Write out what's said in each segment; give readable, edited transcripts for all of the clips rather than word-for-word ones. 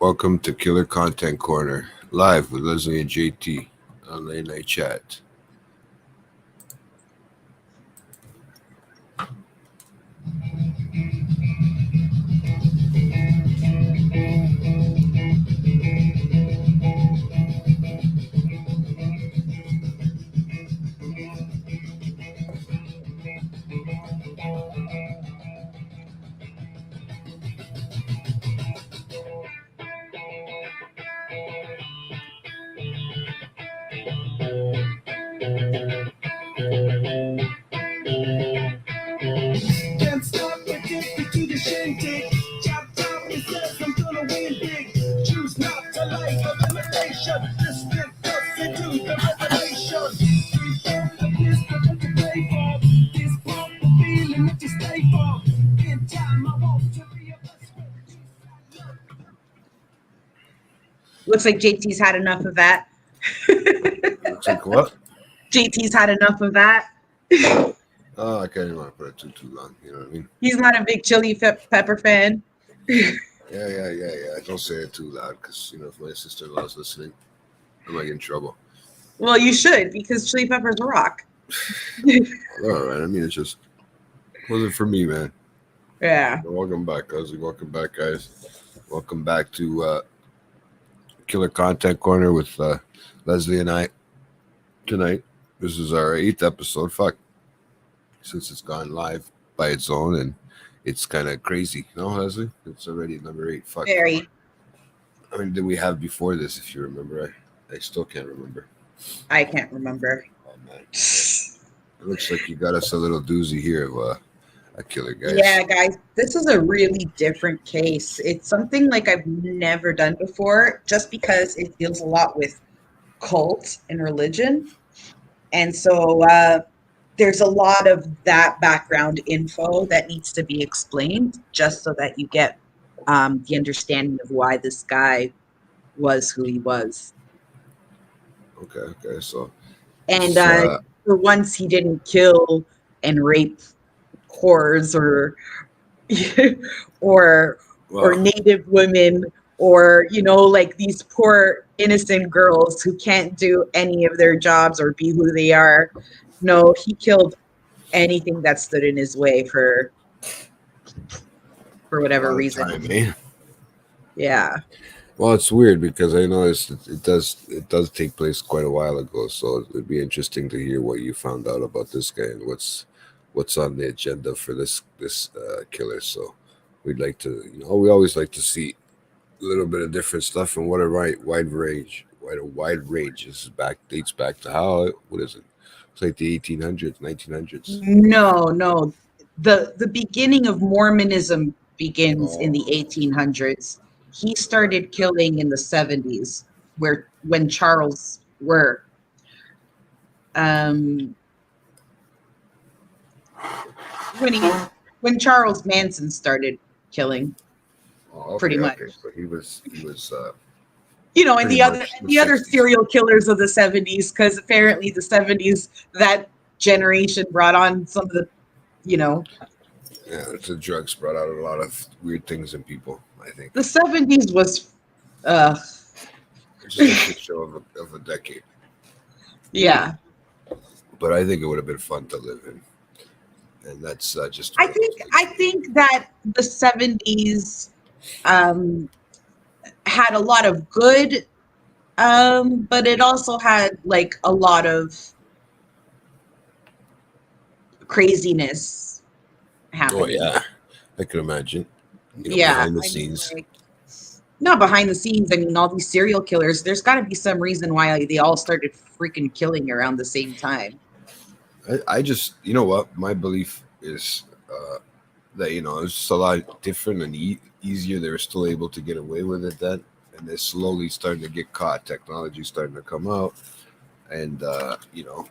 Welcome to Killer Content Corner, live with Leslie and JT on Late Night Chat. Looks like JT's had enough of that. Looks like what? JT's had enough of that. Oh, I can't even want to put it too long. You know what I mean? He's not a big chili pepper fan. Yeah. Don't say it too loud because, if my sister-in-law's listening, I might get in trouble. Well, you should because chili peppers rock. All right. I mean, it wasn't for me, man. Yeah. Welcome back, Leslie. Welcome back, guys. Welcome back to Killer Content Corner with Leslie and I tonight. This is our 8th episode. Fuck. Since it's gone live by its own, and it's kind of crazy. No, Leslie? It's already number 8. Fuck. Very. I mean, did we have before this, if you remember? I still can't remember. I can't remember. Oh, man. It looks like you got us a little doozy here of a killer, guys. Yeah, guys, this is a really different case. It's something like I've never done before just because it deals a lot with cult and religion. And so there's a lot of that background info that needs to be explained just so that you get the understanding of why this guy was who he was. Okay, so. And for once, he didn't kill and rape whores or Native women or, like these poor innocent girls who can't do any of their jobs or be who they are. No, he killed anything that stood in his way for whatever reason. Time, man. Yeah. Well, it's weird because I noticed it does take place quite a while ago, so it'd be interesting to hear what you found out about this guy and what's on the agenda for this killer. So we'd like to, we always like to see a little bit of different stuff and what a wide range. This dates back to what is it? It's like the 1800s, 1900s. No. The beginning of Mormonism begins in the 1800s. He started killing in the 70s, when Charles when Charles Manson started killing, pretty much. Okay. So he was and the other serial killers of the 70s, because apparently the 70s, that generation brought on some of the, Yeah, the drugs brought out a lot of weird things in people, I think. The 70s was just a shit show of a decade. Yeah. But I think it would have been fun to live in. And that's just... I think that the 70s had a lot of good, but it also had like a lot of craziness happening. Oh yeah, I could imagine. Behind the scenes. Not behind the scenes. I mean, all these serial killers. There's got to be some reason why they all started freaking killing around the same time. I just, what my belief is that it's just a lot different and easier. They were still able to get away with it then, and they're slowly starting to get caught. Technology's starting to come out, and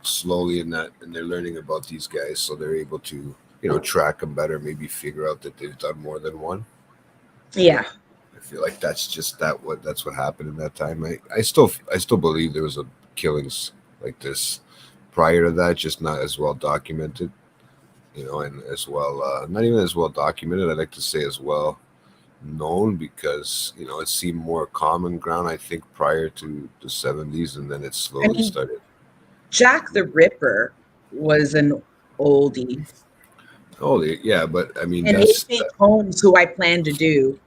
slowly and they're learning about these guys, so they're able to track them better, maybe figure out that they've done more than one. Yeah, I feel like that's what happened in that time. I still believe there was killings like this prior to that, just not as well documented, and as well not even as well documented. I'd like to say as well known because it seemed more common ground, I think, prior to the 70s, and then it I slowly mean, started. Jack the Ripper was an oldie. Oh yeah, but I mean And that's H.H. Holmes, who I plan to do,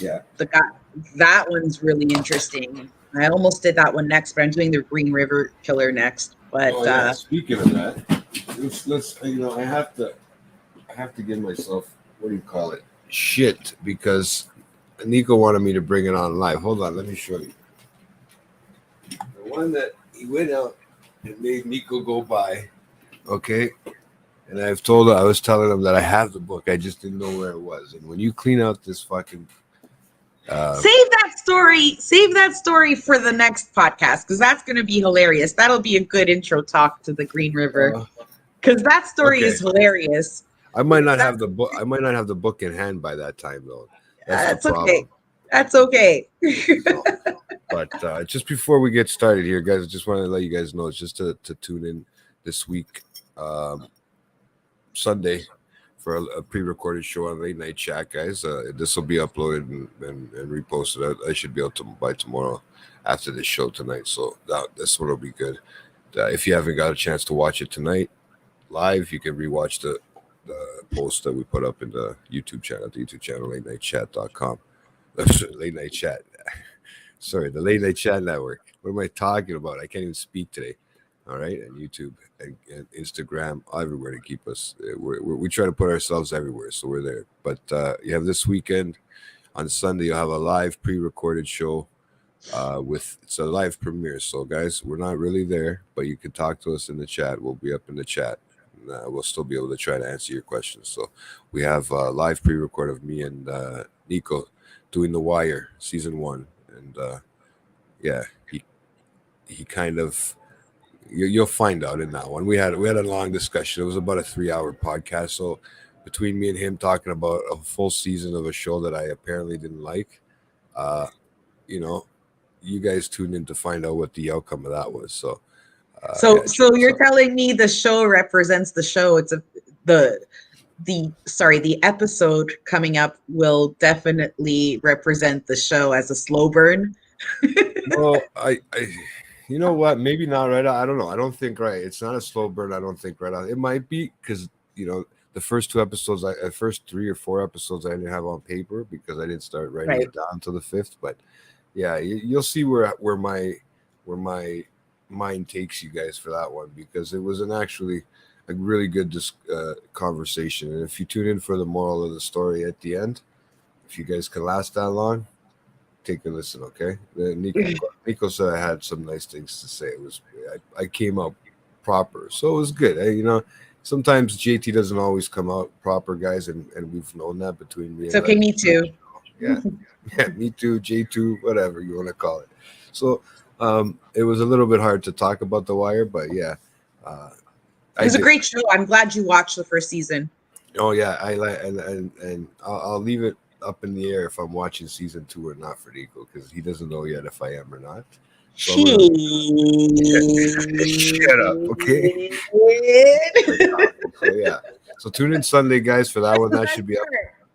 yeah. the guy, that one's really interesting. I almost did that one next, but I'm doing the Green River Killer next. But Oh yeah. Speaking of that, let's I have to give myself, what do you call it, shit, because Nico wanted me to bring it on live. Hold on, let me show you the one that he went out and made Nico go buy. Okay, and I was telling him that I have the book, I just didn't know where it was. And when you clean out this fucking uh, save that story for the next podcast because that's going to be hilarious. That'll be a good intro talk to the Green River uh because that story okay, is hilarious. I might not That, have the book. I might not have the book in hand by that time, though. That's the that's okay. problem. That's okay. So, but just before we get started here, guys, I just want to let you guys know, it's just to tune in this week, um, Sunday, for a pre-recorded show on Late Night Chat, guys. This will be uploaded and reposted. I should be able to by tomorrow after the show tonight. So this one will be good. If you haven't got a chance to watch it tonight live, you can rewatch the post that we put up in the YouTube channel, latenightchat.com. Late Night Chat. Sorry, the Late Night Chat Network. What am I talking about? I can't even speak today. All right, and YouTube and Instagram, everywhere to keep us. We try to put ourselves everywhere, so we're there. But you have this weekend on Sunday. You'll have a live pre-recorded show. It's a live premiere, so guys, we're not really there, but you can talk to us in the chat. We'll be up in the chat. And, we'll still be able to try to answer your questions. So we have a live pre-record of me and Nico doing The Wire season 1, and yeah, he kind of, you'll find out in that one. We had a long discussion. It was about a 3-hour podcast. So between me and him talking about a full season of a show that I apparently didn't like, uh, you know, you guys tuned in to find out what the outcome of that was. So So yeah, check so us you're out. telling me the show represents the show. It's the episode coming up will definitely represent the show as a slow burn. Well, you know what? Maybe not right. I don't know. I don't think right. It's not a slow burn. I don't think right out. It might be because the first 2 episodes, first 3 or 4 episodes, I didn't have on paper because I didn't start writing Right. it down till the fifth. But yeah, you'll see where my mind takes you guys for that one, because it was an actually a really good conversation. And if you tune in for the moral of the story at the end, if you guys can last that long, take a listen, okay? Nico said I had some nice things to say. I came out proper, so it was good. Sometimes JT doesn't always come out proper, guys, and we've known that between me It's and okay, me too. yeah, yeah, me too, J2, whatever you want to call it. So it was a little bit hard to talk about The Wire, but yeah, uh, It I was a did. great show. I'm glad you watched the first season. Oh yeah, I like, and I'll leave it up in the air if I'm watching season 2 or not for Nico, because he doesn't know yet if I am or not. So I'm gonna shut up, okay? So yeah, so tune in Sunday, guys, for that That's one. the That best should be up.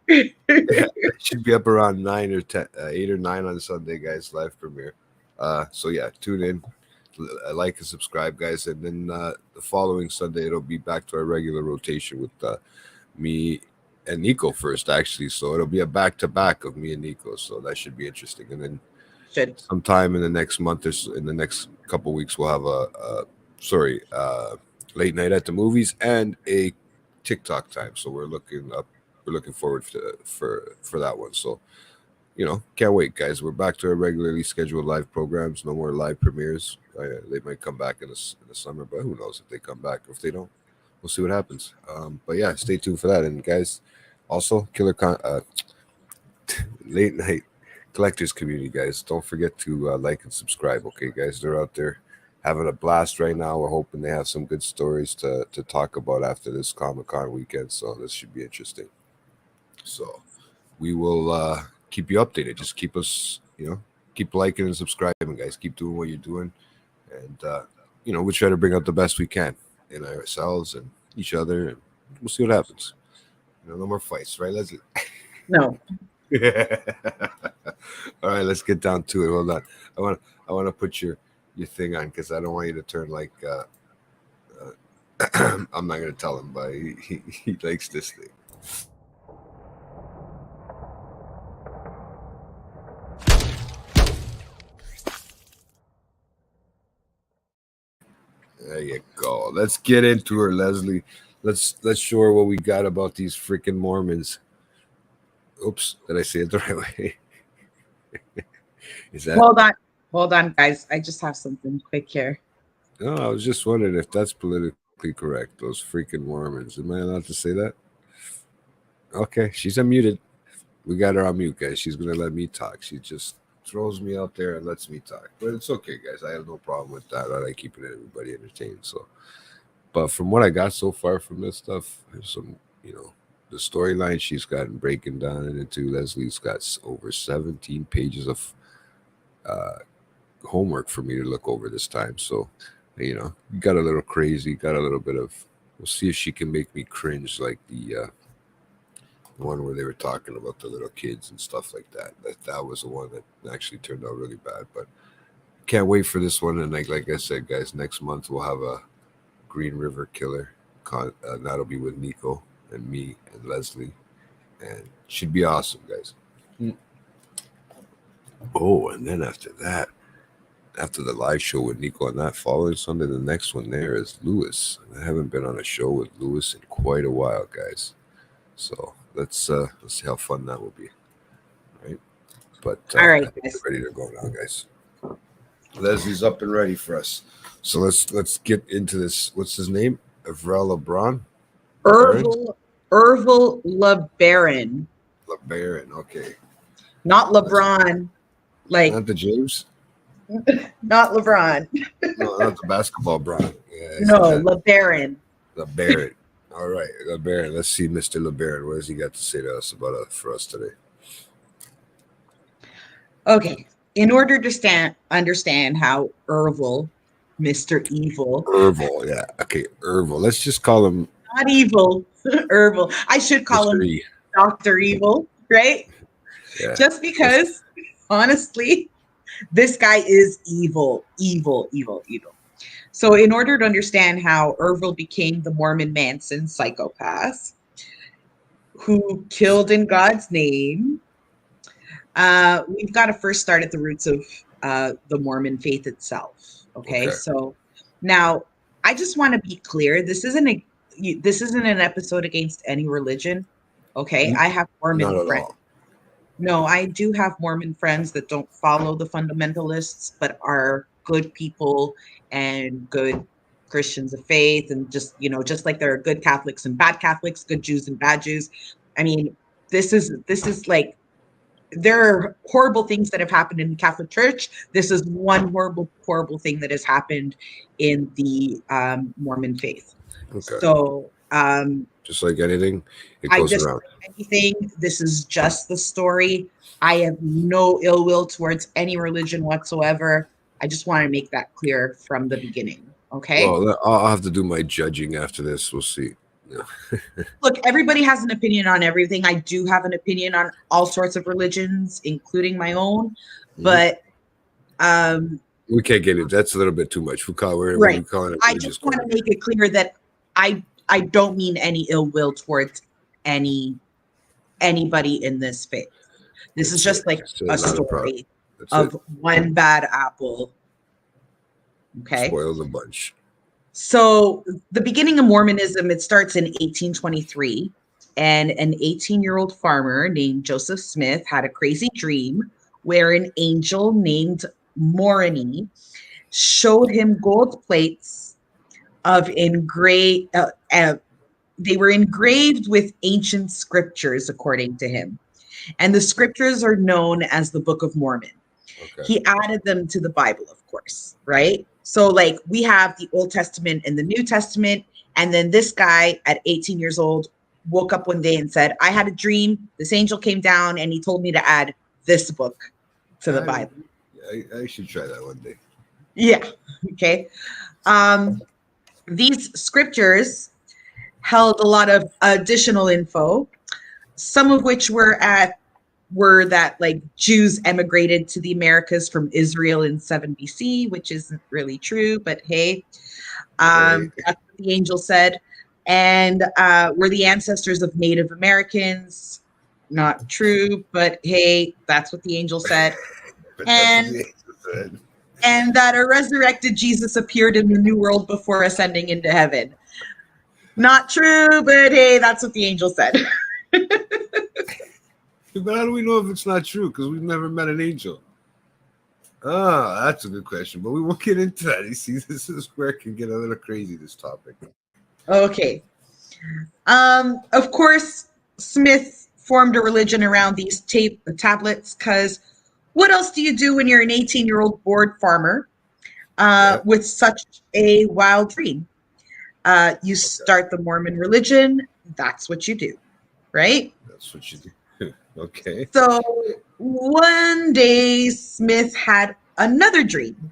Yeah, part. that should be up around 9 or 10, 8 or 9 on Sunday, guys. Live premiere. So yeah, tune in, like and subscribe, guys, and then the following Sunday it'll be back to our regular rotation with me and Nico first, actually. So it'll be a back to back of me and Nico. So that should be interesting. And then Should. sometime in the next month or so, in the next couple weeks, we'll have late night at the movies and a TikTok time. So we're looking forward for that one. So can't wait, guys. We're back to our regularly scheduled live programs. No more live premieres. They might come back in the summer, but who knows if they come back. If they don't, we'll see what happens. But yeah, stay tuned for that. And guys, also late night collectors community, guys. Don't forget to like and subscribe. Okay, guys, they're out there having a blast right now. We're hoping they have some good stories to talk about after this Comic-Con weekend. So this should be interesting. So we will keep you updated. Just keep liking and subscribing, guys. Keep doing what you're doing, and we try to bring out the best we can in ourselves and each other, and we'll see what happens. No more fights, right, Leslie? No. All right, let's get down to it. Hold on. I want to put your thing on because I don't want you to turn like. I'm not gonna tell him, but he likes this thing. There you go. Let's get into her, Leslie. Let's show her what we got about these freaking Mormons. Oops, did I say it the right way? Is that? Hold on, guys. I just have something quick here. No, I was just wondering if that's politically correct. Those freaking Mormons. Am I allowed to say that? Okay, she's unmuted. We got her on mute, guys. She's gonna let me talk. She just throws me out there and lets me talk. But it's okay, guys. I have no problem with that. I like keeping everybody entertained. So, but from what I got so far from this stuff, there's some, the storyline she's gotten breaking down into. Leslie's got over 17 pages of homework for me to look over this time. So, got a little crazy, got a little bit of. We'll see if she can make me cringe like the one where they were talking about the little kids and stuff like that. That was the one that actually turned out really bad. But can't wait for this one. And like I said, guys, next month we'll have a Green River Killer. That'll be with Nico and me and Leslie, and should be awesome, guys. Oh, and then after that, after the live show with Nico on that following Sunday, the next one there is Lewis. I haven't been on a show with Lewis in quite a while, guys. So let's see how fun that will be. Right. But all right, guys. Ready to go now, guys. Leslie's up and ready for us. So let's get into this. What's his name? Ervil LeBron? Ervil LeBaron. LeBaron, okay. Not LeBron. Like not the James? Not LeBron. No, not the basketball Bron. Yeah, no, LeBaron. LeBaron. All right, LeBaron. Let's see Mr. LeBaron. What has he got to say to us about for us today? Okay. In order to understand how Ervil, Mr. Evil. Ervil, yeah. Okay, Ervil. Let's just call him. Not evil, Ervil. I should call him Dr. Evil, right? Yeah. Just because, honestly, this guy is evil. So in order to understand how Ervil became the Mormon Manson psychopath who killed in God's name, we've got to first start at the roots of the Mormon faith itself. Okay. So now I just want to be clear. This isn't an episode against any religion. Okay. I have Mormon friends. No, I do have Mormon friends that don't follow the fundamentalists, but are good people and good Christians of faith. And just like there are good Catholics and bad Catholics, good Jews and bad Jews. I mean, this is like, there are horrible things that have happened in the Catholic Church. This is one horrible thing that has happened in the Mormon faith. Okay. So, just like anything, it goes around. Like anything, this is just the story. I have no ill will towards any religion whatsoever. I just want to make that clear from the beginning. Okay. Well, I'll have to do my judging after this. We'll see. Yeah. Look, everybody has an opinion on everything. I do have an opinion on all sorts of religions, including my own. But we can't get it. That's a little bit too much. We call it. I just want to make it clear that I don't mean any ill will towards anybody in this faith. This is just like a story of one bad apple. Okay. Spoil the bunch. So the beginning of Mormonism, it starts in 1823, and an 18-year-old farmer named Joseph Smith had a crazy dream where an angel named Moroni showed him gold plates of they were engraved with ancient scriptures, according to him. And the scriptures are known as the Book of Mormon. Okay. He added them to the Bible, of course, right? So like we have the Old Testament and the New Testament. And then this guy at 18 years old woke up one day and said, I had a dream. This angel came down and he told me to add this book to the Bible. I should try that one day. Yeah. Okay. These scriptures held a lot of additional info, some of which were at were that like Jews emigrated to the Americas from Israel in 7 BC, which isn't really true, but hey, Right. that's what the angel said. And were the ancestors of Native Americans. Not true, but hey, that's what the angel said. But that's what And the angel said. and that a resurrected Jesus appeared in the new world before ascending into heaven. Not true, but hey, that's what the angel said. But how do we know if it's not true? Because we've never met an angel. Ah, that's a good question, but we won't get into that. You see, this is where it can get a little crazy, this topic. Okay. Of course, Smith formed a religion around these tablets because what else do you do when you're an 18-year-old bored farmer Yeah, with such a wild dream? You start the Mormon religion. That's what you do, right? that's what you do. Okay. So one day, Smith had another dream.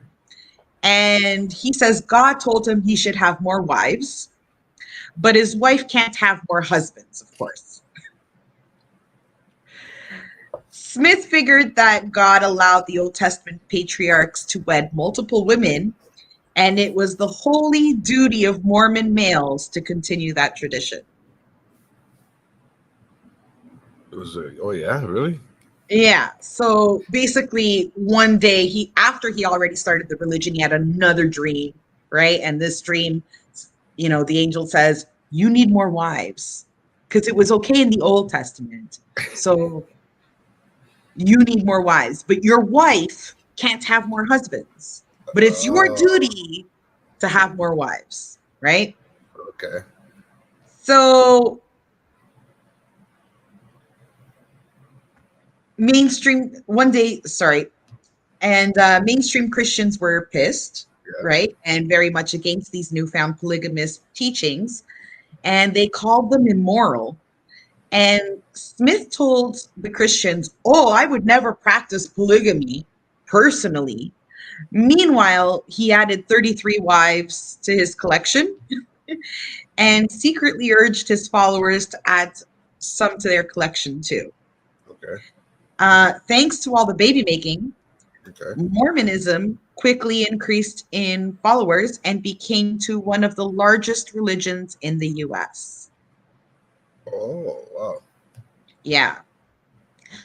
And he says God told him he should have more wives, but his wife can't have more husbands, of course. Smith figured that God allowed the Old Testament patriarchs to wed multiple women, and it was the holy duty of Mormon males to continue that tradition. It was oh yeah, really? Yeah. So basically, one day after he already started the religion, he had another dream, right? And this dream, the angel says, "You need more wives," because it was okay in the Old Testament. So you need more wives, but your wife can't have more husbands. But it's your Oh, duty to have more wives, right? okay. So mainstream Christians were pissed, Yeah. right? And very much against these newfound polygamist teachings. And they called them immoral. And Smith told the Christians, "Oh, I would never practice polygamy personally." Meanwhile, he added 33 wives to his collection and secretly urged his followers to add some to their collection too. Okay. Thanks to all the baby making, Okay. Mormonism quickly increased in followers and became to one of the largest religions in the US. Oh wow. Yeah.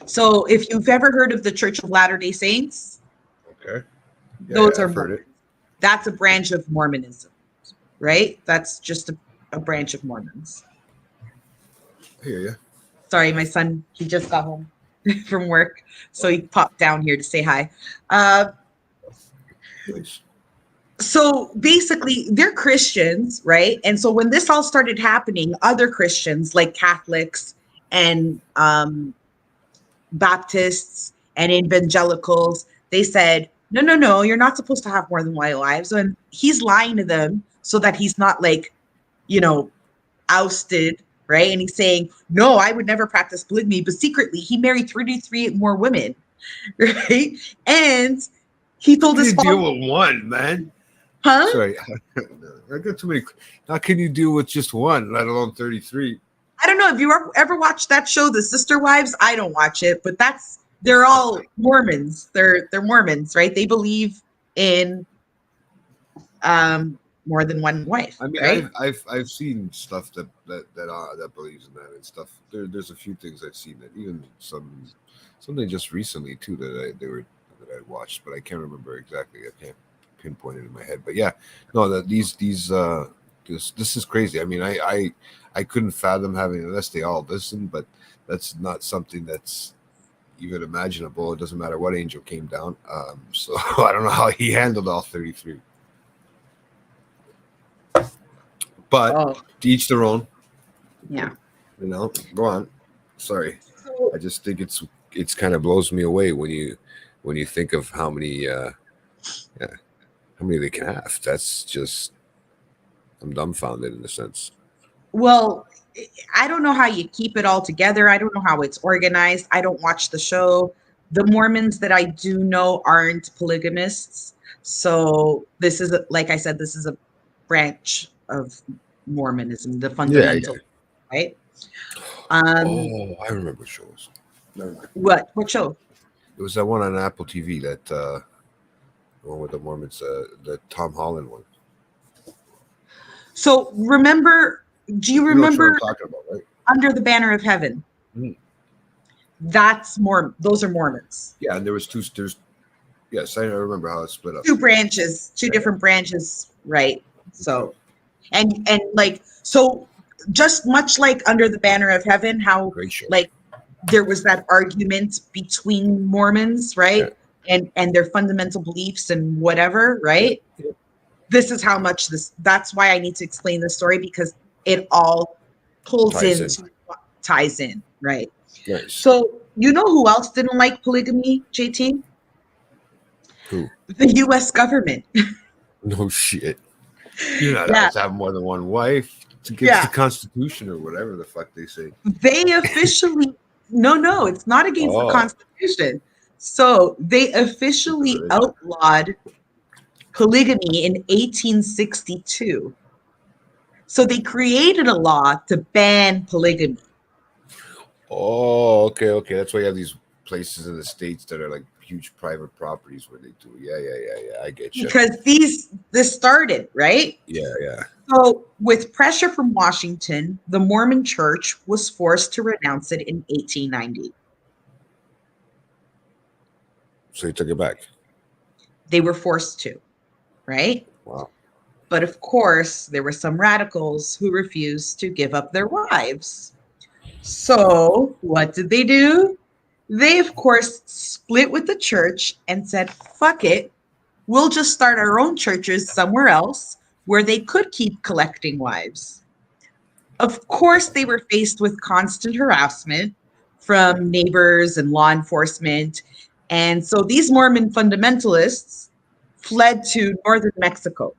So if you've ever heard of the Church of Latter-day Saints, Okay. Yeah, those yeah, are I've heard it. Mormons. That's a branch of Mormonism, right? That's just a branch of Mormons. I hear you. Sorry, my son, he just got home from work, so he popped down here to say hi. Uh, Nice. so basically, they're Christians, right? And so when this all started happening, other Christians like Catholics and Baptists and evangelicals, they said, no, no, no, you're not supposed to have more than one wives. And he's lying to them so that he's not like, you know, ousted, right? And he's saying, no, I would never practice polygamy, but secretly he married 33 more women, right? And he How told can his you deal followers, with one, man? huh? Sorry, I got too many. How can you deal with just one, let alone 33? I don't know if you ever watched that show, The Sister Wives. I don't watch it, but they're all Mormons. They're Mormons, right? They believe in more than one wife, I mean, right? I've seen stuff that believes in that and stuff. There's a few things I've seen that even something just recently too that I watched, but I can't remember exactly. I can't pinpoint it in my head. But yeah, no, that these this is crazy. I mean, I couldn't fathom having unless they all listen, but that's not something that's even imaginable. It doesn't matter what angel came down. So I don't know how he handled all 33. But Oh, to each their own. yeah. Go on. Sorry, So, I just think it's kind of blows me away when you think of yeah, how many they can have. That's just I'm dumbfounded in a sense. well, I don't know how you keep it all together. I don't know how it's organized. I don't watch the show. The Mormons that I do know aren't polygamists. So this is, like I said, this is a branch of Mormonism, the Yeah, yeah. fundamental, right? Um, Oh, I remember shows. Never mind. What show? It was that one on Apple TV that the one with the Mormons, the Tom Holland one. So remember, do you You know what show I'm remember talking about, right? Under the Banner of Heaven? Mhm. That's more. Those are Mormons. Yeah, and there was two. Yes, I remember how it split up. Two branches, two Yeah, different branches, right? So, okay. and like so, just much like Under the Banner of Heaven, how Great show. like there was that argument between Mormons, Yeah. right? And their fundamental beliefs and whatever, right? Yeah. This is how much that's why I need to explain the story, because it all pulls ties in, right? Nice. So you know who else didn't like polygamy, JT? Who? The US government. No shit. You're not Yeah. allowed to have more than one wife. It's against Yeah. the Constitution or whatever the fuck they say. They officially no, it's not against the Constitution. So they officially outlawed polygamy in 1862. So they created a law to ban polygamy. Oh, okay. That's why you have these places in the States that are like huge private properties where they do. Yeah. I get you. Because this started, right? Yeah. So with pressure from Washington, the Mormon Church was forced to renounce it in 1890. So you took it back. They were forced to, right? Wow. But of course, there were some radicals who refused to give up their wives. So what did they do? They, of course, split with the church and said, fuck it. We'll just start our own churches somewhere else where they could keep collecting wives. Of course, they were faced with constant harassment from neighbors and law enforcement. And so these Mormon fundamentalists fled to northern Mexico.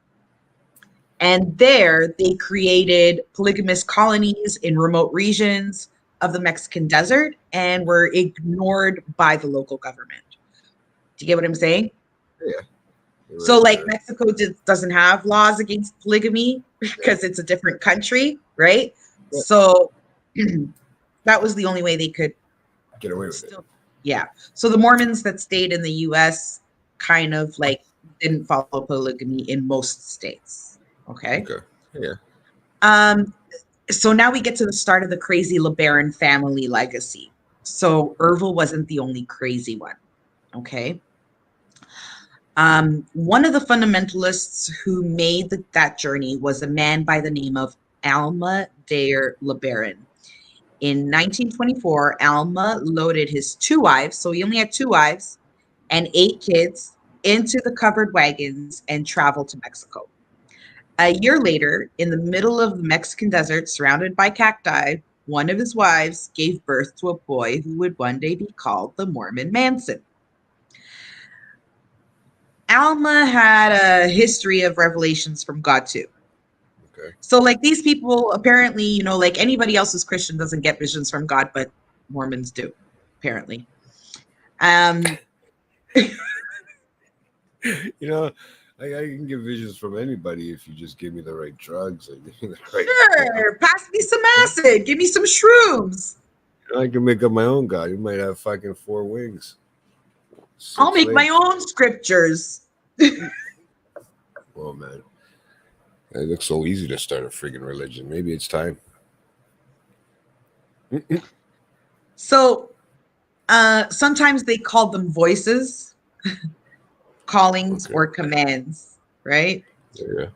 And there they created polygamous colonies in remote regions of the Mexican desert and were ignored by the local government. Do you get what I'm saying? Yeah. So like Mexico doesn't have laws against polygamy because it's a different country, right? Yeah. So that was the only way they could get away with it. Yeah. So the Mormons that stayed in the US kind of like didn't follow polygamy in most states. Okay. Yeah. So now we get to the start of the crazy Lebaron family legacy. So Ervil wasn't the only crazy one. Okay. One of the fundamentalists who made that journey was a man by the name of Alma de Lebaron. In 1924, Alma loaded his 2 wives, so he only had 2 wives, and 8 kids into the covered wagons and traveled to Mexico. A year later, in the middle of the Mexican desert, surrounded by cacti, one of his wives gave birth to a boy who would one day be called the Mormon Manson. Alma had a history of revelations from God too. Okay. So like these people apparently, you know, like anybody else who's Christian doesn't get visions from God, but Mormons do, apparently. You know, I can get visions from anybody if you just give me the right drugs. Sure, pass me some acid. Give me some shrooms. I can make up my own God. You might have fucking 4 wings. I'll make my own scriptures. Well, man, it looks so easy to start a friggin' religion. Maybe it's time. So, sometimes they called them voices, callings, or commands, right? Yeah.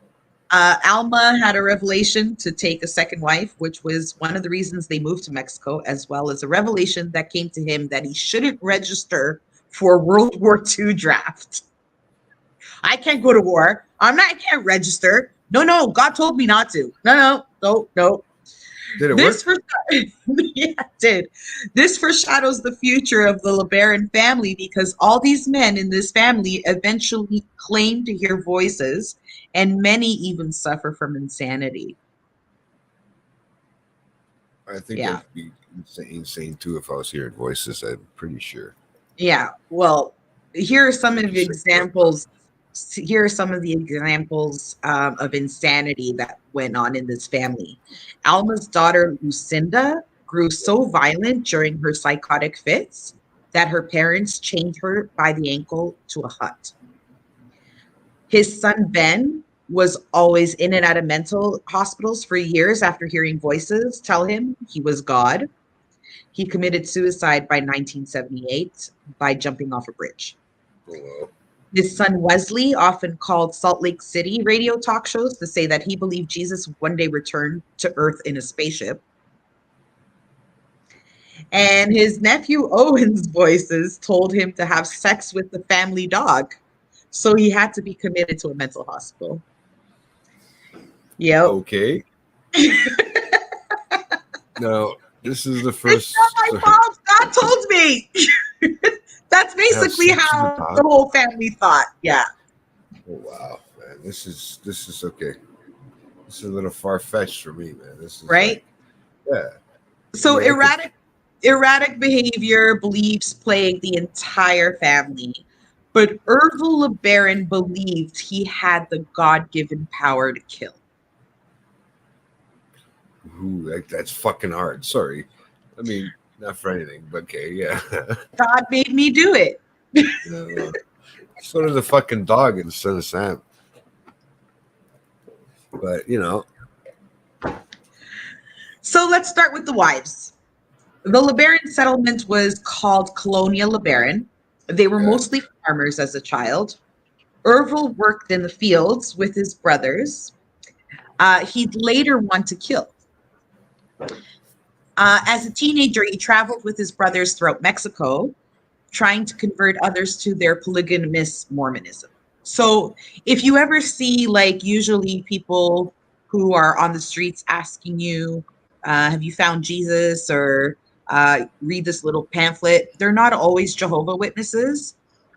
Alma had a revelation to take a second wife, which was one of the reasons they moved to Mexico, as well as a revelation that came to him that he shouldn't register for World War II draft. I can't go to war. I can't register. No, God told me not to. No. Did it work? Yeah, it did. This foreshadows the future of the Lebaron family because all these men in this family eventually claim to hear voices, and many even suffer from insanity. I think I'd be insane too if I was hearing voices. I'm pretty sure. Yeah. Well, here are some of the examples. Here are some of the examples of insanity that went on in this family. Alma's daughter, Lucinda, grew so violent during her psychotic fits that her parents chained her by the ankle to a hut. His son Ben was always in and out of mental hospitals for years after hearing voices tell him he was God. He committed suicide by 1978 by jumping off a bridge. Oh, wow. His son Wesley often called Salt Lake City radio talk shows to say that he believed Jesus would one day return to Earth in a spaceship. And his nephew Owen's voices told him to have sex with the family dog. So he had to be committed to a mental hospital. Yep. Okay. Now, this is the first. It's not my fault. God told me. That's basically how the whole family thought. Yeah. Oh, wow, man. This is okay. This is a little far fetched for me, man. This is right. Yeah. So erratic behavior, beliefs plagued the entire family. But Ervil LeBaron believed he had the God-given power to kill. Ooh, that's fucking hard. Sorry. I mean, not for anything, but okay, yeah. God made me do it. So does the fucking dog in Son of Sam. But, So let's start with the wives. The LeBaron settlement was called Colonia LeBaron. They were mostly farmers as a child. Ervil worked in the fields with his brothers. He'd later want to kill. As a teenager, he traveled with his brothers throughout Mexico, trying to convert others to their polygamous Mormonism. So if you ever see, like, usually people who are on the streets asking you, have you found Jesus, or read this little pamphlet, they're not always Jehovah's Witnesses.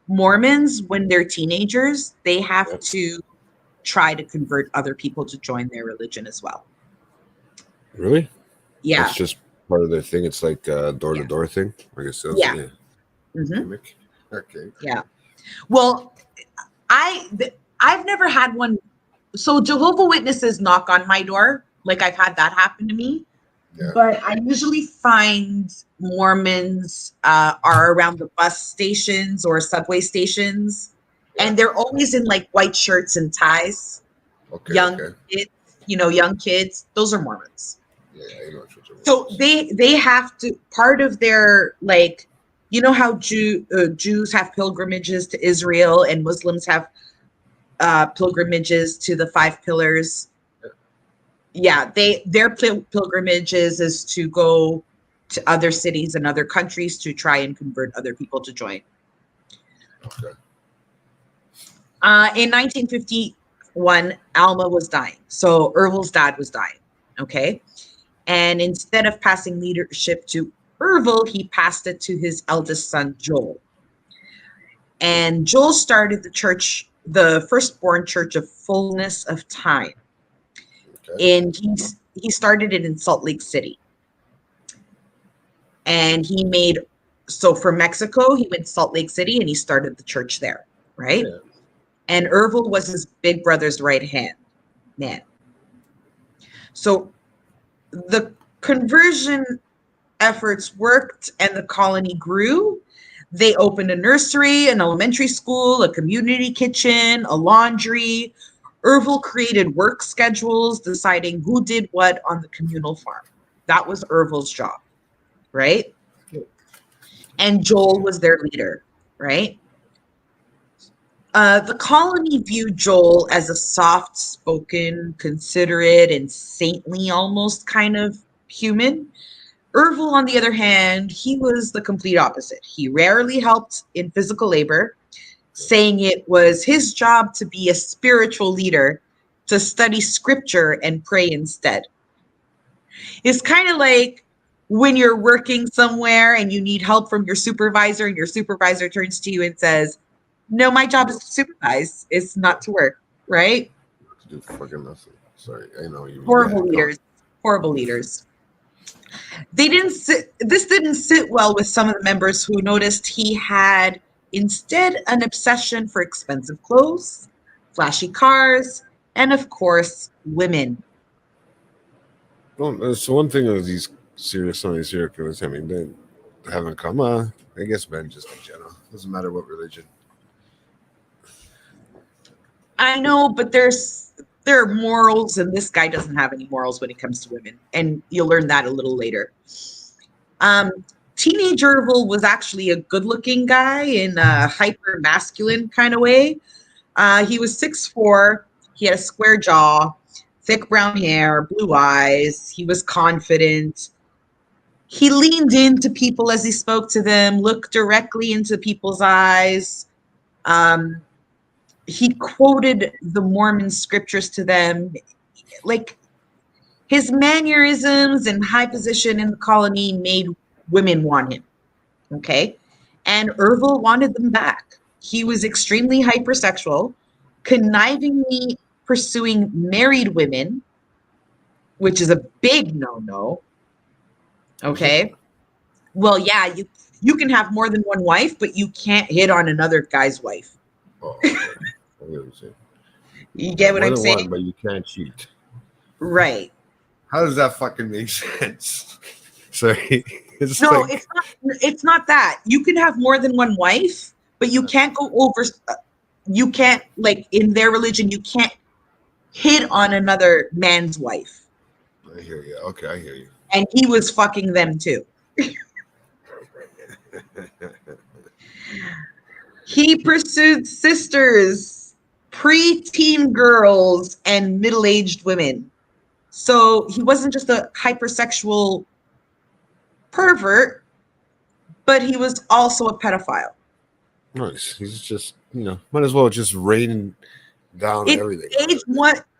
Mormons, when they're teenagers, they have to try to convert other people to join their religion as well. Really? Yeah. It's just part of their thing. It's like a door-to-door thing. I guess that's Mm-hmm. Okay. Yeah. Well, I've never had one. So Jehovah's Witnesses knock on my door. Like, I've had that happen to me. Yeah. But I usually find Mormons are around the bus stations or subway stations. Yeah. And they're always in like white shirts and ties. Okay. Young kids. Those are Mormons. Yeah, I know what you're talking about. So they have to, part of their, like, you know how Jews have pilgrimages to Israel and Muslims have pilgrimages to the 5 pillars. Yeah, their pilgrimages is to go to other cities and other countries to try and convert other people to join. Okay. In 1951, Alma was dying. So Ervil's dad was dying. Okay. And instead of passing leadership to Ervil, he passed it to his eldest son, Joel. And Joel started the church, the firstborn Church of Fullness of Time. Okay. And he started it in Salt Lake City. And so from Mexico, he went to Salt Lake City and he started the church there, right? Yeah. And Ervil was his big brother's right hand man. So the conversion efforts worked and the colony grew. They opened a nursery, an elementary school, a community kitchen, a laundry. Ervil created work schedules, deciding who did what on the communal farm. That was Ervil's job, right? And Joel was their leader, right? The colony viewed Joel as a soft-spoken, considerate, and saintly almost kind of human. Ervil, on the other hand, he was the complete opposite. He rarely helped in physical labor, saying it was his job to be a spiritual leader, to study scripture and pray instead. It's kind of like when you're working somewhere and you need help from your supervisor, and your supervisor turns to you and says, no, my job is to supervise. It's not to work, right? To do fucking nothing. Sorry, I know you. Horrible leaders. Horrible leaders. This didn't sit well with some of the members, who noticed he had instead an obsession for expensive clothes, flashy cars, and of course, women. Well, so one thing of these serious killers. I mean, they haven't come. I guess men just in general. Doesn't matter what religion. I know, but there are morals, and this guy doesn't have any morals when it comes to women, and you'll learn that a little later. Um, Teenage Ervil was actually a good-looking guy in a hyper masculine kind of way. He was 6'4". He had a square jaw, thick brown hair, blue eyes. He was confident. He leaned into people as he spoke to them, looked directly into people's eyes. Um, he quoted the Mormon scriptures to them. Like, his mannerisms and high position in the colony made women want him. Okay. And Ervil wanted them back. He was extremely hypersexual, connivingly pursuing married women, which is a big no-no. Okay. Well, yeah, you can have more than one wife, but you can't hit on another guy's wife. Oh, okay. I get what you're saying. You get what More I'm than saying? one, but you can't cheat. Right. How does that fucking make sense? Sorry. No, it's not that. You can have more than one wife, but you can't go over you can't, like, in their religion, you can't hit on another man's wife. I hear you. Okay, I hear you. And he was fucking them too. He pursued sisters, preteen girls, and middle-aged women. So he wasn't just a hypersexual pervert, but he was also a pedophile. Nice. He's just, might as well just rain down everything.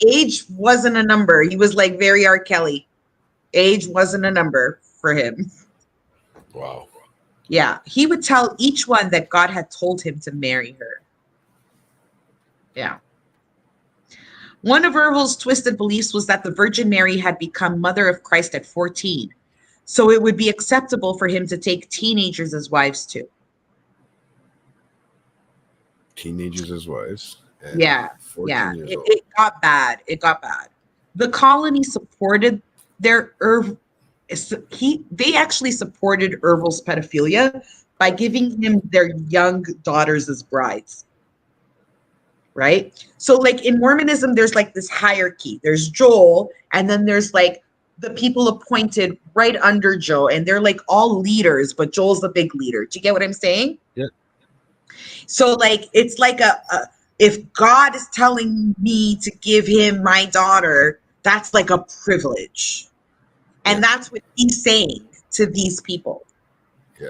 Age wasn't a number. He was like very R. Kelly. Age wasn't a number for him. Wow. Yeah. He would tell each one that God had told him to marry her. Yeah. One of Ervil's twisted beliefs was that the Virgin Mary had become mother of Christ at 14. So it would be acceptable for him to take teenagers as wives too. Teenagers as wives. Yeah. Yeah. It got bad. It got bad. The colony supported they actually supported Ervil's pedophilia by giving him their young daughters as brides. Right? So, like, in Mormonism, there's like this hierarchy. There's Joel, and then there's like the people appointed right under Joe, and they're like all leaders, but Joel's the big leader. Do you get what I'm saying? Yeah. So, like, it's like if God is telling me to give him my daughter, that's like a privilege. And that's what he's saying to these people. Yeah.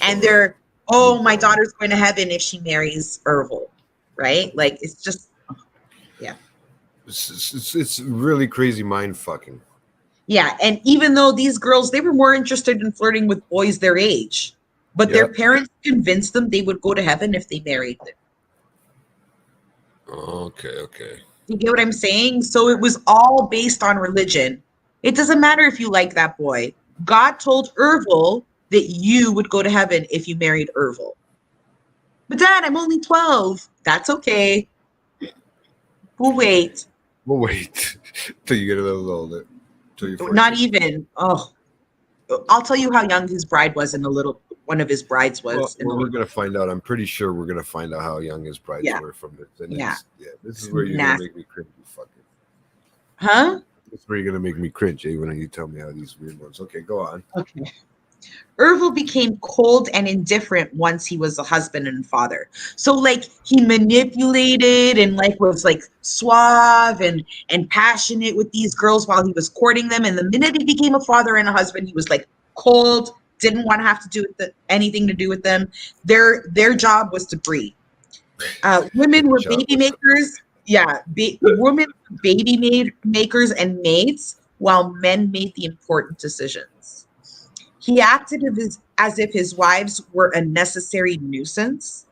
And they're, oh, my daughter's going to heaven if she marries Ervil. Right? Like, it's just, yeah. It's really crazy mind fucking. Yeah. And even though these girls, they were more interested in flirting with boys their age, but their parents convinced them they would go to heaven if they married them. Okay. You get what I'm saying? So it was all based on religion. It doesn't matter if you like that boy. God told Ervil that you would go to heaven if you married Ervil. But Dad, I'm only 12. That's okay. We'll wait. Till you get a little older. Not even. Oh, I'll tell you how young his bride was one of his brides was. Well, we're going to find out. I'm pretty sure we're going to find out how young his brides were from this. This is where you're going to make me cringe, you fucking. Huh? This is where you're going to make me cringe, even when you tell me how these weird ones. Okay, go on. Okay. Ervil became cold and indifferent once he was a husband and father. So, like, he manipulated and, like, was, like, suave and passionate with these girls while he was courting them. And the minute he became a father and a husband, he was, like, cold, didn't want to have to do with anything to do with them. Their job was to breed. Women were baby makers. Yeah, women were baby makers and maids, while men made the important decisions. He acted as if his wives were a necessary nuisance,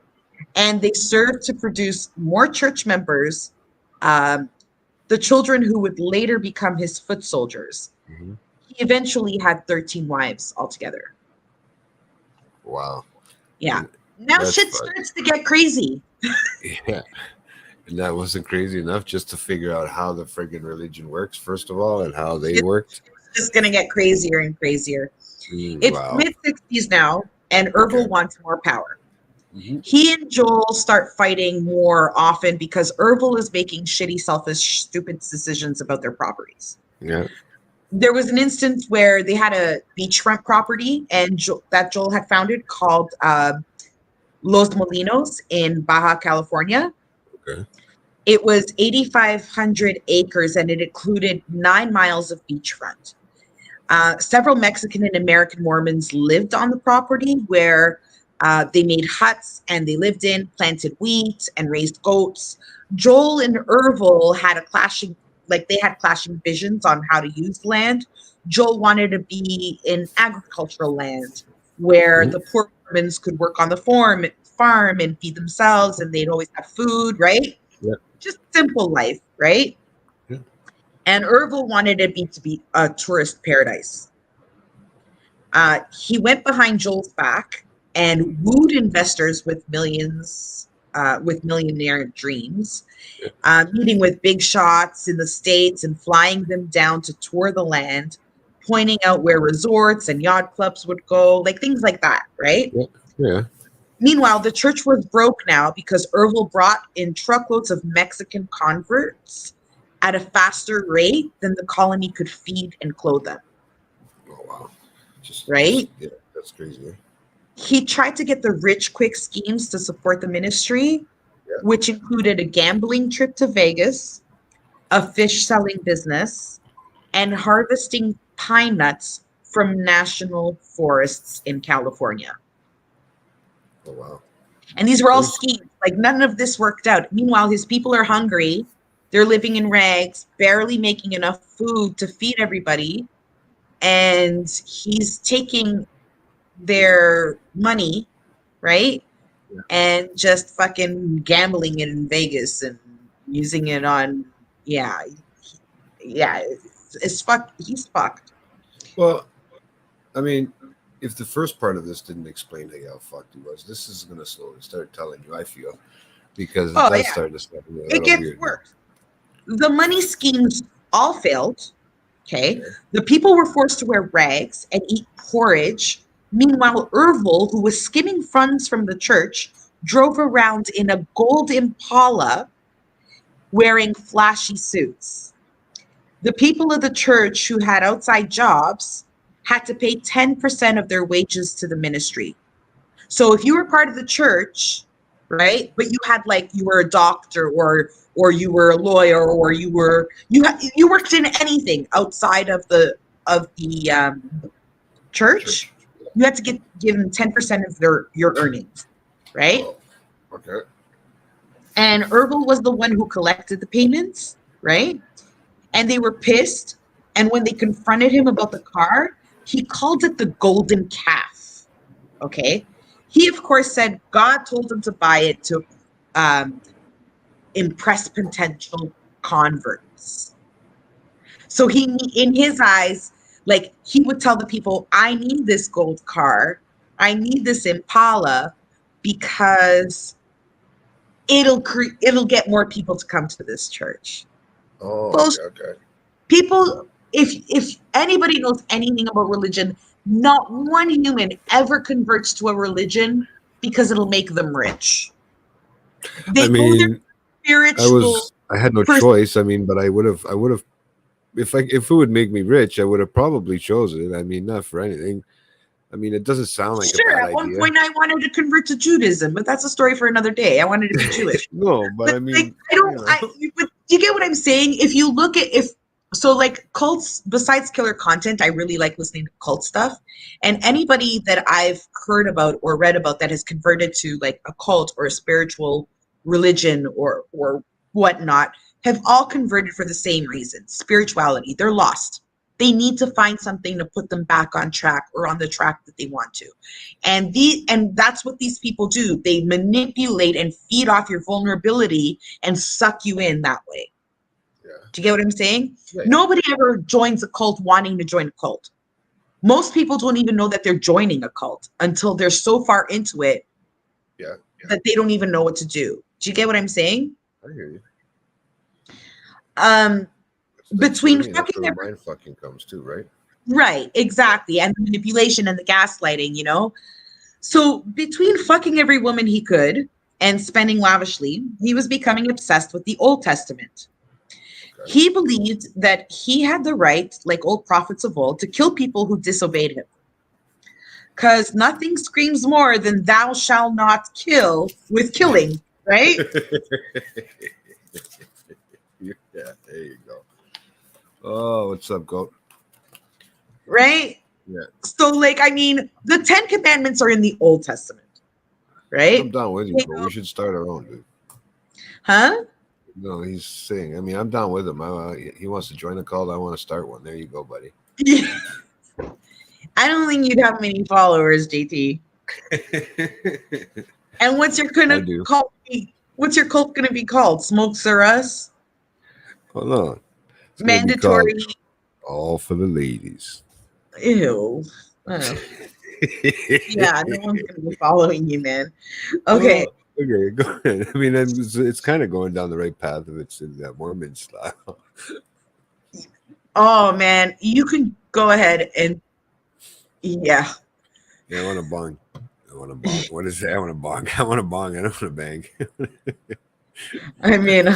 and they served to produce more church members, the children who would later become his foot soldiers. Mm-hmm. He eventually had 13 wives altogether. Wow. Yeah. Now shit starts to get crazy. Yeah. And that wasn't crazy enough just to figure out how the friggin' religion works, first of all, and how they worked. just going to get crazier and crazier. It's Wow. mid-60s now, and Ervil wants more power. Mm-hmm. He and Joel start fighting more often because Ervil is making shitty, selfish, stupid decisions about their properties. Yeah. There was an instance where they had a beachfront property and that Joel had founded called Los Molinos in Baja California. Okay. It was 8,500 acres and it included 9 miles of beachfront. Several Mexican and American Mormons lived on the property where they made huts and they lived in, planted wheat and raised goats. Joel and Ervil had they had clashing visions on how to use the land. Joel wanted to be in agricultural land where the poor Mormons could work on the farm and feed themselves and they'd always have food, right? Yeah. Just simple life, right? Yeah. And Ervil wanted it to be a tourist paradise. He went behind Joel's back and wooed investors with millionaire dreams, meeting with big shots in the States and flying them down to tour the land, pointing out where resorts and yacht clubs would go, like things like that, right? Yeah. Meanwhile, the church was broke now because Ervil brought in truckloads of Mexican converts at a faster rate than the colony could feed and clothe them. Oh, wow. Right? Yeah, that's crazy. He tried to get the rich quick schemes to support the ministry, which included a gambling trip to Vegas, a fish selling business, and harvesting pine nuts from national forests in California. Oh, wow. And these were all schemes. Like none of this worked out. Meanwhile, his people are hungry. They're living in rags, barely making enough food to feed everybody. And he's taking their money, right? Yeah. And just fucking gambling it in Vegas and using it on, it's fuck. He's fucked. Well, I mean, if the first part of this didn't explain how fucked he was, this is going to slowly start telling you, I feel, because it does start to sound a little it gets weird. worse. The money schemes all failed. Okay. The people were forced to wear rags and eat porridge. Meanwhile, Ervil, who was skimming funds from the church, drove around in a gold Impala wearing flashy suits. The people of the church who had outside jobs had to pay 10% of their wages to the ministry. So if you were part of the church, right, but you had you were a doctor or you were a lawyer or you worked in anything outside of the church, you had to give them 10% of your earnings, right? Oh, okay. And Ervil was the one who collected the payments, right? And they were pissed. And when they confronted him about the car, he called it the golden calf. Okay. He, of course, said God told him to buy it to impress potential converts. So in his eyes, he would tell the people, I need this gold car. I need this Impala because it'll get more people to come to this church. Oh, okay. People, if anybody knows anything about religion, not one human ever converts to a religion because it'll make them rich. They go there spiritual. I had no choice. I mean, but I would have if it would make me rich, I would have probably chosen it. I mean, not for anything. I mean, it doesn't sound like a bad idea. At one point, I wanted to convert to Judaism, but that's a story for another day. I wanted to be Jewish. No, but I mean, I don't. But you get what I'm saying? If you look at cults, besides killer content, I really like listening to cult stuff. And anybody that I've heard about or read about that has converted to a cult or a spiritual religion or whatnot have all converted for the same reason: spirituality. They're lost. They need to find something to put them back on track or on the track that they want to. And that's what these people do. They manipulate and feed off your vulnerability and suck you in that way. Yeah. Do you get what I'm saying? Yeah. Nobody ever joins a cult wanting to join a cult. Most people don't even know that they're joining a cult until they're so far into it that they don't even know what to do. Do you get what I'm saying? I hear you. Between fucking mind fucking comes too, right? Right, exactly. And the manipulation and the gaslighting, you know? So between fucking every woman he could and spending lavishly, he was becoming obsessed with the Old Testament. Okay. He believed that he had the right, like old prophets of old, to kill people who disobeyed him. Because nothing screams more than thou shalt not kill with killing, right? Yeah, there you go. Oh, what's up, goat? Right? Yeah, So, like, I mean, the Ten Commandments are in the Old Testament, I'm right? down with you, but we should start our own, dude. Huh? No, he's saying. I mean, I'm down with him. He wants to join a cult. I want to start one. There you go, buddy. I don't think you'd have many followers, JT. And what's your I gonna do. cult be? What's your cult gonna be called? Smokes or Us? Hold on. It's gonna be called Mandatory. All for the Ladies. Ew. Oh, yeah, no one's gonna be following you, man. Okay. Oh, okay, go ahead. I mean, it's kind of going down the right path if it's in that Mormon style. Oh man, you can go ahead and yeah. Yeah, I want a bong. I want a bong. What is that? I want a bong. I want a bong. I don't want a bang. I mean,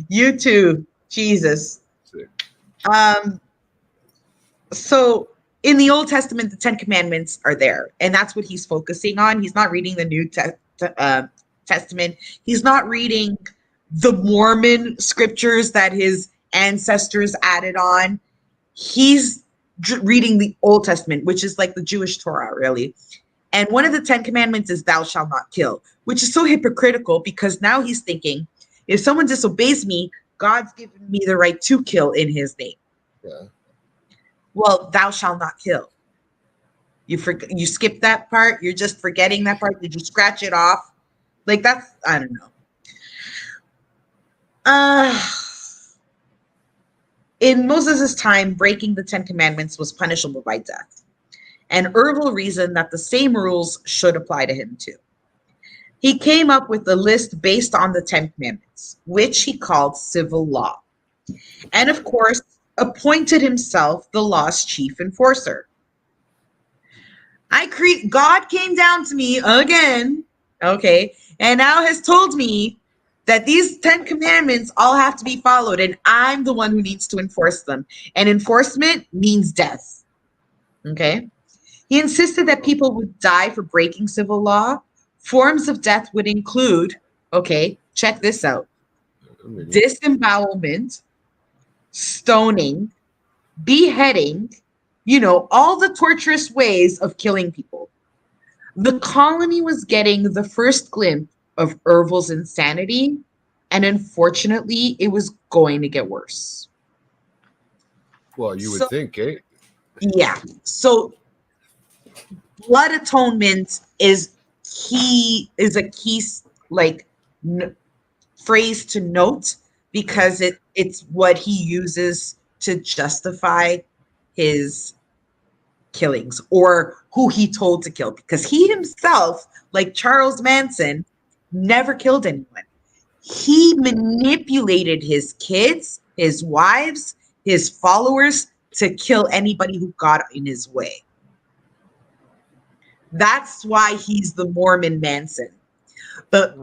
you too. Jesus. Sick. So in the Old Testament, the Ten Commandments are there, and that's what he's focusing on. He's not reading the Testament. He's not reading the Mormon scriptures that his ancestors added on. He's reading the Old Testament, which is like the Jewish Torah, really. And one of the Ten Commandments is thou shalt not kill, which is so hypocritical because now he's thinking, if someone disobeys me, God's given me the right to kill in his name. Yeah. Well, thou shalt not kill. You skip that part. You're just forgetting that part. Did you scratch it off? Like that's, I don't know. In Moses' time, breaking the Ten Commandments was punishable by death. And Ervil reasoned that the same rules should apply to him too. He came up with a list based on the Ten Commandments, which he called civil law. And of course, appointed himself the law's chief enforcer. God came down to me again, okay, and now has told me that these 10 commandments all have to be followed, and I'm the one who needs to enforce them. And enforcement means death, okay? He insisted that people would die for breaking civil law. Forms of death would include, okay, check this out, disembowelment, stoning, beheading, all the torturous ways of killing people. The colony was getting the first glimpse of Ervil's insanity, and unfortunately, it was going to get worse. Well, you would think, eh? Yeah. So blood atonement is a key phrase to note because it's what he uses to justify his killings or who he told to kill, because he himself, like Charles Manson, never killed anyone. He manipulated his kids, his wives, his followers to kill anybody who got in his way. That's why he's the Mormon Manson. But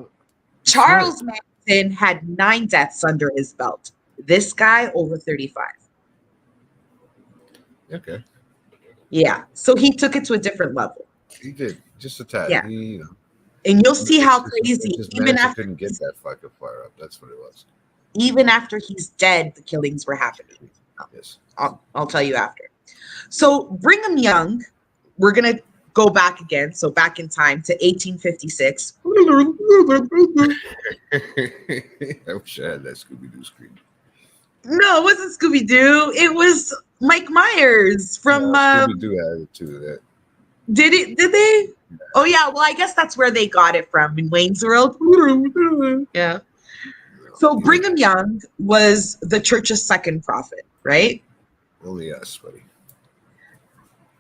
Charles Manson had 9 deaths under his belt. This guy, over 35. Okay. Yeah. So he took it to a different level. He did. Just a tad. Yeah. And you'll see how crazy, even after couldn't get that fucking fire up. That's what it was. Even after he's dead, the killings were happening. Yes. I'll tell you after. So Brigham Young, we're going to go back again. So back in time to 1856. I wish I had that Scooby-Doo screen. No, it wasn't Scooby-Doo. It was Mike Myers from Scooby-Doo had it too. That Did they? Yeah. Oh yeah, well I guess that's where they got it from, in Wayne's World. Yeah. So Brigham Young was the church's second prophet, right? Only us, buddy.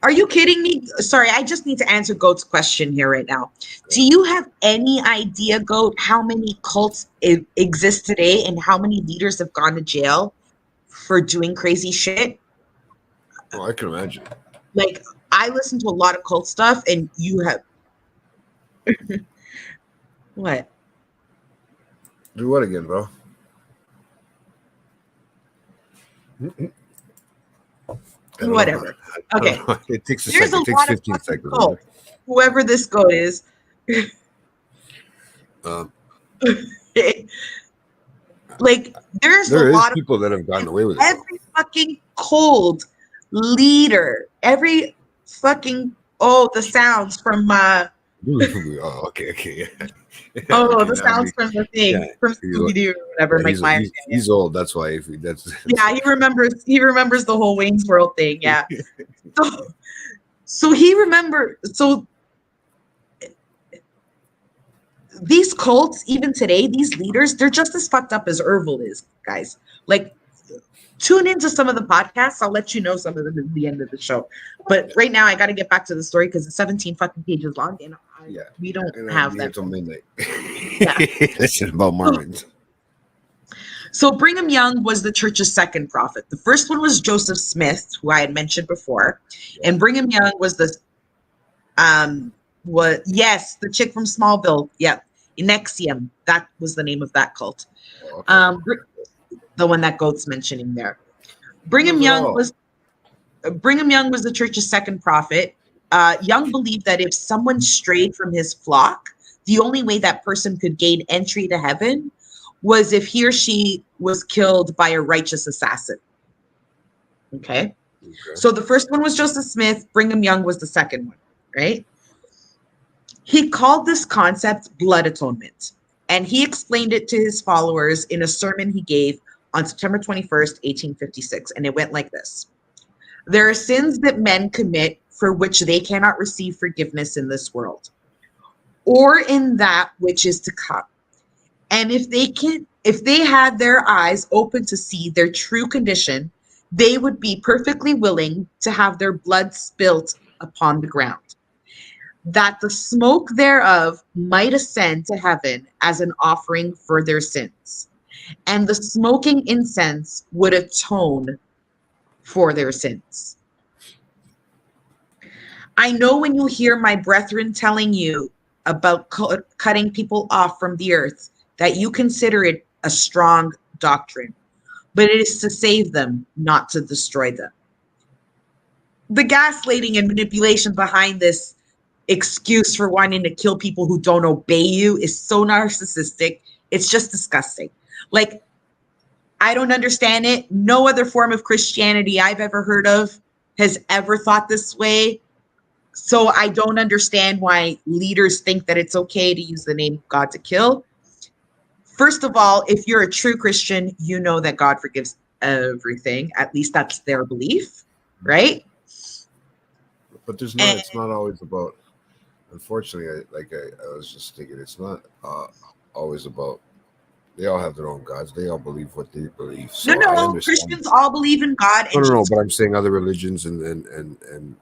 Are you kidding me? Sorry, I just need to answer Goat's question here right now. Do you have any idea, Goat, how many cults exist today and how many leaders have gone to jail for doing crazy shit? Oh, I can imagine. Like, I listen to a lot of cult stuff, and you have what? Do what again, bro? I don't know. Whatever. I Okay. don't know. It takes a There's second. a It takes lot of 15 fucking seconds. cults. Whoever this goat is. Um, Like, there's a there is lot of people that have gotten away with it, though. every fucking cult leader, every fucking the sounds from Oh, okay, yeah. oh, Okay, the now sounds from the yeah, thing from Scooby Doo or whatever, yeah, Mike Myers. he's old. That's why. If that's Yeah, he remembers the whole Wayne's World thing. Yeah. So he remembered. So these cults, even today, these leaders, they're just as fucked up as Ervil is, guys. Like, tune into some of the podcasts. I'll let you know some of them at the end of the show. But right now, I got to get back to the story because it's 17 fucking pages long, and we don't have that until midnight. Yeah. Listen about Mormons. So Brigham Young was the church's second prophet. The first one was Joseph Smith, who I had mentioned before, and Brigham Young was the the chick from Smallville. Yeah, Nexium. That was the name of that cult. Okay. The one that Goat's mentioning there. Brigham Young was the church's second prophet. Young believed that if someone strayed from his flock, the only way that person could gain entry to heaven was if he or she was killed by a righteous assassin. Okay. So the first one was Joseph Smith. Brigham Young was the second one, right? He called this concept blood atonement, and he explained it to his followers in a sermon he gave on September 21st, 1856. And it went like this. There are sins that men commit for which they cannot receive forgiveness in this world or in that which is to come. And if they had their eyes open to see their true condition, they would be perfectly willing to have their blood spilt upon the ground, that the smoke thereof might ascend to heaven as an offering for their sins, and the smoking incense would atone for their sins. I know when you hear my brethren telling you about cutting people off from the earth, that you consider it a strong doctrine, but it is to save them, not to destroy them. The gaslighting and manipulation behind this excuse for wanting to kill people who don't obey you is so narcissistic. It's just disgusting. Like, I don't understand it. No other form of Christianity I've ever heard of has ever thought this way. So I don't understand why leaders think that it's okay to use the name of God to kill. First of all, if you're a true Christian, you know that God forgives everything. At least that's their belief, right? But it's not always about, unfortunately, I was just thinking, it's not always about, they all have their own gods. They all believe what they believe. So No, I understand. Christians all believe in God. No, but I'm saying other religions and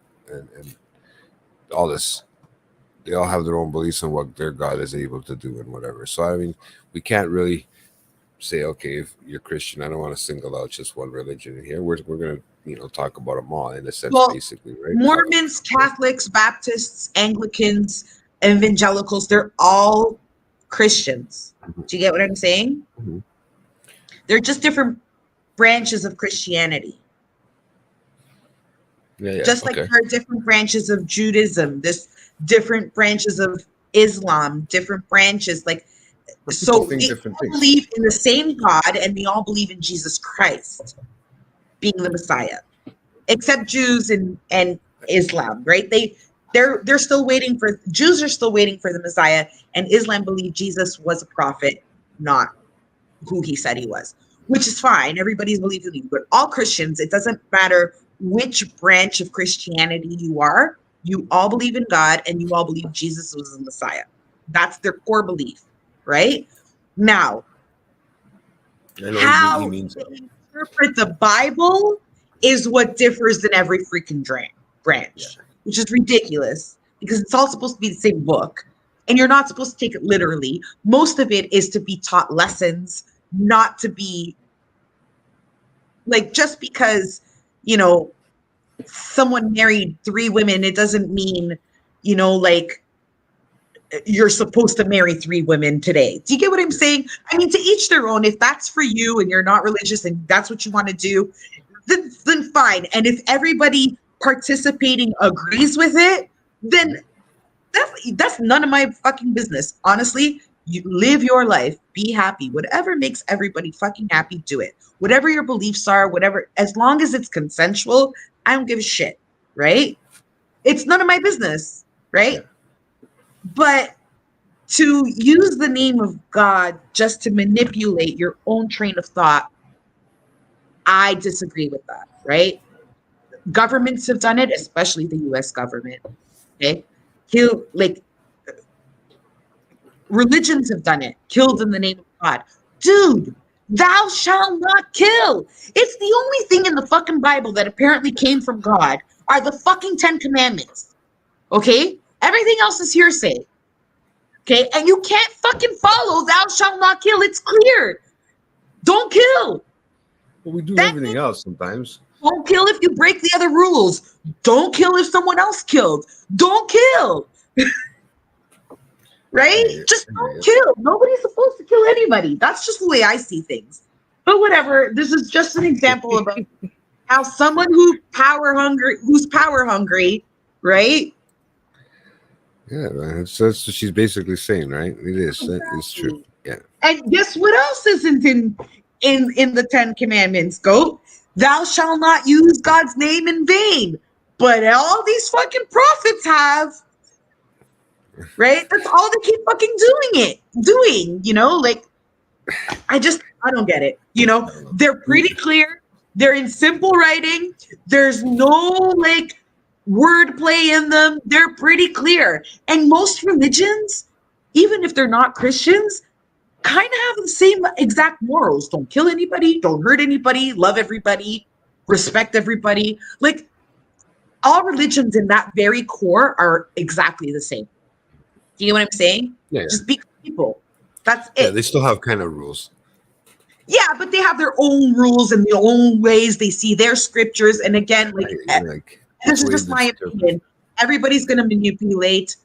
all this, they all have their own beliefs on what their God is able to do and whatever. So I mean, we can't really say, okay, if you're Christian, I don't want to single out just one religion in here. We're gonna talk about them all in a sense, basically, right? Mormons, Catholics, Baptists, Anglicans, evangelicals, they're all Christians. Do you get what I'm saying? Mm-hmm. They're just different branches of Christianity. Yeah. Just like there are different branches of Judaism, there's different branches of Islam, different branches. Like, so we all believe in the same God, and we all believe in Jesus Christ being the Messiah, except Jews and Islam, right? They're still waiting for, Jews are still waiting for the Messiah, and Islam believe Jesus was a prophet, not who he said he was, which is fine. Everybody's believing, but all Christians, it doesn't matter which branch of Christianity you are, you all believe in God and you all believe Jesus was the Messiah. That's their core belief, right? Now, how they interpret the Bible is what differs in every freaking branch, which is ridiculous because it's all supposed to be the same book and you're not supposed to take it literally. Most of it is to be taught lessons, not to be like, just because, someone married 3 women, it doesn't mean, like you're supposed to marry 3 women today. Do you get what I'm saying? I mean, to each their own. If that's for you and you're not religious and that's what you want to do, then fine. And if everybody participating agrees with it, then that's none of my fucking business. Honestly, you live your life, be happy. Whatever makes everybody fucking happy, do it. Whatever your beliefs are, whatever, as long as it's consensual, I don't give a shit, right? It's none of my business, right? Yeah. But to use the name of God just to manipulate your own train of thought, I disagree with that, right? Governments have done it, especially the US government. Okay. Like religions have done it, killed in the name of God. Dude, thou shalt not kill. It's the only thing in the fucking Bible that apparently came from God are the fucking 10 commandments. Okay? Everything else is hearsay. Okay? And you can't fucking follow thou shalt not kill. It's clear. Don't kill. Well, we do That everything else sometimes. Don't kill if you break the other rules. Don't kill if someone else killed. Don't kill. Right? Just don't kill. Nobody's supposed to kill anybody. That's just the way I see things. But whatever. This is just an example about how someone who's power hungry, right? Yeah, man. That's what she's basically saying, right? It is. Exactly. That is true. Yeah. And guess what else isn't in the 10 Commandments? Go, thou shalt not use God's name in vain. But all these fucking prophets have, right? That's all they keep fucking doing, like, I don't get it. They're pretty clear. They're in simple writing. There's no like wordplay in them. They're pretty clear. And most religions, even if they're not Christians, kind of have the same exact morals. Don't kill anybody, don't hurt anybody, love everybody, respect everybody. Like all religions in that very core are exactly the same. Do you know what I'm saying? Yeah. Just be people. That's it. Yeah, they still have kind of rules. Yeah, but they have their own rules and their own ways they see their scriptures. And again, this is just my opinion. Everybody's going to manipulate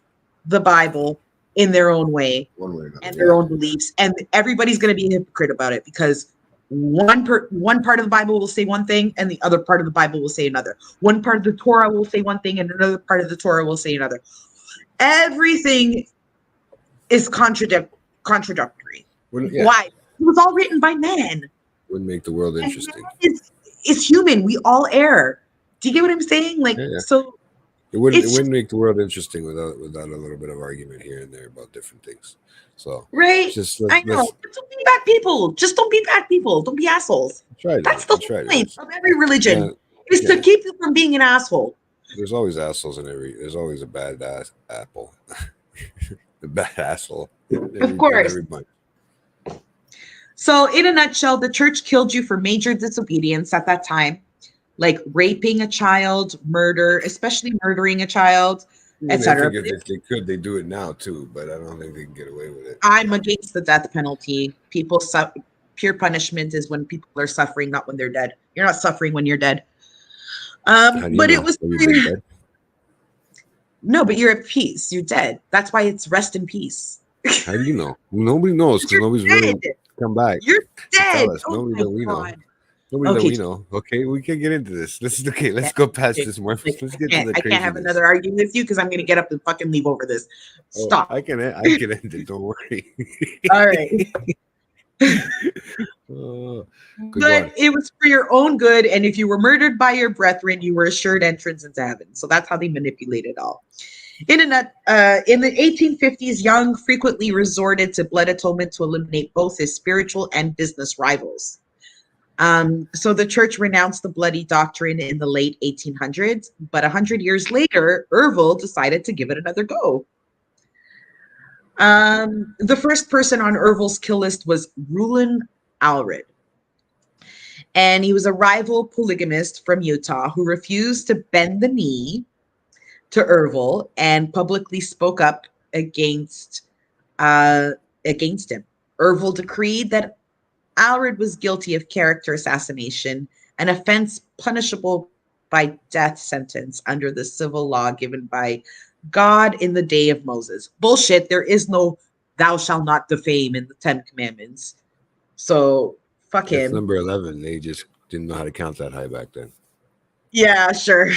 the Bible in their own way, one way or another, and their own beliefs, and everybody's going to be a hypocrite about it because one part of the Bible will say one thing, and the other part of the Bible will say another. One part of the Torah will say one thing, and another part of the Torah will say another. Everything is contradictory. Why? It was all written by man. Wouldn't make the world interesting. It's human. We all err. Do you get what I'm saying? Like, so it wouldn't make the world interesting without a little bit of argument here and there about different things. So right, I know. Don't be bad people. Just don't be bad people. Don't be assholes. That's the whole point of every religion is to keep you from being an asshole. There's always assholes in there's always a bad apple. The bad asshole. Of course. So in a nutshell, the church killed you for major disobedience at that time, like raping a child, murder, especially murdering a child, etc. If they could, they do it now too, but I don't think they can get away with it. I'm against the death penalty. Pure punishment is when people are suffering, not when they're dead. You're not suffering when you're dead. But it was no, but you're at peace. You're dead. That's why it's rest in peace. How do you know? Nobody knows because nobody's really come back. You're dead. Nobody that we know. Nobody that we know. Okay, we can get into this. Let's go past this, Morpheus. Let's get to the craziness. I can't have another argument with you because I'm going to get up and fucking leave over this. Stop. I can end it. Don't worry. All right. But it was for your own good, and if you were murdered by your brethren, you were assured entrance into heaven. So that's how they manipulate it all. In the 1850s, Young frequently resorted to blood atonement to eliminate both his spiritual and business rivals. So the church renounced the bloody doctrine in the late 1800s, but 100 years later, Ervil decided to give it another go. The first person on Ervil's kill list was Rulon Alred. And he was a rival polygamist from Utah who refused to bend the knee to Ervil and publicly spoke up against him. Ervil decreed that Alred was guilty of character assassination, an offense punishable by death sentence under the civil law given by God in the day of Moses. Bullshit. There is no thou shalt not defame in the Ten Commandments. So fuck That's him. number 11. They just didn't know how to count that high back then. Yeah, sure.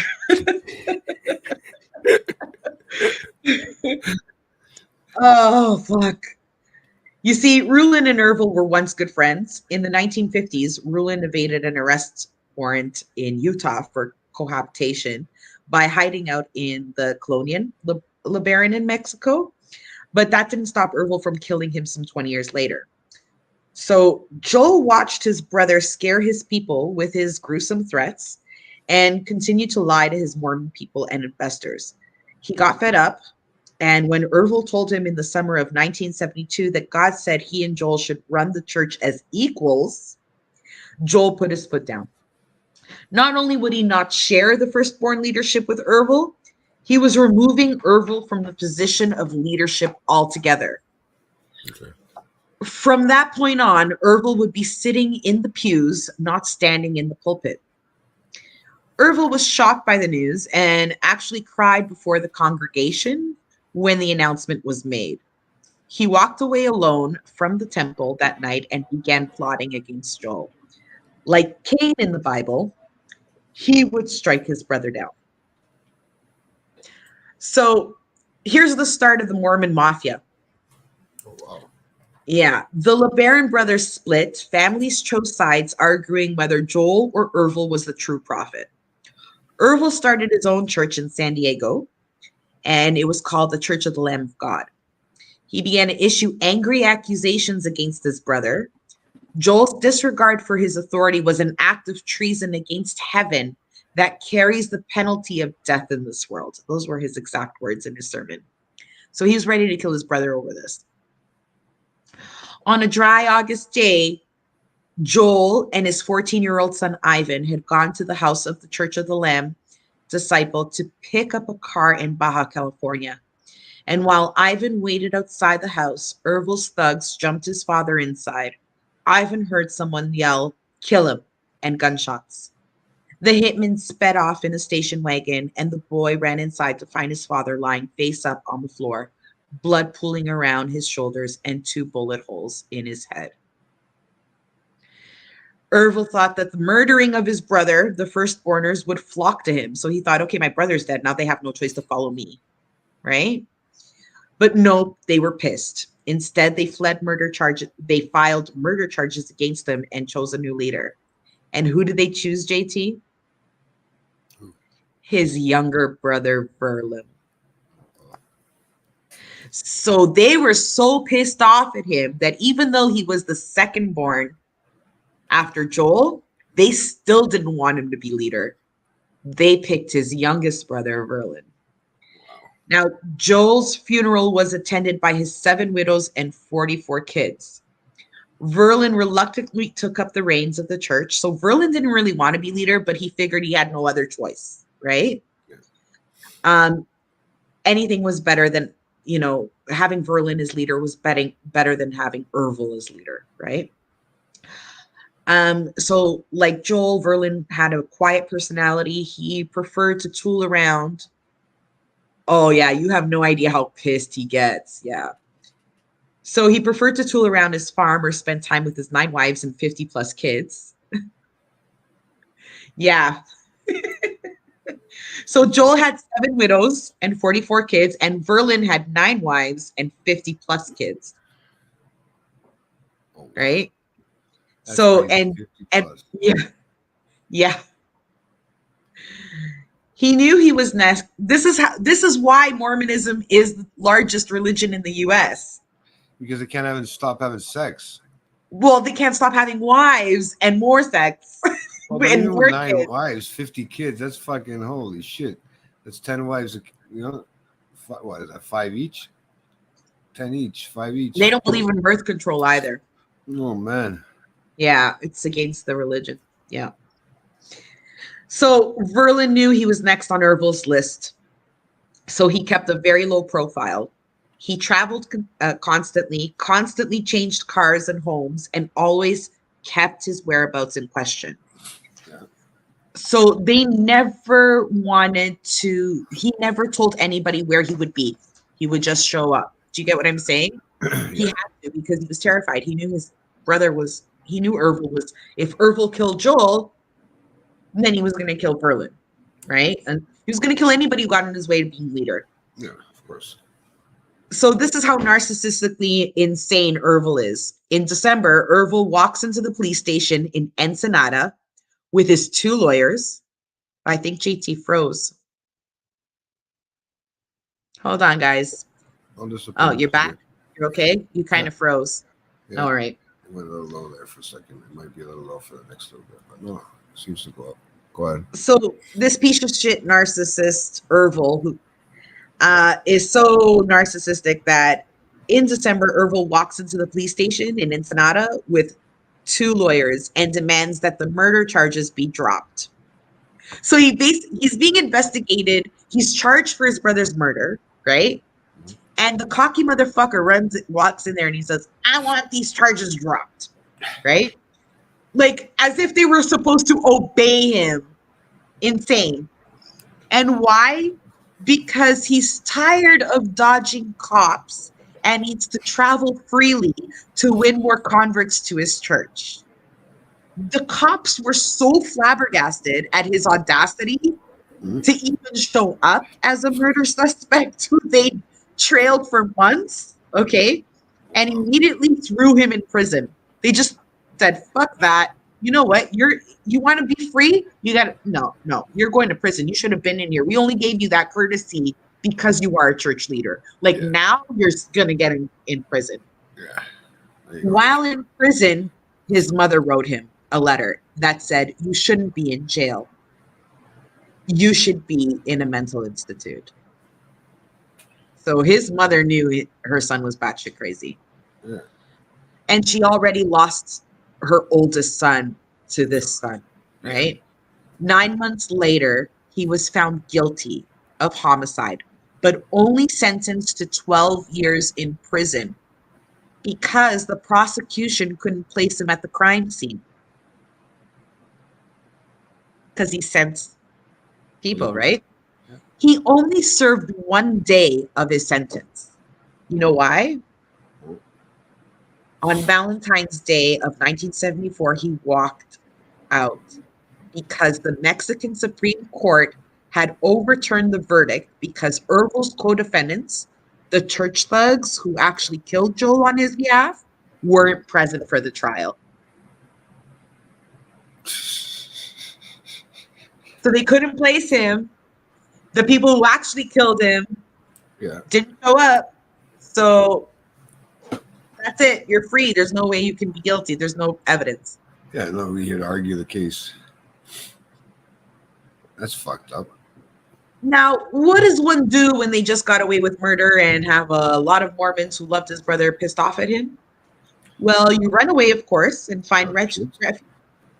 Oh, fuck. You see, Rulin and Ervil were once good friends. In the 1950s, Rulin evaded an arrest warrant in Utah for cohabitation by hiding out in the colonial Lebaron in Mexico. But that didn't stop Ervil from killing him some 20 years later. So Joel watched his brother scare his people with his gruesome threats and continued to lie to his Mormon people and investors. He got fed up, and when Ervil told him in the summer of 1972 that God said he and Joel should run the church as equals, Joel put his foot down. Not only would he not share the firstborn leadership with Ervil, he was removing Ervil from the position of leadership altogether. Okay. From that point on, Ervil would be sitting in the pews, not standing in the pulpit. Ervil was shocked by the news and actually cried before the congregation when the announcement was made. He walked away alone from the temple that night and began plotting against Joel. Like Cain in the Bible, he would strike his brother down. So here's the start of the Mormon Mafia. Oh, wow. Yeah, the LeBaron brothers split. Families chose sides, arguing whether Joel or Ervil was the true prophet. Ervil started his own church in San Diego, and it was called the Church of the Lamb of God. He began to issue angry accusations against his brother. Joel's disregard for his authority was an act of treason against heaven that carries the penalty of death in this world. Those were his exact words in his sermon. So he was ready to kill his brother over this. On a dry August day, Joel and his 14-year-old son Ivan had gone to the house of the Church of the Lamb disciple to pick up a car in Baja California. And while Ivan waited outside the house, Ervil's thugs jumped his father inside. Ivan heard someone yell, "Kill him," and gunshots. The hitman sped off in a station wagon, and the boy ran inside to find his father lying face up on the floor, blood pooling around his shoulders and 2 bullet holes in his head. Ervil thought that the murdering of his brother, the firstborners, would flock to him. So he thought, okay, my brother's dead. Now they have no choice to follow me, right? But no, they were pissed. Instead, they filed murder charges against him and chose a new leader. And who did they choose, JT? His younger brother, Verlin. So they were so pissed off at him that even though he was the second born after Joel, they still didn't want him to be leader. They picked his youngest brother, Verlin. Now, Joel's funeral was attended by his 7 widows and 44 kids. Verlin reluctantly took up the reins of the church. So Verlin didn't really want to be leader, but he figured he had no other choice, right? Anything was better than, having Verlin as leader was better than having Ervil as leader, right? So like Joel, Verlin had a quiet personality. He preferred to tool around. Oh yeah, you have no idea how pissed he gets. Yeah. So he preferred to tool around his farm or spend time with his 9 wives and 50 plus kids. Yeah. So Joel had 7 widows and 44 kids, and Verlin had 9 wives and 50 plus kids. Oh, wow. Right? That's so crazy. and yeah. He knew he was next. This is why Mormonism is the largest religion in the US. Because they can't stop having sex. Well, they can't stop having wives and more sex. Well, and more 9 kids. Wives, 50 kids. That's fucking holy shit. That's 10 wives. What is that? 5 each? 10 each, 5 each. They don't believe in birth control either. Oh man. Yeah, it's against the religion. Yeah. So Verlin knew he was next on Ervil's list. So he kept a very low profile. He traveled constantly changed cars and homes, and always kept his whereabouts in question. Yeah. So they never he never told anybody where he would be. He would just show up. Do you get what I'm saying? He Yeah. had to because he was terrified. He knew he knew Ervil was, if Ervil killed Joel, then he was going to kill Berlin, right? And he was going to kill anybody who got in his way to being leader. Yeah, of course. So this is how narcissistically insane Ervil is. In December, Ervil walks into the police station in Ensenada with his 2 lawyers. I think JT froze. Hold on, guys. I'll Oh, disappear. you're back? You're okay? You kind of froze. Yeah. All right. It went a little low there for a second. It might be a little low for the next little bit, but no, it seems to go up. Go ahead. So this piece of shit narcissist, Ervil, who is so narcissistic that in December, Ervil walks into the police station in Ensenada with 2 lawyers and demands that the murder charges be dropped. So he's being investigated. He's charged for his brother's murder, right? And the cocky motherfucker walks in there and he says, I want these charges dropped, right? Like as if they were supposed to obey him. Insane. And why? Because he's tired of dodging cops and needs to travel freely to win more converts to his church. The cops were so flabbergasted at his audacity to even show up as a murder suspect who they trailed for months, okay, and immediately threw him in prison. They just said, fuck that. You know what? You want to be free? You got to, no, you're going to prison. You should have been in here. We only gave you that courtesy because you are a church leader. Like now you're going to get in prison. Yeah. While in prison, his mother wrote him a letter that said, you shouldn't be in jail. You should be in a mental institute. So his mother knew her son was batshit crazy. Yeah. And she already lost her oldest son to this son, right? 9 months later, he was found guilty of homicide, but only sentenced to 12 years in prison because the prosecution couldn't place him at the crime scene. Because he sensed people, right? Yeah. He only served 1 day of his sentence. You know why? On Valentine's Day of 1974, he walked out because the Mexican Supreme Court had overturned the verdict because Ervil's co-defendants, the church thugs who actually killed Joel on his behalf, weren't present for the trial. So they couldn't place him. The people who actually killed him didn't show up. So that's it. You're free. There's no way you can be guilty. There's no evidence. Yeah, no, we here to argue the case. That's fucked up. Now, what does one do when they just got away with murder and have a lot of Mormons who loved his brother pissed off at him? Well, you run away, of course, and find refuge.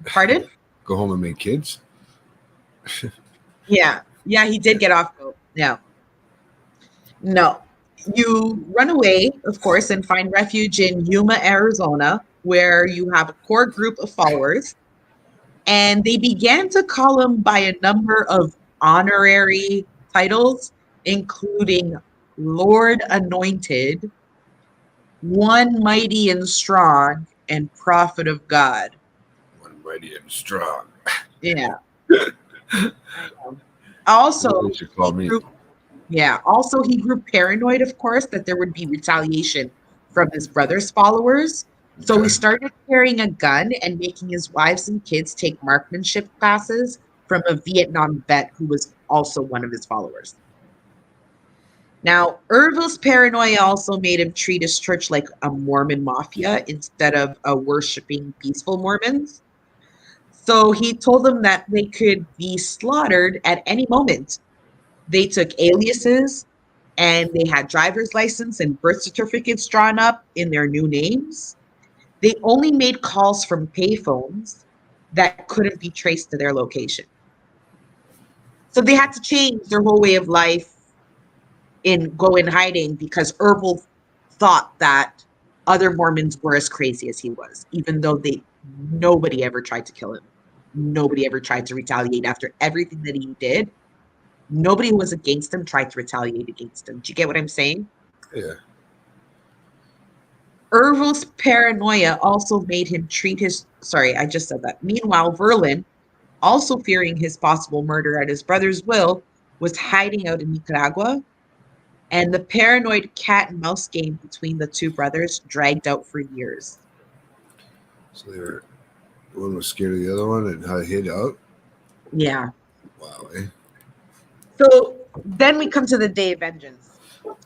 Pardon? Go home and make kids? Yeah, he did get off. Yeah. No. You run away, of course, and find refuge in Yuma, Arizona, where you have a core group of followers. And they began to call him by a number of honorary titles, including Lord Anointed, One Mighty and Strong, and Prophet of God. One Mighty and Strong. Yeah. Also, he grew paranoid, of course, that there would be retaliation from his brother's followers. So he started carrying a gun and making his wives and kids take marksmanship classes from a Vietnam vet who was also one of his followers. Now, Ervil's paranoia also made him treat his church like a Mormon mafia instead of a worshiping peaceful Mormons. So he told them that they could be slaughtered at any moment. They took aliases and they had driver's license and birth certificates drawn up in their new names. They only made calls from payphones that couldn't be traced to their location. So they had to change their whole way of life and go in hiding because Ervil thought that other Mormons were as crazy as he was, even though nobody ever tried to kill him. nobody ever tried to retaliate after everything that he did. Nobody who was against him tried to retaliate against him. Do you get what I'm saying? Yeah. Ervil's paranoia also made him treat his. Sorry, I just said that. Meanwhile, Verlin, also fearing his possible murder at his brother's will, was hiding out in Nicaragua, and the paranoid cat and mouse game between the two brothers dragged out for years. So one was scared of the other one and how it hid out. Yeah. Wow. Eh? So then we come to the Day of Vengeance,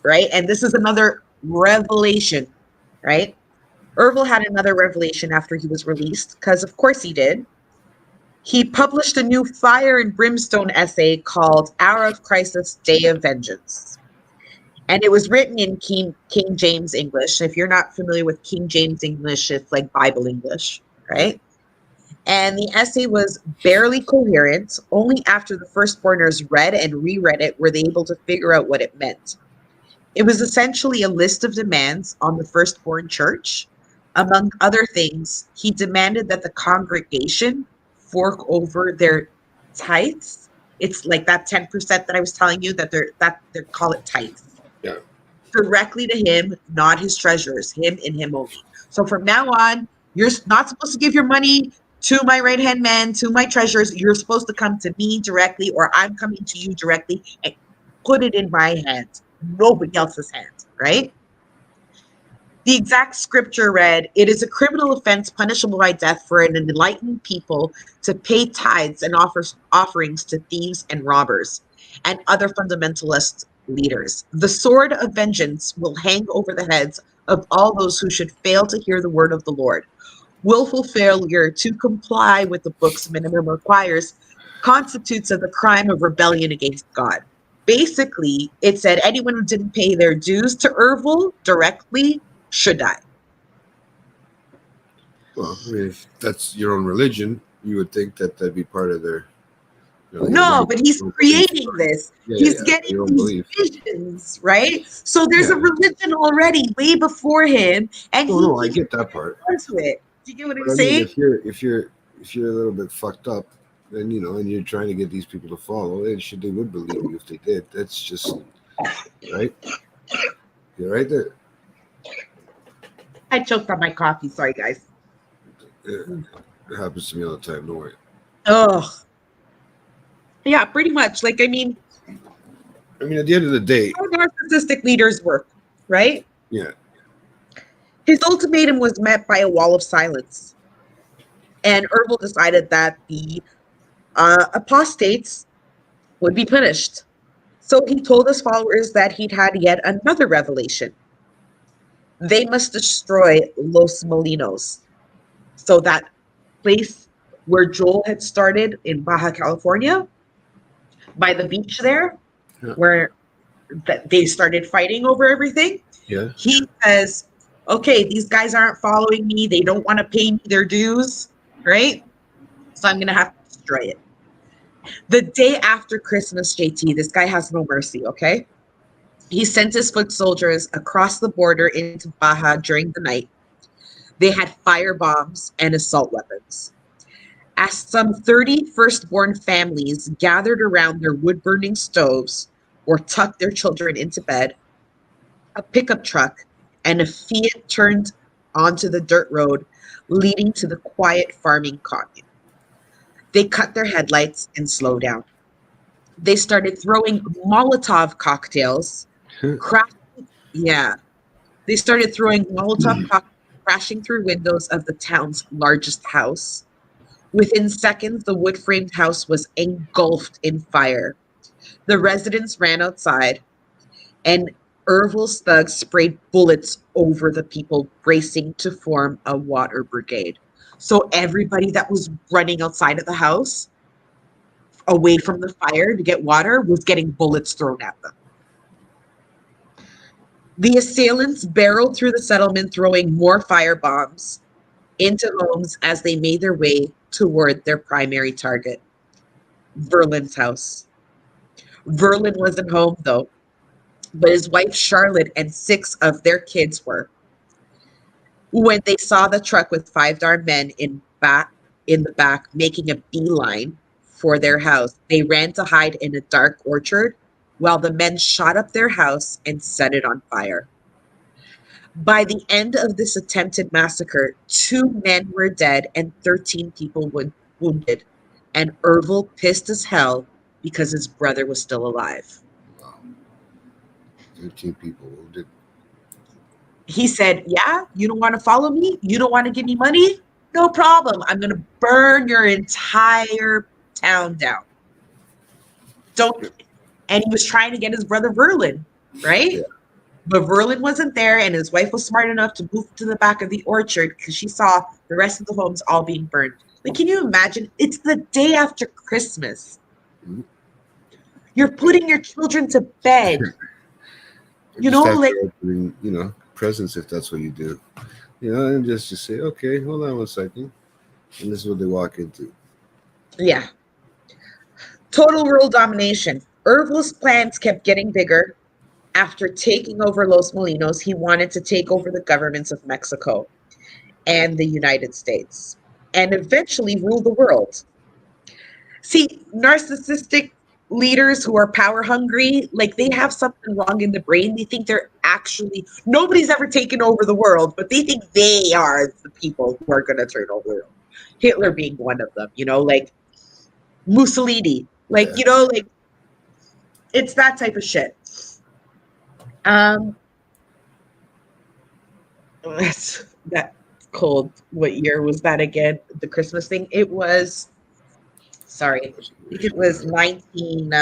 right? And this is another revelation, right? Ervil had another revelation after he was released, because of course he did. He published a new fire and brimstone essay called Hour of Crisis, Day of Vengeance. And it was written in King James English. If you're not familiar with King James English, it's like Bible English, right? And the essay was barely coherent. Only after the firstborners read and reread it were they able to figure out what it meant. It was essentially a list of demands on the firstborn church. Among other things, he demanded that the congregation fork over their tithes. It's like that 10% that I was telling you that they call it tithes. Yeah. Directly to him, not his treasurers, him and him only. So from now on, you're not supposed to give your money to my right-hand man, to my treasurers. You're supposed to come to me directly, or I'm coming to you directly and put it in my hands, nobody else's hands, right? The exact scripture read, "It is a criminal offense punishable by death for an enlightened people to pay tithes and offerings to thieves and robbers and other fundamentalist leaders. The sword of vengeance will hang over the heads of all those who should fail to hear the word of the Lord. Willful failure to comply with the book's minimum requires constitutes of the crime of rebellion against God." Basically, it said anyone who didn't pay their dues to Ervil directly should die. Well, I mean, if that's your own religion, you would think that that'd be part of their. No, but he's creating this. He's getting your own these belief. visions, right? So there's a Yeah. religion already way before him, and No, I he get that part. onto it. Do you get what I'm But I mean, saying? if you're a little bit fucked up, then and you're trying to get these people to follow, they would believe you if they did. That's just right. You're right there. I choked on my coffee. Sorry, guys. It happens to me all the time. Don't worry. Oh, yeah, pretty much. Like, I mean, at the end of the day, how narcissistic leaders work, right? yeah. His ultimatum was met by a wall of silence. And Ervil decided that the apostates would be punished. So he told his followers that he'd had yet another revelation. They must destroy Los Molinos. So that place where Joel had started in Baja California, by the beach there, where they started fighting over everything. Yeah. He says, okay, these guys aren't following me. They don't want to pay me their dues, right? So I'm going to have to destroy it. The day after Christmas, JT, this guy has no mercy, okay? He sent his foot soldiers across the border into Baja during the night. They had fire bombs and assault weapons. As some 30 firstborn families gathered around their wood-burning stoves or tucked their children into bed, a pickup truck and a Fiat turned onto the dirt road leading to the quiet farming commune. They cut their headlights and slowed down. They started throwing Molotov cocktails. They started throwing Molotov cocktails crashing through windows of the town's largest house. Within seconds, the wood-framed house was engulfed in fire. The residents ran outside, and Ervil's thugs sprayed bullets over the people racing to form a water brigade. So everybody that was running outside of the house, away from the fire to get water, was getting bullets thrown at them. The assailants barreled through the settlement, throwing more fire bombs into homes as they made their way toward their primary target, Verlin's house. Verlin wasn't home, though, but his wife Charlotte and 6 of their kids were. When they saw the truck with 5 armed men in in the back, making a beeline for their house. They ran to hide in a dark orchard while the men shot up their house and set it on fire. By the end of this attempted massacre, 2 men were dead and 13 people wounded. And Ervil, pissed as hell because his brother was still alive. Wow. 13 people wounded. He said, yeah, you don't want to follow me? You don't want to give me money? No problem. I'm going to burn your entire town down. Don't. And he was trying to get his brother Verlin, right? Yeah. But Verlin wasn't there, and his wife was smart enough to move to the back of the orchard because she saw the rest of the homes all being burned. Like, can you imagine? It's the day after Christmas. Mhm. You're putting your children to bed. You know, like opening, presents if that's what you do. And just say, okay, hold on 1 second. And this is what they walk into. Yeah. Total world domination. Ervil's plans kept getting bigger. After taking over Los Molinos, he wanted to take over the governments of Mexico and the United States and eventually rule the world. See, narcissistic leaders who are power hungry, like they have something wrong in the brain. They think they're actually, nobody's ever taken over the world, but they think they are the people who are going to turn over the world. Hitler being one of them, like Mussolini, like, like it's that type of shit. That's cold. What year was that again? The Christmas thing? It was, sorry, I think it was 19.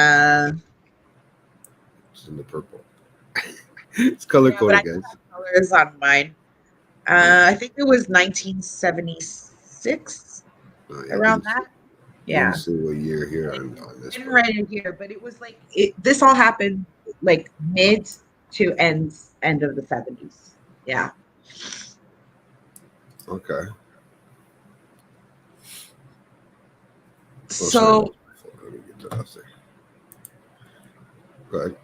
It's in the purple. It's color coded, guys. Colors on mine. I think it was 1976. Around that. Yeah. Let me see what year here on this. I didn't write it here, but it was like this all happened like mid to end of the 70s. Yeah. Okay. So let me get that out there. Go ahead.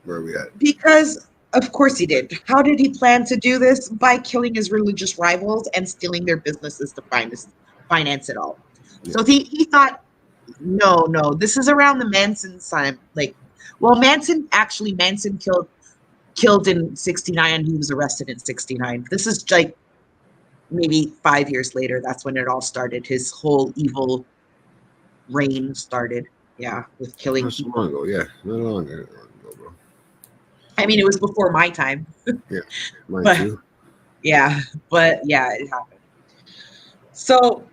Where are we at? Because of course he did. How did he plan to do this? By killing his religious rivals and stealing their businesses to finance it all. Yeah. So he thought, no, this is around the Manson time. Manson killed in 69. He was arrested in 69. This is like maybe 5 years later. That's when it all started. His whole evil reign started. Yeah, with killing not people. So long ago, yeah. Not long ago, bro. I mean, it was before my time. Yeah, mine too. Yeah, but yeah, it happened. So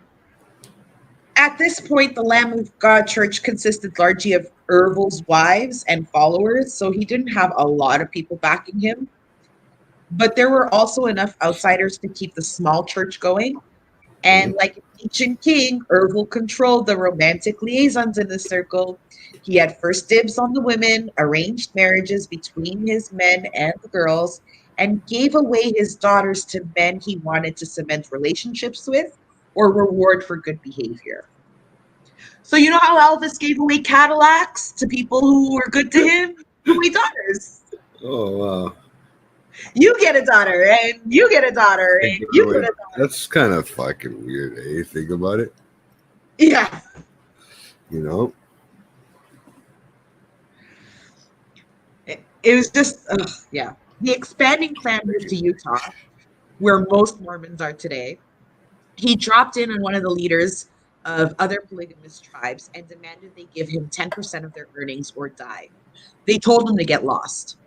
at this point, the Lamb of God Church consisted largely of Ervil's wives and followers, so he didn't have a lot of people backing him. But there were also enough outsiders to keep the small church going. And like an ancient king, Ervil controlled the romantic liaisons in the circle. He had first dibs on the women, arranged marriages between his men and the girls, and gave away his daughters to men he wanted to cement relationships with or reward for good behavior. So you know how Elvis gave away Cadillacs to people who were good to him? He gave away daughters. Oh, wow. You get a daughter, and you get a daughter, and you get a daughter. That's kind of fucking weird, eh? Think about it. Yeah. It was just, yeah. The expanding clan moved to Utah, where most Mormons are today. He dropped in on one of the leaders of other polygamous tribes and demanded they give him 10% of their earnings or die. They told him to get lost.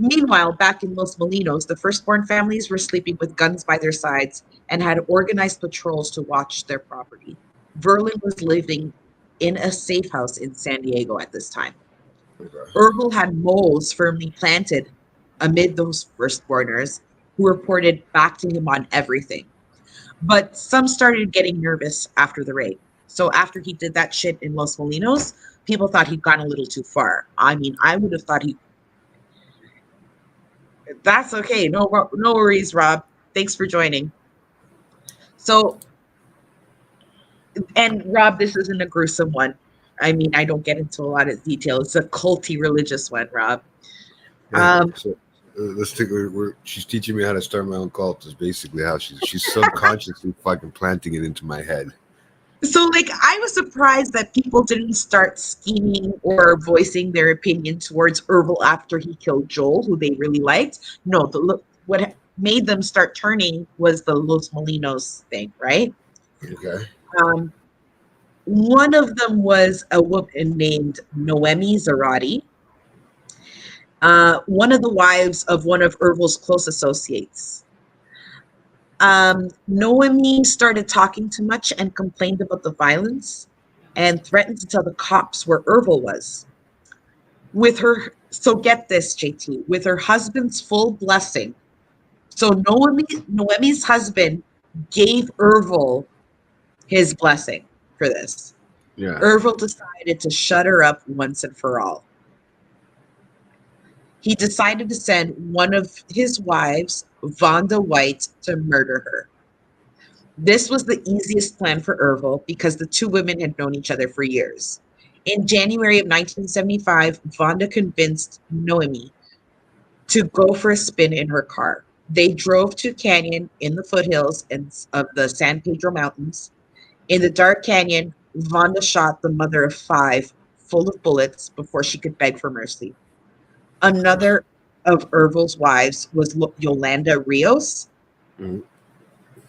Meanwhile, back in Los Molinos, the firstborn families were sleeping with guns by their sides and had organized patrols to watch their property. Verlin was living in a safe house in San Diego at this time. Okay. Ervil had moles firmly planted amid those firstborners who reported back to him on everything. But some started getting nervous after the raid. So after he did that shit in Los Molinos, people thought he'd gone a little too far. I mean, I would have thought that's okay. No worries, Rob. Thanks for joining. So, and Rob, this isn't a gruesome one. I mean, I don't get into a lot of detail. It's a culty religious one, Rob. Yeah, let's take. She's teaching me how to start my own cult. Is basically how she's subconsciously fucking planting it into my head. So, like, I was surprised that people didn't start scheming or voicing their opinion towards Ervil after he killed Joel, who they really liked. No, what made them start turning was the Los Molinos thing, right? Okay. Um, one of them was a woman named Noemi Zarati, one of the wives of one of Ervil's close associates. Noemi started talking too much and complained about the violence and threatened to tell the cops where Ervil was. With her, so get this, JT, with her husband's full blessing. So Noemi's husband gave Ervil his blessing for this. Yeah. Ervil decided to shut her up once and for all. He decided to send one of his wives, Vonda White, to murder her. This was the easiest plan for Ervil because the two women had known each other for years. In January of 1975, Vonda convinced Noemi to go for a spin in her car. They drove to a canyon in the foothills of the San Pedro Mountains. In the dark canyon, Vonda shot the mother of five full of bullets before she could beg for mercy. Another of Ervil's wives was Yolanda Rios, Mhm.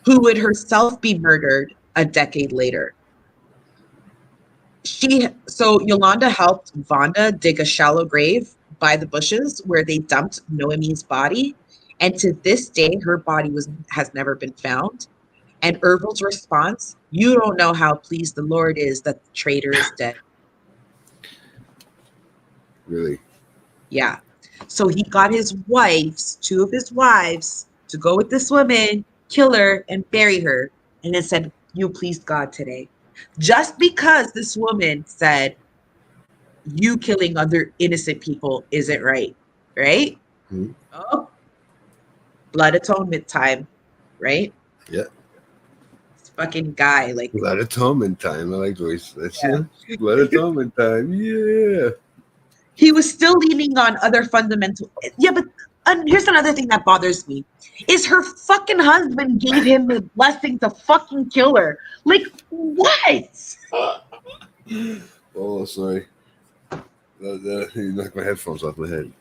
who would herself be murdered a decade later. So Yolanda helped Vonda dig a shallow grave by the bushes where they dumped Noemi's body, and to this day, her body has never been found. And Ervil's response: "You don't know how pleased the Lord is that the traitor is dead." Really. Yeah. So he got two of his wives, to go with this woman, kill her, and bury her, and then said, "You pleased God today." Just because this woman said, "You killing other innocent people isn't right," right? Mhm. Oh, blood atonement time, right? Yeah. This fucking guy, like, Blood atonement time. I like the way that's yeah. blood atonement time. Yeah. He was still leaning on other fundamental. Yeah, but here's another thing that bothers me: is her fucking husband gave him the blessing to fucking kill her. Like, what? Oh, sorry. You knocked my headphones off my head.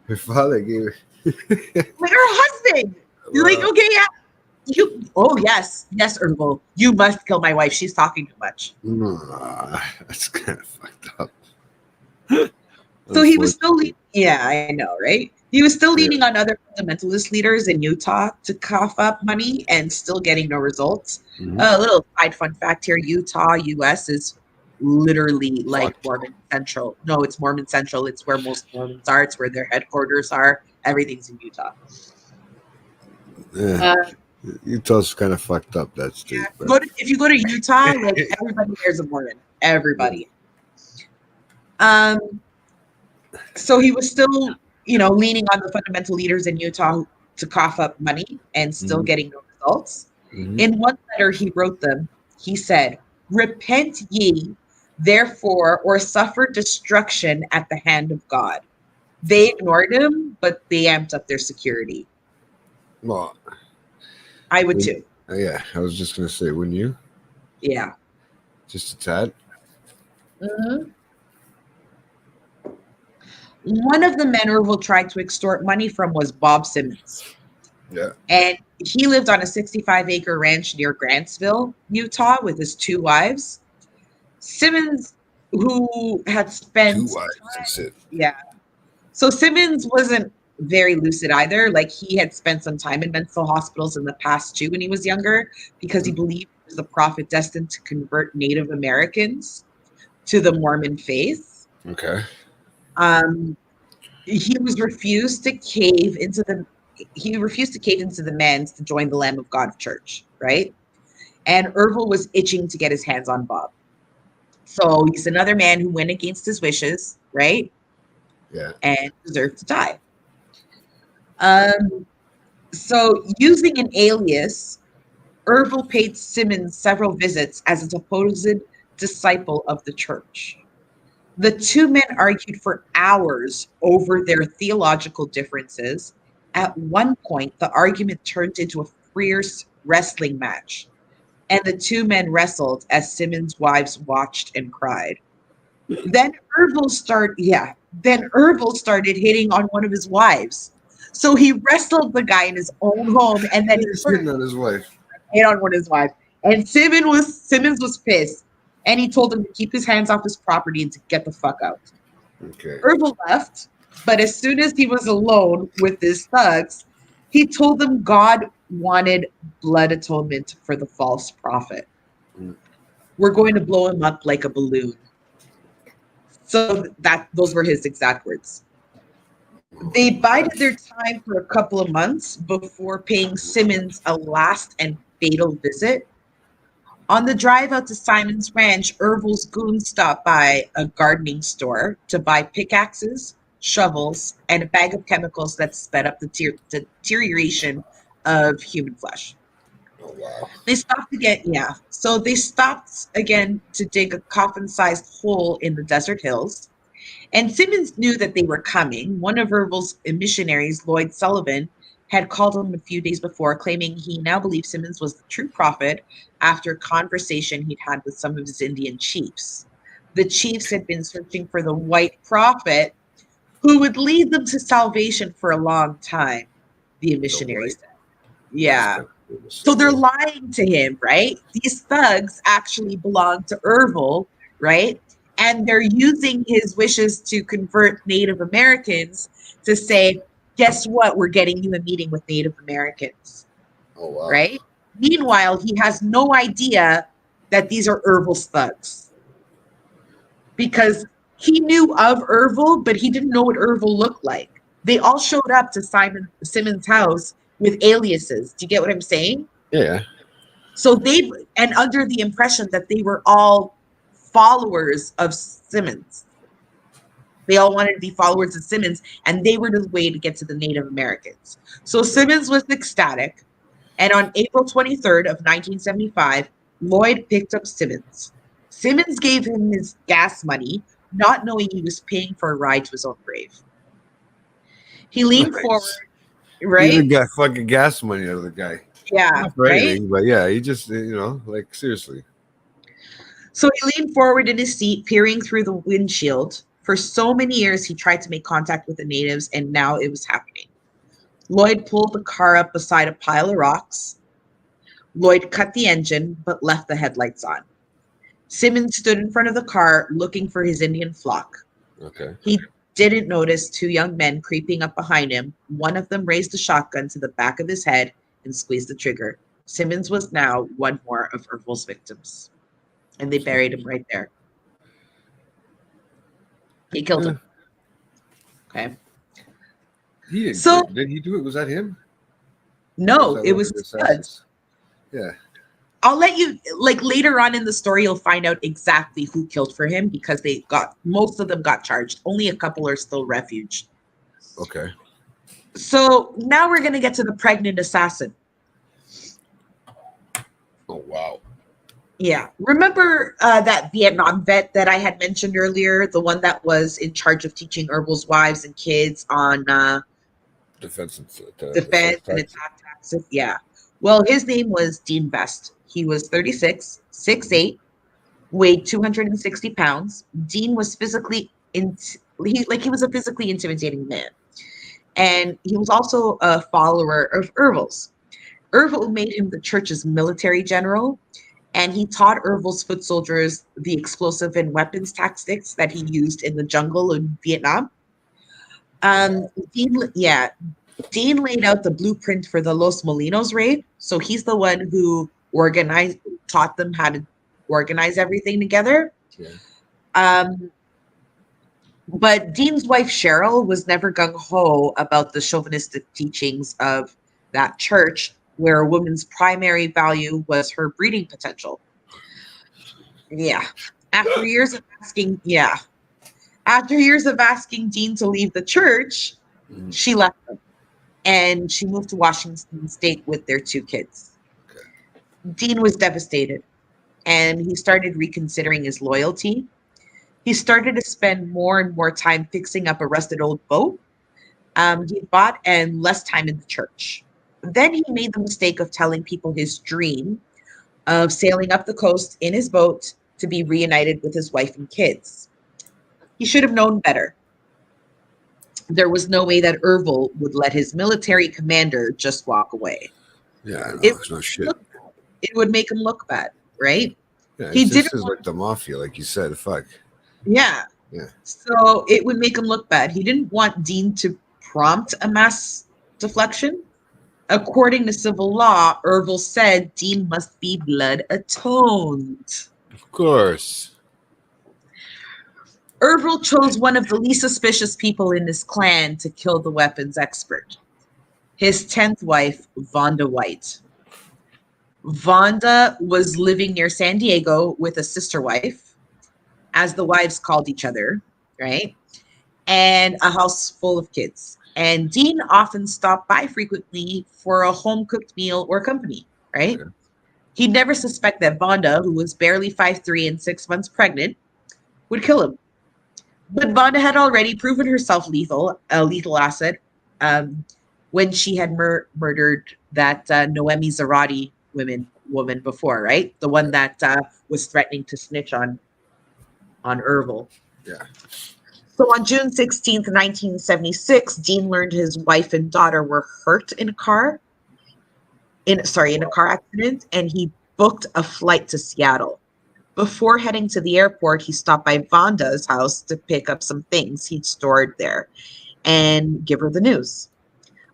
Her father gave her. Like, her husband. You're like, Well, okay, yeah. Oh, yes. Yes, Ervil. You must kill my wife. She's talking too much. that's kind of fucked up. So he was still, Unfortunately. yeah, I know, right? He was still Yeah. leaning on other fundamentalist leaders in Utah to cough up money and still getting no results. Mhm. A little side fun fact here: Utah, US is literally like Fucked. Mormon Central. No, it's Mormon Central. It's where most Mormons are. It's where their headquarters are. Everything's in Utah. Yeah. Uh, Utah's kind of fucked up, that state, yeah, but if you go to Utah, like, everybody there's a Mormon. Everybody. Um, so he was still, leaning on the fundamental leaders in Utah to cough up money and still Mhm. getting no results. Mhm. In one letter he wrote them, he said, "Repent ye, therefore, or suffer destruction at the hand of God." They ignored him, but they amped up their security. Well, I would too. yeah, I was just gonna say, wouldn't you? Yeah. Just a tad. Mhm. One of the men Ervil tried to extort money from was Bob Simmons. Yeah. And he lived on a 65-acre ranch near Grantsville, Utah, with his two wives. Simmons, who had Two spent wives. time, That's it. yeah. So Simmons wasn't very lucid either. Like, he had spent some time in mental hospitals in the past too when he was younger, because he believed he was the prophet destined to convert Native Americans to the Mormon faith. Okay. Um, he was refused to cave into the he refused to cave into the demands to join the Lamb of God Church, right? And Ervil was itching to get his hands on Bob. So he's another man who went against his wishes, right? Yeah. And deserved to die. Um, so using an alias, Ervil paid Simmons several visits as a supposed disciple of the church. The two men argued for hours over their theological differences. At one point, the argument turned into a fierce wrestling match. and the two men wrestled as Simmons' wives watched and cried. Then Ervil started hitting on one of his wives. So he wrestled the guy in his own home, and then he He's turned hitting on his wife. hit on one of his wives. And Simmons was pissed, and he told him to keep his hands off his property and to get the fuck out. Okay. Ervil left, but as soon as he was alone with his thugs, he told them God wanted blood atonement for the false prophet. Mm. We're going to blow him up like a balloon. So those were his exact words. They bided their time for a couple of months before paying Simmons a last and fatal visit. On the drive out to Simon's ranch, Ervil's goons stopped by a gardening store to buy pickaxes, shovels, and a bag of chemicals that sped up the deterioration of human flesh. Oh wow. They stopped again, yeah. So they stopped again to dig a coffin-sized hole in the desert hills. And Simmons knew that they were coming. One of Ervil's missionaries, Lloyd Sullivan, had called him a few days before, claiming he now believed Simmons was the true prophet after a conversation he'd had with some of his Indian chiefs. The chiefs had been searching for the white prophet who would lead them to salvation for a long time, the missionary said. Yeah. So they're lying to him, right? These thugs actually belong to Ervil, right? And they're using his wishes to convert Native Americans to say, guess what? We're getting you a meeting with Native Americans. Oh wow. Right? Meanwhile, he has no idea that these are Ervil's thugs. Because he knew of Ervil, but he didn't know what Ervil looked like. They all showed up to Simmons' house with aliases. Do you get what I'm saying? Yeah. So and under the impression that they were all followers of Simmons. They all wanted to be followers of Simmons, and they were the way to get to the Native Americans. So Simmons was ecstatic, and on April 23rd of 1975, Lloyd picked up Simmons. Simmons gave him his gas money, not knowing he was paying for a ride to his own grave. He leaned forward, right? He even got fucking gas money out of the guy. Yeah, not for right? anything, but yeah, he just like seriously. So he leaned forward in his seat, peering through the windshield. For so many years, he tried to make contact with the natives, and now it was happening. Lloyd pulled the car up beside a pile of rocks. Lloyd cut the engine, but left the headlights on. Simmons stood in front of the car, looking for his Indian flock. Okay. He didn't notice two young men creeping up behind him. One of them raised a shotgun to the back of his head and squeezed the trigger. Simmons was now one more of Ervil's victims. And they buried him right there. He killed him. Okay. He didn't. Did he do it? Was that him? No, it was Studs. Yeah. I'll let you, like, later on in the story, you'll find out exactly who killed for him because most of them got charged. Only a couple are still refuge. Okay. So now we're going to get to the pregnant assassin. Oh, wow. Yeah. Remember that Vietnam vet that I had mentioned earlier? The one that was in charge of teaching Ervil's wives and kids on defense and attack tactics? Yeah. Well, his name was Dean Best. He was 36, 6'8", weighed 260 pounds. Dean was he was a physically intimidating man. And he was also a follower of Ervil's. Ervil made him the church's military general, and he taught Ervil's foot soldiers the explosive and weapons tactics that he used in the jungle in Vietnam. Dean laid out the blueprint for the Los Molinos raid. So he's the one who taught them how to organize everything together. Yeah. But Dean's wife, Cheryl, was never gung-ho about the chauvinistic teachings of that church, where a woman's primary value was her breeding potential. Yeah. After years of asking Dean to leave the church, she left him. And she moved to Washington State with their two kids. Okay. Dean was devastated, and he started reconsidering his loyalty. He started to spend more and more time fixing up a rusted old boat he bought and less time in the church. Then he made the mistake of telling people his dream, of sailing up the coast in his boat to be reunited with his wife and kids. He should have known better. There was no way that Ervil would let his military commander just walk away. Yeah, I know. It It's no would, shit. look, it would make him look bad, right? Yeah, He it's didn't just is want, like the mafia, like you said. Fuck. yeah. Yeah. So it would make him look bad. He didn't want Dean to prompt a mass deflection. According to civil law, Ervil said Dean must be blood atoned. Of course. Ervil chose one of the least suspicious people in his clan to kill the weapons expert, his 10th wife, Vonda White. Vonda was living near San Diego with a sister wife, as the wives called each other, right? And a house full of kids. And Dean often stopped by frequently for a home cooked meal or company, right? Okay. He'd never suspect that Vonda, who was barely 5'3" and 6 months pregnant, would kill him. But Vonda had already proven herself a lethal asset, um, when she had murdered that Noemi Zarate woman before, right? The one that was threatening to snitch on Ervil. Yeah. So on June 16th, 1976, Dean learned his wife and daughter were hurt in a car accident, and he booked a flight to Seattle. Before heading to the airport, he stopped by Vonda's house to pick up some things he'd stored there and give her the news.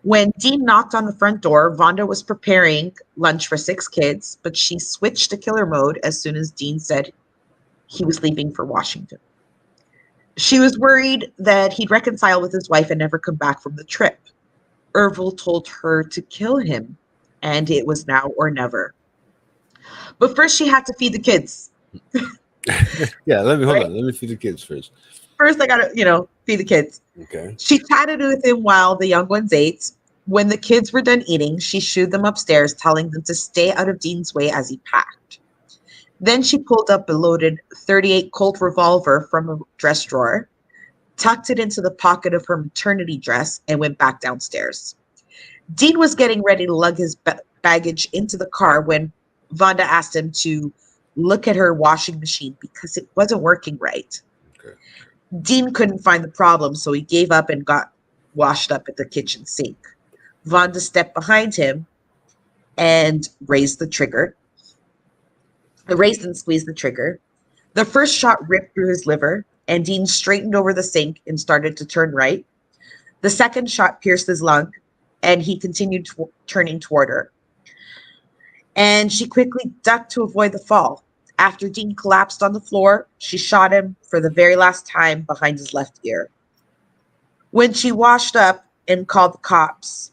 When Dean knocked on the front door, Vonda was preparing lunch for 6 kids, but she switched to killer mode as soon as Dean said he was leaving for Washington. She was worried that he'd reconcile with his wife and never come back from the trip. Ervil told her to kill him, and it was now or never. But first, she had to feed the kids. Yeah, hold Right? on. Let me feed the kids first. First, I gotta, feed the kids. Okay. She chatted with him while the young ones ate. When the kids were done eating, she shooed them upstairs, telling them to stay out of Dean's way as he packed. Then she pulled up a loaded .38 Colt revolver from a dress drawer, tucked it into the pocket of her maternity dress, and went back downstairs. Dean was getting ready to lug his baggage into the car when Vonda asked him to look at her washing machine because it wasn't working right. Okay. Dean couldn't find the problem, so he gave up and got washed up at the kitchen sink. Vonda stepped behind him and raised and squeezed the trigger. The first shot ripped through his liver, and Dean straightened over the sink and started to turn right. The second shot pierced his lung, and he continued turning toward her. And she quickly ducked to avoid the fall. After Dean collapsed on the floor, she shot him for the very last time behind his left ear. When she washed up and called the cops,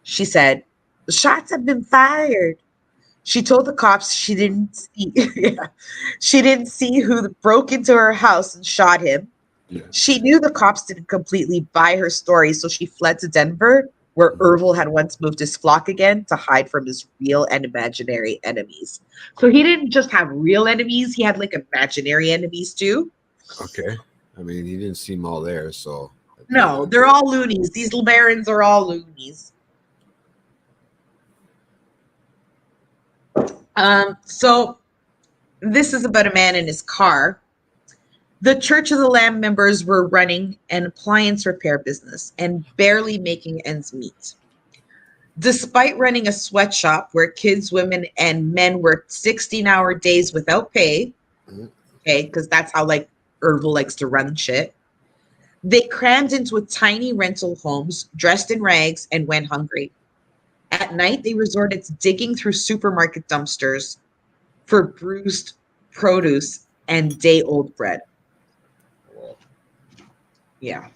she said, "The shots have been fired." She told the cops she didn't see she didn't see who broke into her house and shot him. Yeah. She knew the cops didn't completely buy her story, so she fled to Denver, where Ervil had once moved his flock again to hide from his real and imaginary enemies. So he didn't just have real enemies, he had like imaginary enemies too. Okay. I mean, he didn't seem all there, so. No, they're all loonies. These Lebarons are all loonies. So this is about a man in his car. The Church of the Lamb members were running an appliance repair business and barely making ends meet. Despite running a sweatshop where kids, women, and men worked 16-hour days without pay, okay, because that's how like Ervil likes to run shit, they crammed into tiny rental homes, dressed in rags, and went hungry. At night, they resorted to digging through supermarket dumpsters for bruised produce and day-old bread. Yeah.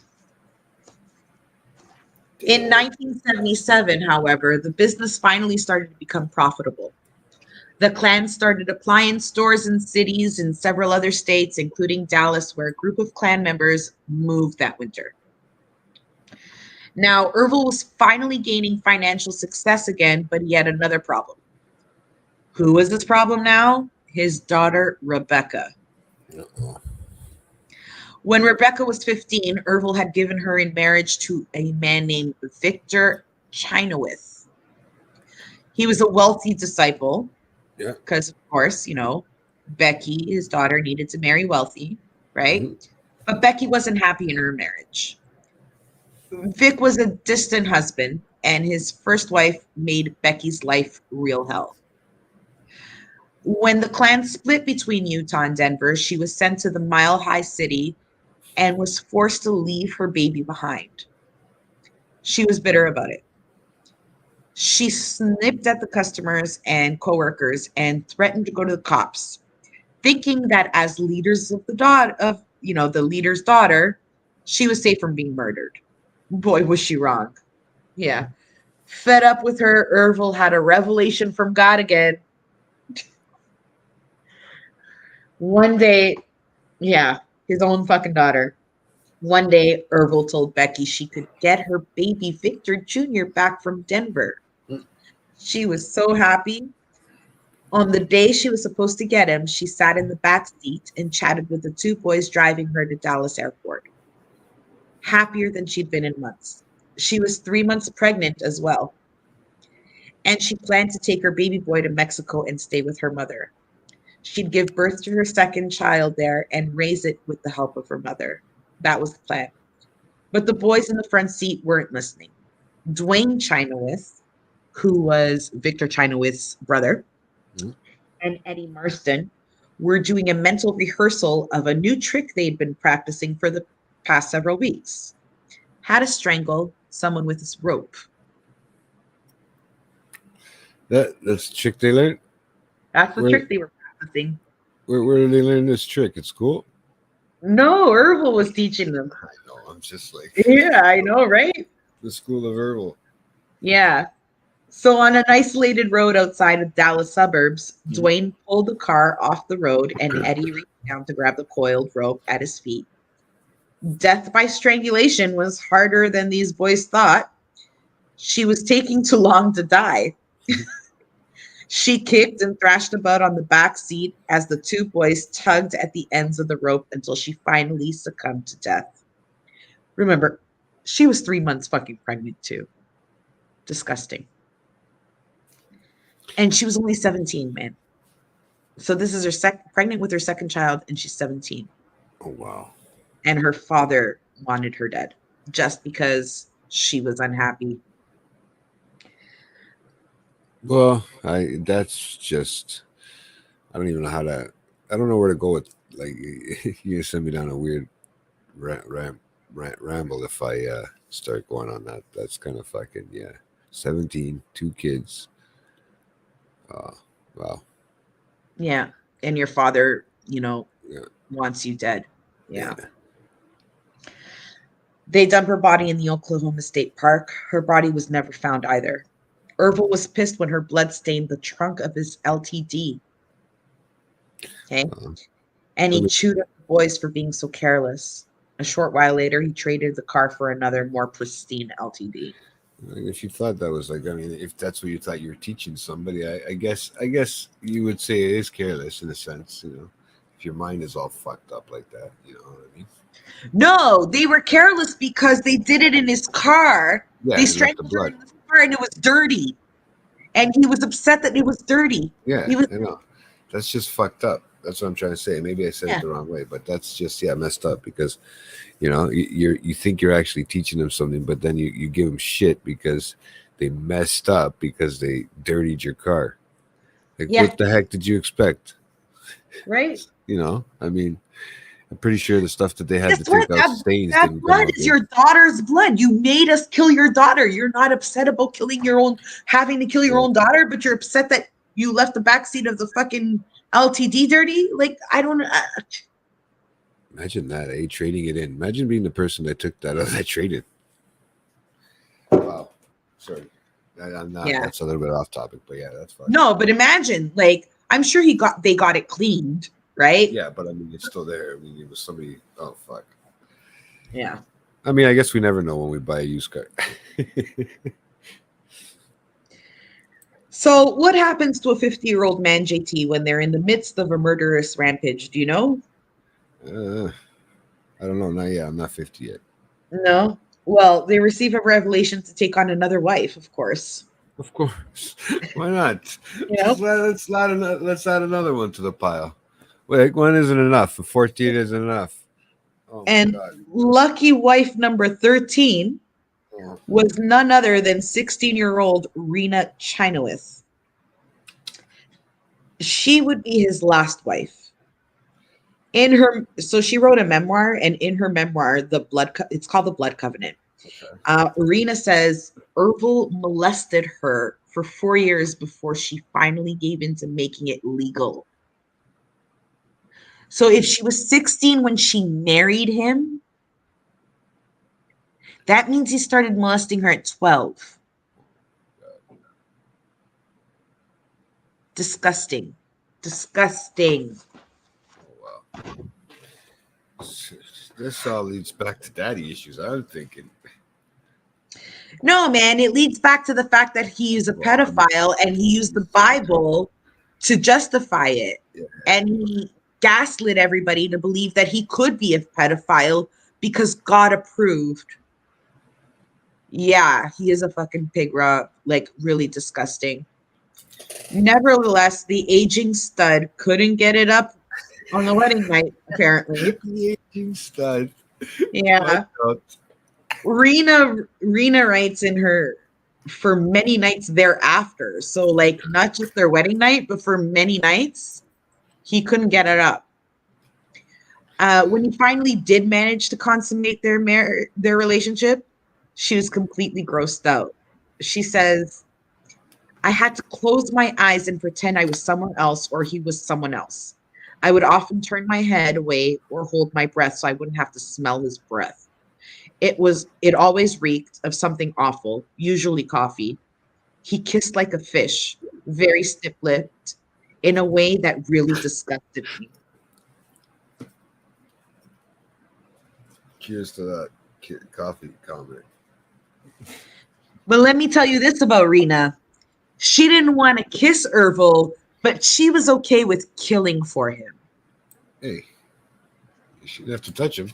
In 1977, however, the business finally started to become profitable. The clan started appliance stores in cities in several other states, including Dallas, where a group of clan members moved that winter. Now, Ervil was finally gaining financial success again, but he had another problem. Who was this problem now? His daughter, Rebecca. Uh-oh. When Rebecca was 15, Ervil had given her in marriage to a man named Victor Chinowith. He was a wealthy disciple. Yeah. Because, of course, Becky, his daughter, needed to marry wealthy, right? Hmm. But Becky wasn't happy in her marriage. Vic was a distant husband, and his first wife made Becky's life real hell. When the clan split between Utah and Denver, she was sent to the Mile High City and was forced to leave her baby behind. She was bitter about it. She snipped at the customers and coworkers and threatened to go to the cops, thinking that as leaders of the leader's daughter, she was safe from being murdered. Boy, was she wrong. Yeah. Fed up with her, Ervil had a revelation from God again. One day, yeah, his own fucking daughter. One day, Ervil told Becky she could get her baby Victor Jr. back from Denver. She was so happy. On the day she was supposed to get him, she sat in the back seat and chatted with the two boys driving her to Dallas Airport. Happier than she'd been in months. She was 3 months pregnant as well, and she planned to take her baby boy to Mexico and stay with her mother. She'd give birth to her second child there and raise it with the help of her mother. That was the plan. But the boys in the front seat weren't listening. Dwayne Chinowith, who was Victor Chinowith's brother, Hmm. and Eddie Marston were doing a mental rehearsal of a new trick they'd been practicing for the past several weeks: how to strangle someone with this rope. That's the trick they learned. That's the Where trick they were practicing. where did they learn this trick? At school? No, Ervil was teaching them. I know. I'm just like Yeah, I know, right? the school of Ervil. Yeah. So on an isolated road outside of Dallas suburbs, Mhm. Dwayne pulled the car off the road and Eddie reached down to grab the coiled rope at his feet. Death by strangulation was harder than these boys thought. She was taking too long to die. She kicked and thrashed about on the back seat as the two boys tugged at the ends of the rope until she finally succumbed to death. Remember, she was 3 months fucking pregnant too. Disgusting. And she was only 17, man. So this is her pregnant with her second child, and she's 17. Oh wow. And her father wanted her dead just because she was unhappy. Well, I that's just I don't even know how to. I don't know where to go with like you send me down a weird ramble if I start going on that. That's kind of fucking yeah. 17, 2 kids. Uh, wow. Yeah. And your father, Yeah. wants you dead. Yeah. Yeah. They dump her body in the Oklahoma State Park. Her body was never found either. Ervil was pissed when her blood stained the trunk of his LTD. Okay. Uh, And I he mean, chewed at the boys for being so careless. A short while later, he traded the car for another, more pristine LTD. if you thought that was like, I mean, if that's what you thought you were teaching somebody, I guess you would say it is careless in a sense, if your mind is all fucked up like that, you know what I mean? No, they were careless because they did it in his car. Yeah, They and left the strangled her blood. in the car and it was dirty. And he was upset that it was dirty. Yeah, He was, I know. That's just fucked up. That's what I'm trying to say. Maybe I said it yeah, the wrong way, but that's just messed up because you think you're actually teaching them something, but then you give them shit because they messed up because they dirtied your car. Like, yeah, what the heck did you expect? right. I mean, I'm pretty sure the stuff that they had Guess to what? take out stains That didn't come blood out is good. your daughter's blood. You made us kill your daughter. You're not upset about having to kill your Yeah. own daughter, but you're upset that you left the backseat of the fucking LTD dirty. Like, I don't. Imagine that, trading it in. Imagine being the person that took that that traded. Wow. Sorry. I'm not. Yeah. That's a little bit off topic, but yeah, that's fucked up. No, but imagine, like, I'm sure they got it cleaned, right? Yeah, but I mean, it's still there. I mean, it was somebody. Oh fuck. Yeah. I mean, I guess we never know when we buy a used car. So, what happens to a 50-year-old man, JT, when they're in the midst of a murderous rampage? Do you know? uh, I don't know. Not yet. I'm not 50 yet. No. Well, they receive a revelation to take on another wife, of course. Of course. Why not? You know? Let's add another one to the pile. Wait, one isn't enough. 14 isn't enough. Oh my And God. lucky wife number 13 Oh, was none other than 16-year-old Rena Chinoweth. She would be his last wife. So she wrote a memoir, and in her memoir, it's called The Blood Covenant. okay. Rena says Ervil molested her for 4 years before she finally gave in to making it legal. So if she was 16 when she married him, that means he started molesting her at 12. Disgusting. Disgusting. Oh, wow. This all leads back to daddy issues. I'm thinking. No, man, it leads back to the fact that he is a Well, I mean, pedophile and he used the Bible to justify it. yeah. And he gaslit everybody to believe that he could be a pedophile because God approved. Yeah, he is a fucking pig rot, like really disgusting. Nevertheless, the aging stud couldn't get it up on the wedding night, apparently. The aging stud. What Yeah. the- Rena writes in her for many nights thereafter. So like not just their wedding night, but for many nights, he couldn't get it up. When he finally did manage to consummate their relationship, she was completely grossed out. She says, I had to close my eyes and pretend I was someone else or he was someone else. I would often turn my head away or hold my breath so I wouldn't have to smell his breath. It always reeked of something awful, usually coffee. He kissed like a fish, very stiff-lipped, in a way that really disgusted me. Cheers to that coffee comment. But let me tell you this about Rena. She didn't want to kiss Ervil, but she was okay with killing for him. Hey, you shouldn't have to touch him.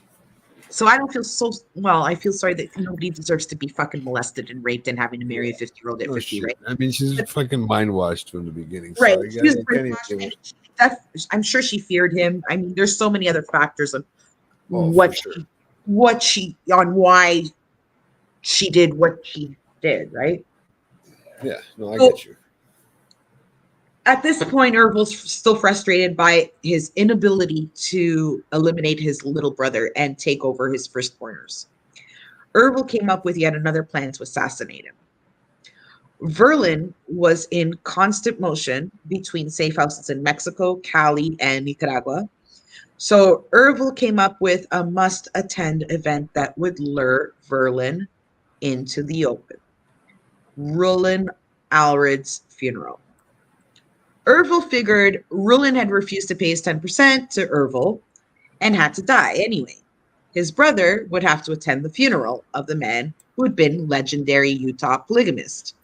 So I don't feel so well. I feel sorry that nobody deserves to be fucking molested and raped and having to marry a 50-year-old at No 50, shit. right? I mean, she's fucking mind washed from the beginning. Right. So I She was can't even brainwashed, give and her. I'm sure she feared him. I mean, there's so many other factors of Oh, for what sure. why she did what she did, right? Yeah, no, I So get you. at this point, Ervil's still frustrated by his inability to eliminate his little brother and take over his firstborners. Ervil came up with yet another plan to assassinate him. Verlin was in constant motion between safe houses in Mexico, Cali, and Nicaragua. So Ervil came up with a must-attend event that would lure Verlin into the open. Roland Alred's funeral. Ervil figured Rulin had refused to pay his 10% to Ervil and had to die anyway. His brother would have to attend the funeral of the man who had been legendary Utah polygamist.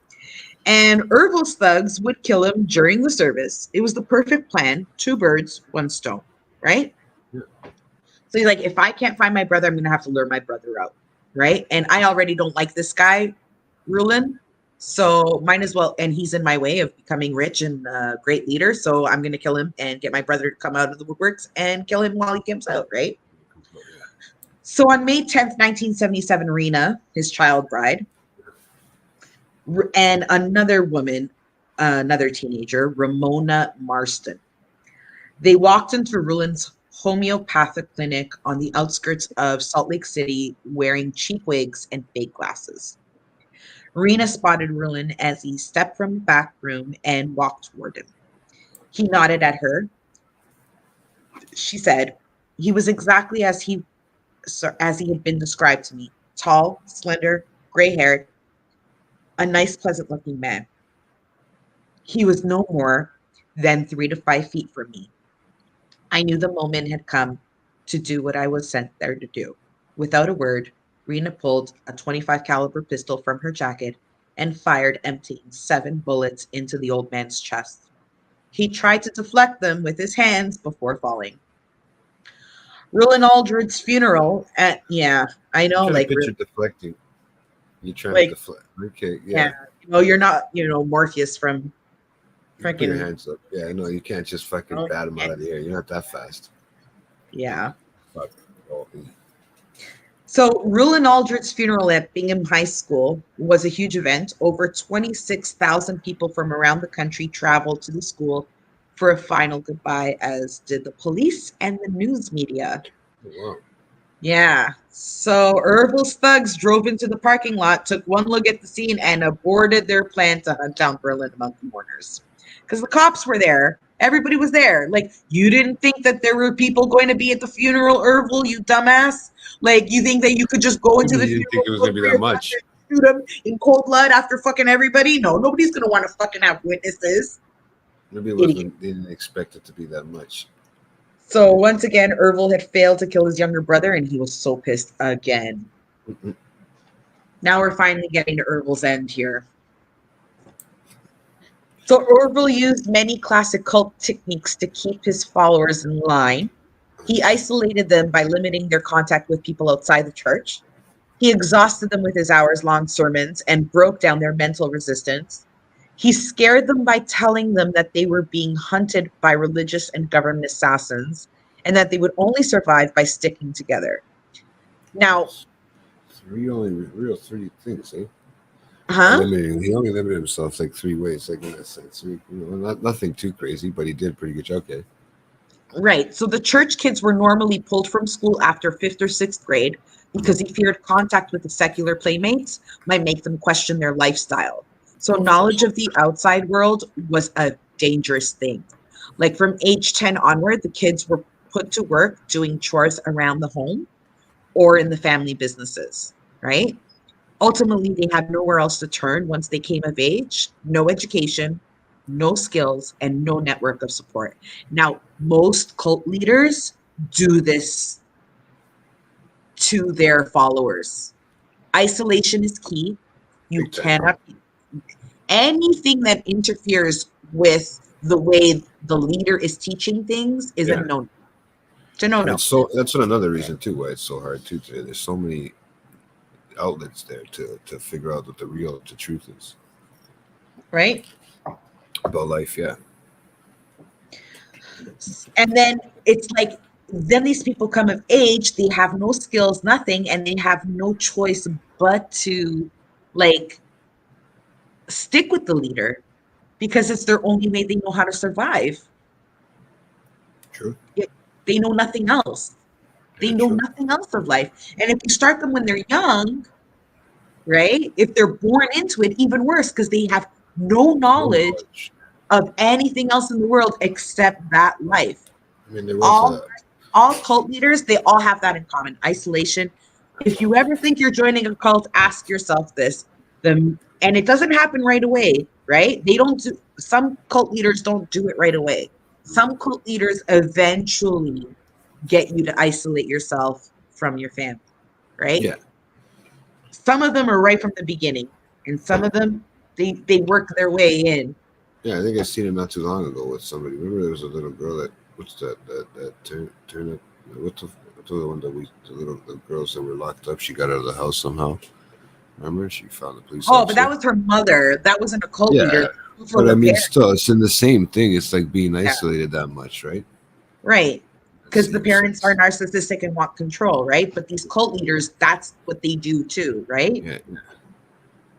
And Ervil's thugs would kill him during the service. It was the perfect plan, 2 birds, 1 stone, right? Yeah. So he's like, if I can't find my brother, I'm going to have to lure my brother out, right? And I already don't like this guy, Rulin. So might as well, and he's in my way of becoming rich and a great leader. So I'm going to kill him and get my brother to come out of the woodworks and kill him while he comes out, right? So on May 10th, 1977, Rena, his child bride, and another woman, another teenager, Ramona Marston, they walked into Rulin's homeopathic clinic on the outskirts of Salt Lake City wearing cheap wigs and fake glasses. Rena spotted Rulin as he stepped from the back room and walked toward him. He nodded at her. She said, he was exactly as he had been described to me. Tall, slender, gray-haired, a nice, pleasant-looking man. He was no more than 3 to 5 feet from me. I knew the moment had come to do what I was sent there to do. Without a word, Rena pulled a .25 caliber pistol from her jacket and fired, emptying 7 bullets into the old man's chest. He tried to deflect them with his hands before falling. Roland Aldridge's funeral I know, I'm trying to like, picture deflecting. You're trying to like, deflect. Okay, yeah, yeah. No, you're not, Morpheus from You put your freaking. hands up. Yeah, I know you can't just fucking Oh, bat them out of the air. You're not that fast. yeah. Fuck. Oh, So, Rulon Aldrich's funeral at Bingham High School was a huge event. Over 26,000 people from around the country traveled to the school for a final goodbye, as did the police and the news media. wow. Yeah. So, Ervil's thugs drove into the parking lot, took one look at the scene, and aborted their plan to hunt down Berlin among the mourners. Because the cops were there. Everybody was there. Like, you didn't think that there were people going to be at the funeral, Ervil, you dumbass? Like, you think that you could just go I into mean, the you didn't think funeral, it was look gonna be for that your brother, much. shoot him in cold blood after fucking everybody? No, nobody's going to want to fucking have witnesses. Maybe it Idiot. wasn't. They didn't expect it to be that much. So, once again, Ervil had failed to kill his younger brother, and he was so pissed again. Mm-mm. Now we're finally getting to Ervil's end here. So Ervil used many classic cult techniques to keep his followers in line. He isolated them by limiting their contact with people outside the church. He exhausted them with his hours-long sermons and broke down their mental resistance. He scared them by telling them that they were being hunted by religious and government assassins and that they would only survive by sticking together. Now, Real three things, eh? huh? He only limited himself like three ways, like in that sense. Nothing too crazy, but he did a pretty good job. Okay. Right. So the church kids were normally pulled from school after fifth or sixth grade because he feared contact with the secular playmates might make them question their lifestyle. So Of course. knowledge of the outside world was a dangerous thing. Like from age 10 onward, the kids were put to work doing chores around the home or in the family businesses, right? Ultimately, they had nowhere else to turn once they came of age, no education, no skills, and no network of support. Now, most cult leaders do this to their followers. Isolation is key. You Big time. cannot, anything that interferes with the way the leader is teaching things is a Yeah. no. It's a no And no, it's so that's another reason too why it's so hard too today. There's so many outlets there to figure out what the truth is right? about life. Yeah. And then it's like, then these people come of age, they have no skills, nothing, and they have no choice but to like stick with the leader because it's their only way they know how to survive. True. They know nothing else. They Yeah. know True. nothing else of life. And if you start them when they're young, right? If they're born into it, even worse, because they have no No knowledge knowledge. of anything else in the world except that life. I mean, there was All a all cult leaders, they all have that in common: isolation. If you ever think you're joining a cult, ask yourself this. And it doesn't happen right away, right? They don't do, some cult leaders don't do it right away. Some cult leaders eventually get you to isolate yourself from your family, right? yeah. Some of them are right from the beginning, and some of them they work their way in. Yeah, I think I seen it not too long ago with somebody. Remember, there was a little girl that what's that turn up. What's the one that the girls that were locked up? She got out of the house somehow. Remember, she found the police Oh, but that officer. was her mother. That wasn't a cult Yeah, leader. Those were but I the mean, parents. still, it's in the same thing. It's like being Yeah, isolated that much, right? right. It Because the seems parents are narcissistic and want control, right? But these cult leaders, that's what they do too, right? yeah,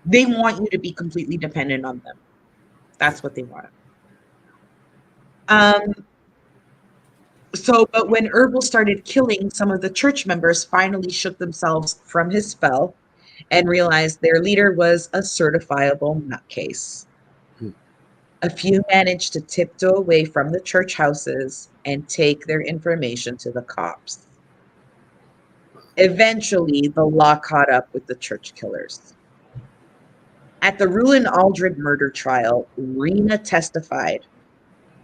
They want you to be completely dependent on them. That's what they want. Um, but when Erbil started killing, some of the church members finally shook themselves from his spell and realized their leader was a certifiable nutcase. Hmm. A few managed to tiptoe away from the church houses and take their information to the cops. Eventually, the law caught up with the church killers. At the Rulon Aldred murder trial, Rena testified.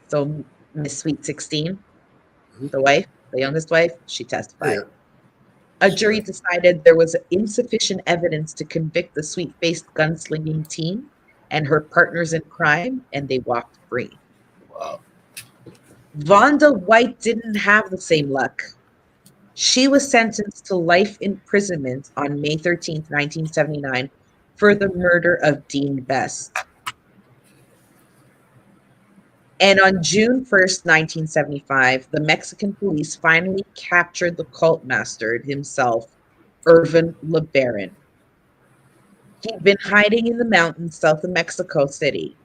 So Miss Sweet 16, Mhm. the wife, the youngest wife, she Yeah. testified. A jury decided there was insufficient evidence to convict the sweet-faced gunslinging teen and her partners in crime, and they walked free. Wow. Vonda White didn't have the same luck. She was sentenced to life imprisonment on May 13th, 1979, for the murder of Dean Best. And on June 1st, 1975, the Mexican police finally captured the cult master himself, Ervil Lebaron. He'd been hiding in the mountains south of Mexico City.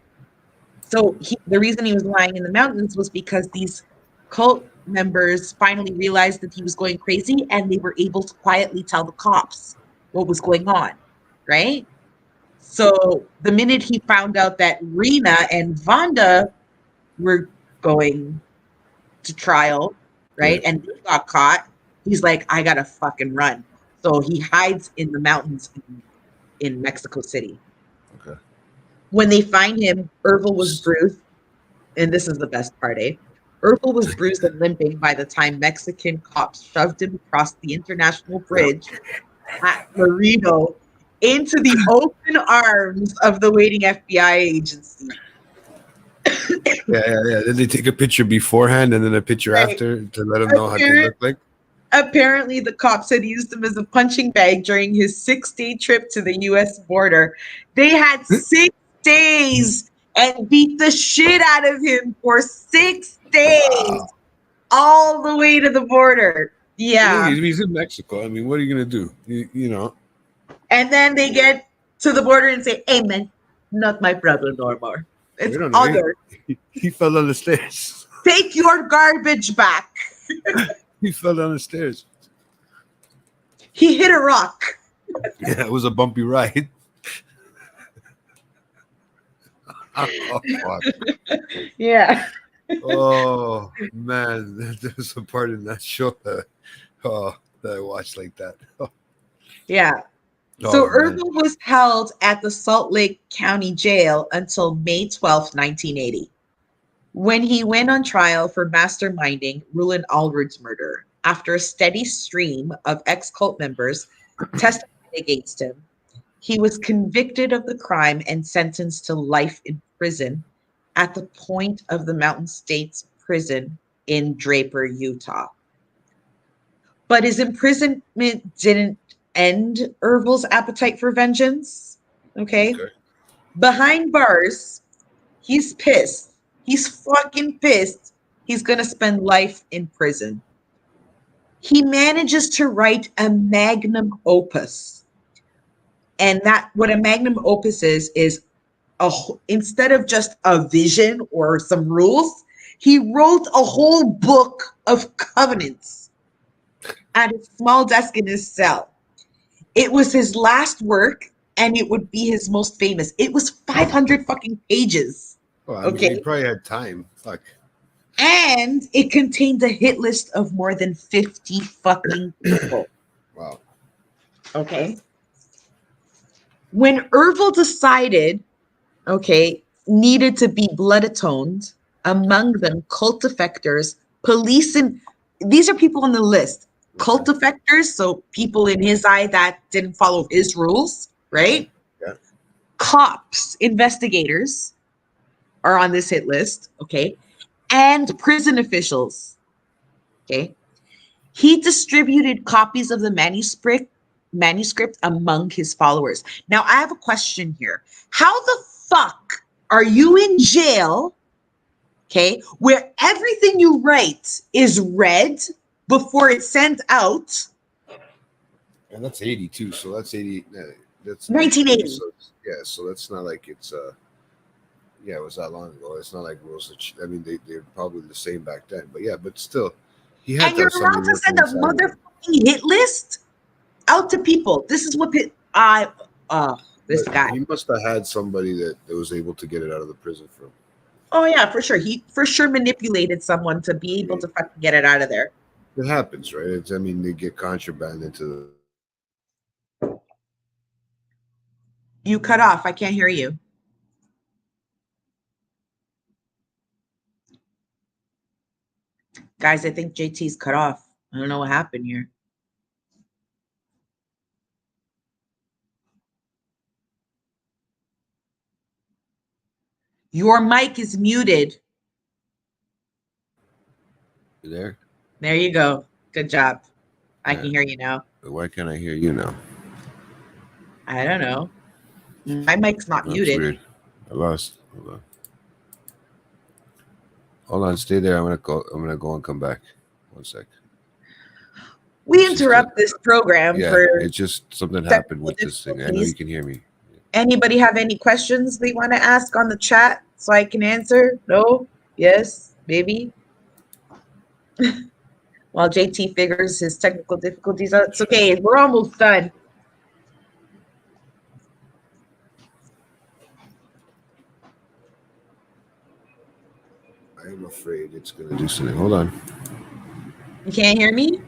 So the reason he was lying in the mountains was because these cult members finally realized that he was going crazy, and they were able to quietly tell the cops what was going on, right? So the minute he found out that Rena and Vonda were going to trial, Yeah. right, and they got caught, he's like, I gotta fucking run. So he hides in the mountains in Mexico City. Okay. When they find him, Ervil was bruised, and this is the best part, eh? Ervil was bruised and limping by the time Mexican cops shoved him across the international bridge at Laredo into the open arms of the waiting FBI agency. Yeah. Then they take a picture beforehand and then a picture Right. after to let them know how they look like. Apparently, the cops had used him as a punching bag during his 6-day trip to the U.S. border. They had 6 days and beat the shit out of him for 6 days, Wow. all the way to the border. Yeah. He's in Mexico. I mean, what are you gonna do? You know. And then they get to the border and say, hey, man, not my problem no more. It's We don't know. other. He fell down the stairs. Take your garbage back. He fell down the stairs. He hit a rock. Yeah, it was a bumpy ride. Oh, fuck. Yeah. Oh man, there's a part in that show that I watched like that. Yeah. Oh, So man. Ervil was held at the Salt Lake County Jail until May 12th, 1980, when he went on trial for masterminding Rulon Allred's murder. After a steady stream of ex-cult members testified against him, he was convicted of the crime and sentenced to life in prison at the Point of the Mountain States Prison in Draper, Utah. But his imprisonment didn't end Ervil's appetite for vengeance. Okay. Behind bars, he's pissed. He's fucking pissed. He's going to spend life in prison. He manages to write a magnum opus. And that what a magnum opus is instead of just a vision or some rules, he wrote a whole book of covenants at a small desk in his cell. It was his last work, and it would be his most famous. It was 500 fucking pages. Well, I mean, he probably had time. Fuck. And it contained a hit list of more than 50 fucking people. Wow. Okay. When Ervil decided, needed to be blood atoned, among them cult defectors, police, and these are people on the list. Cult defectors, so people in his eye that didn't follow his rules, right? Yeah. Cops, investigators are on this hit list, okay? And prison officials, okay? He distributed copies of the manuscript among his followers. Now, I have a question here. How the fuck are you in jail, okay, where everything you write is read before it's sent out? And that's 82, so that's 80. That's 1980. So so that's not like it's it was that long ago. It's not like rules. I mean, they're probably the same back then, but but still, he had. And you're allowed to send a motherfucking hit list out to people. This is what this guy. He must have had somebody that was able to get it out of the prison for him. Oh yeah, for sure. He for sure manipulated someone to be able to fucking get it out of there. It happens, right? I mean, they get contraband into the. You cut off. I can't hear you. Guys, I think JT's cut off. I don't know what happened here. Your mic is muted. You there? There you go. Good job. I can hear you now. Why can't I hear you now? I don't know. My mic's not That's muted. weird. I lost. Hold on. Stay there. I'm gonna go and come back. 1 sec. We It's just interrupt this program yeah. for It's just something happened technical with this thing. I know you difficulties. can hear me. Anybody have any questions they want to ask on the chat so I can answer? No? Yes? Maybe? While JT figures his technical difficulties out. It's okay. We're almost done. I am afraid it's gonna do something. Hold on. You can't hear me?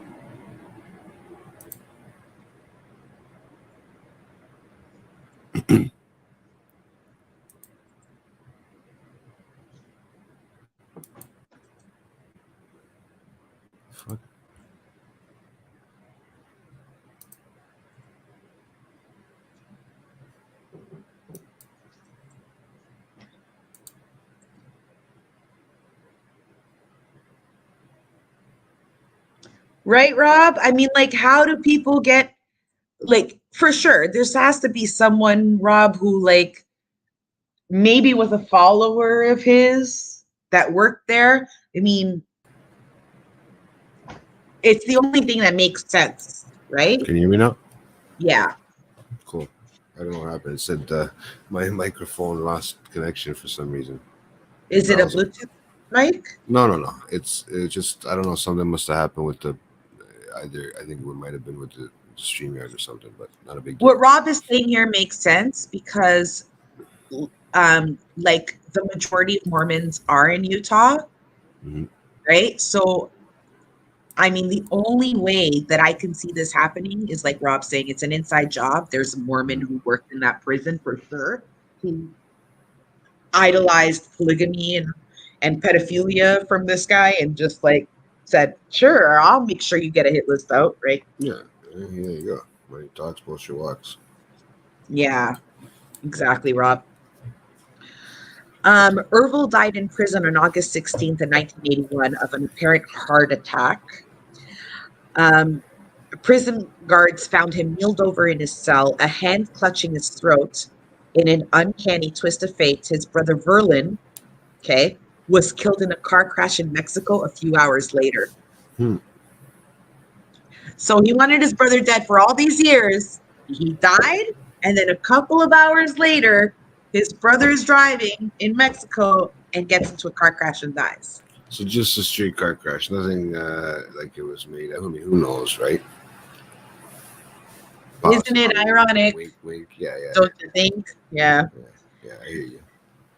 Fuck. Right, Rob? I mean, like, how do people get, like, for sure, there has to be someone, Rob, who, like, maybe was a follower of his that worked there. I mean, it's the only thing that makes sense, right? Can you hear me now? Yeah. Cool. I don't know what happened. It said my microphone lost connection for some reason. Is it a Bluetooth mic? No. It's just I don't know. Something must have happened with the either. I think it might have been with the StreamYard or something, but not a big deal. What Rob is saying here makes sense because, like, the majority of Mormons are in Utah, right? So, I mean, the only way that I can see this happening is like Rob saying, it's an inside job. There's a Mormon who worked in that prison for sure, who idolized polygamy and pedophilia from this guy and just like said, sure, I'll make sure you get a hit list out, right? Yeah, there you go. Money talks, bullshit walks. Yeah, exactly, Rob. Ervil died in prison on August 16th, 1981 of an apparent heart attack. Prison guards found him kneeled over in his cell, a hand clutching his throat. In an uncanny twist of fate, his brother Verlin, was killed in a car crash in Mexico a few hours later. So he wanted his brother dead for all these years. He died, and then a couple of hours later, his brother is driving in Mexico and gets into a car crash and dies. So just a straight car crash, nothing like it was made. I mean, who knows, right? Possibly. Isn't it ironic? Wink, wink. Yeah. Don't you think? Yeah, I hear you.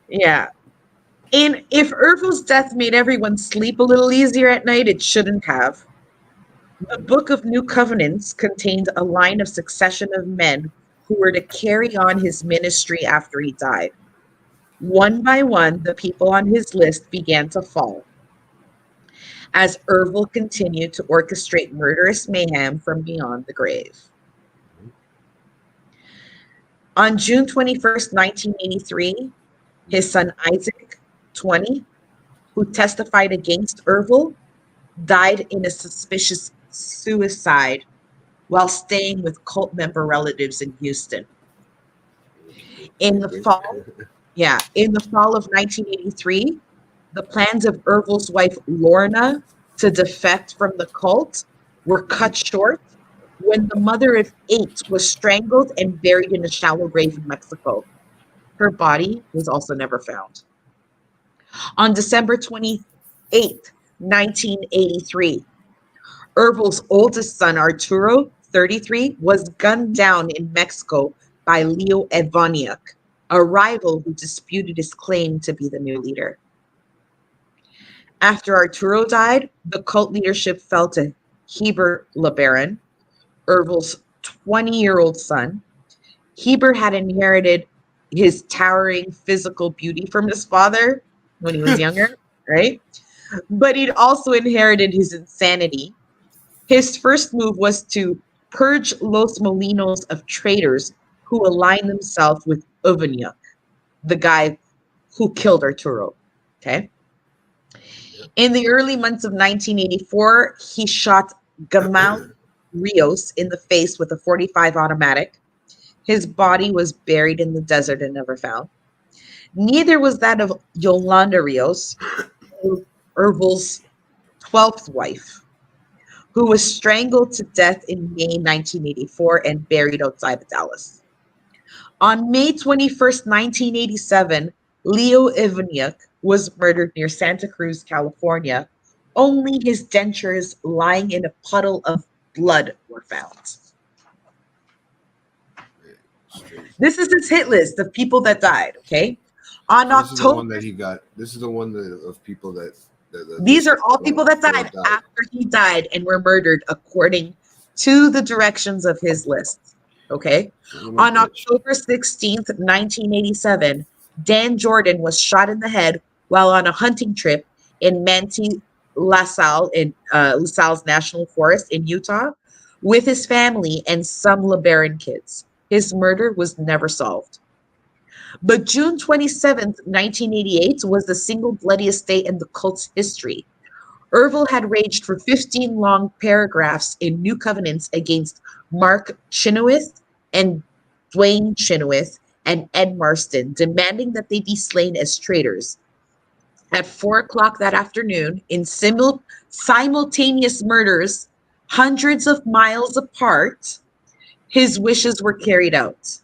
Yeah. And if Ervil's death made everyone sleep a little easier at night, it shouldn't have. The Book of New Covenants contained a line of succession of men who were to carry on his ministry after he died. One by one, the people on his list began to fall, as Ervil continued to orchestrate murderous mayhem from beyond the grave. On June 21st, 1983, his son Isaac, 20, who testified against Ervil, died in a suspicious suicide while staying with cult member relatives in Houston. In the fall of 1983, the plans of Ervil's wife Lorna to defect from the cult were cut short when the mother of 8 was strangled and buried in a shallow grave in Mexico. Her body was also never found. On December 28th, 1983, Ervil's oldest son, Arturo, 33, was gunned down in Mexico by Leo Evaniak, a rival who disputed his claim to be the new leader. After Arturo died, the cult leadership fell to Heber Lebaron, Ervil's 20-year-old son. Heber had inherited his towering physical beauty from his father when he was younger, right? But he'd also inherited his insanity. His first move was to purge Los Molinos of traitors who aligned themselves with Uvanyuk, the guy who killed Arturo. Okay. In the early months of 1984, he shot Gamal Rios in the face with a .45 automatic. His body was buried in the desert and never found. Neither was that of Yolanda Rios, Ervil's 12th wife, who was strangled to death in May 1984 and buried outside of Dallas. On May 21st, 1987, Leo Ivaniuk was murdered near Santa Cruz, California. Only his dentures lying in a puddle of blood were found. Strange. This is his hit list of people that died, okay? On So this is the one October, that he got. This is the one of people that. these are all people that died after he died and were murdered according to the directions of his list, okay? On October 16th, 1987, Dan Jordan was shot in the head while on a hunting trip in Manti LaSalle in LaSalle's National Forest in Utah with his family and some Lebaron kids. His murder was never solved. But June 27th, 1988 was the single bloodiest day in the cult's history. Ervil had raged for 15 long paragraphs in New Covenants against Mark Chenoweth and Dwayne Chenoweth and Ed Marston, demanding that they be slain as traitors. At 4 o'clock that afternoon, in simultaneous murders, hundreds of miles apart, his wishes were carried out.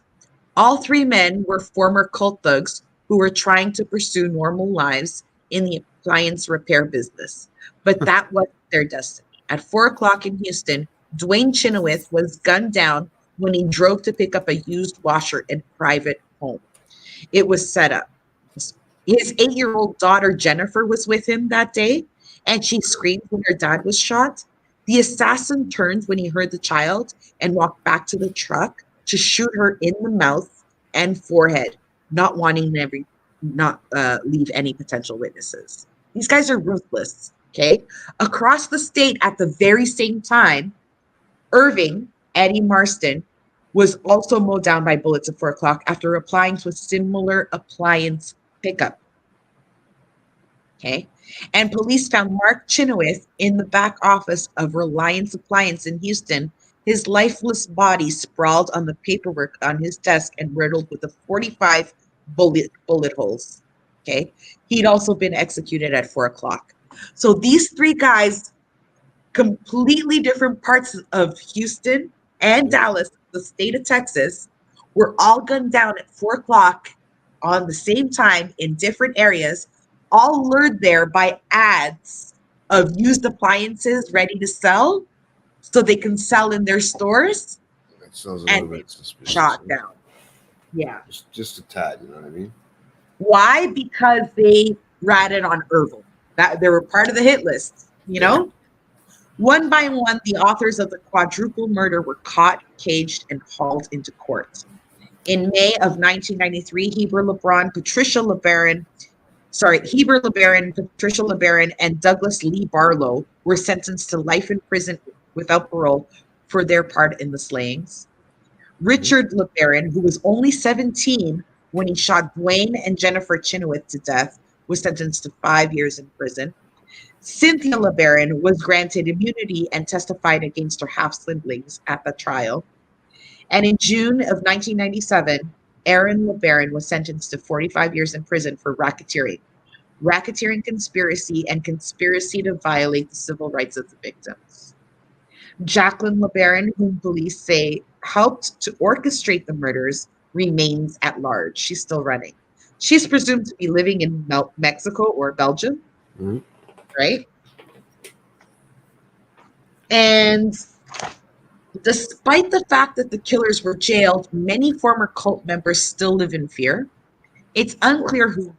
All three men were former cult thugs who were trying to pursue normal lives in the appliance repair business. But that wasn't their destiny. At 4 o'clock in Houston, Dwayne Chenoweth was gunned down when he drove to pick up a used washer in a private home. It was set up. His 8-year-old daughter, Jennifer, was with him that day, and she screamed when her dad was shot. The assassin turned when he heard the child and walked back to the truck to shoot her in the mouth and forehead, not wanting to leave any potential witnesses. These guys are ruthless, okay? Across the state at the very same time, Irving, Eddie Marston, was also mowed down by bullets at 4 o'clock after replying to a similar appliance pickup. Okay. And police found Mark Chenoweth in the back office of Reliance Appliance in Houston, his lifeless body sprawled on the paperwork on his desk and riddled with 45 bullet holes. Okay. He'd also been executed at 4 o'clock. So these three guys, completely different parts of Houston and Dallas, the state of Texas, were all gunned down at 4 o'clock on the same time in different areas, all lured there by ads of used appliances ready to sell so they can sell in their stores. That sounds a little and bit suspicious. Shot down. Yeah. Just a tad, you know what I mean? Why? Because they ratted on Ervil. That they were part of the hit list, you know? One by one, the authors of the quadruple murder were caught, caged, and hauled into court. In May of 1993, Heber LeBaron, Patricia LeBaron, and Douglas Lee Barlow were sentenced to life in prison without parole for their part in the slayings. Richard LeBaron, who was only 17 when he shot Dwayne and Jennifer Chenoweth to death, was sentenced to 5 years in prison. Cynthia LeBaron was granted immunity and testified against her half-siblings at the trial. And in June of 1997, Aaron LeBaron was sentenced to 45 years in prison for racketeering conspiracy, and conspiracy to violate the civil rights of the victims. Jacqueline LeBaron, whom police say helped to orchestrate the murders, remains at large. She's still running. She's presumed to be living in Mexico or Belgium, right? And despite the fact that the killers were jailed, many former cult members still live in fear. It's unclear who,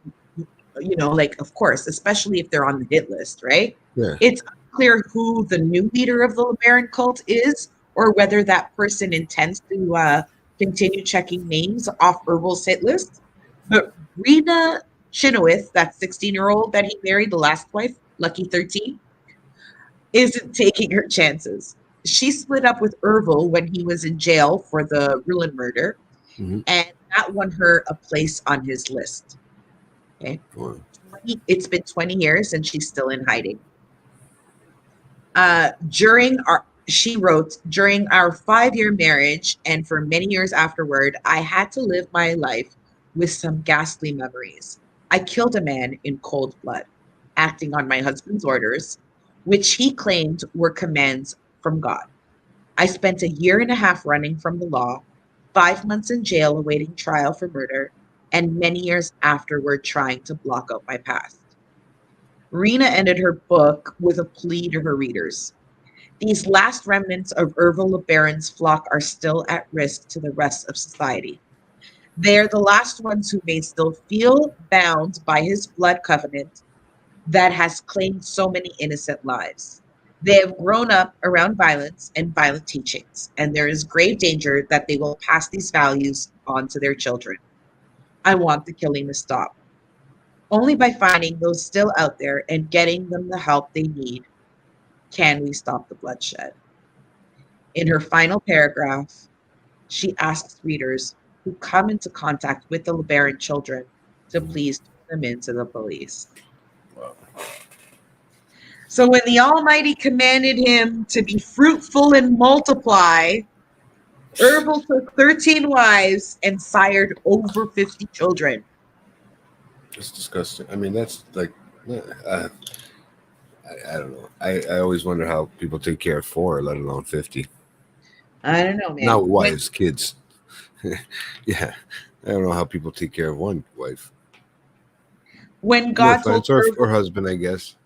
of course, especially if they're on the hit list, right? Yeah. It's unclear who the new leader of the LeBaron cult is, or whether that person intends to continue checking names off Ervil's hit list. But Rena Chenoweth, that 16-year-old that he married, the last wife, Lucky 13, isn't taking her chances. She split up with Ervil when he was in jail for the Ruin murder, and that won her a place on his list. Okay. It's been 20 years and she's still in hiding. She wrote, during our 5 year marriage and for many years afterward, I had to live my life with some ghastly memories. I killed a man in cold blood, acting on my husband's orders, which he claimed were commands from God. I spent a year and a half running from the law, 5 months in jail awaiting trial for murder, and many years afterward trying to block out my past. Rena ended her book with a plea to her readers. These last remnants of Ervil LeBaron's flock are still at risk to the rest of society. They are the last ones who may still feel bound by his blood covenant that has claimed so many innocent lives. They have grown up around violence and violent teachings, and there is grave danger that they will pass these values on to their children. I want the killing to stop. Only by finding those still out there and getting them the help they need can we stop the bloodshed. In her final paragraph, she asks readers who come into contact with the LeBaron children to please turn them into the police. Wow. So when the Almighty commanded him to be fruitful and multiply, Ervil took 13 wives and sired over 50 children. It's disgusting. I mean, that's like, I don't know. I always wonder how people take care of four, let alone 50. I don't know, man. Not wives, kids. Yeah. I don't know how people take care of one wife. When No God told offense, or Ervil, husband, I guess.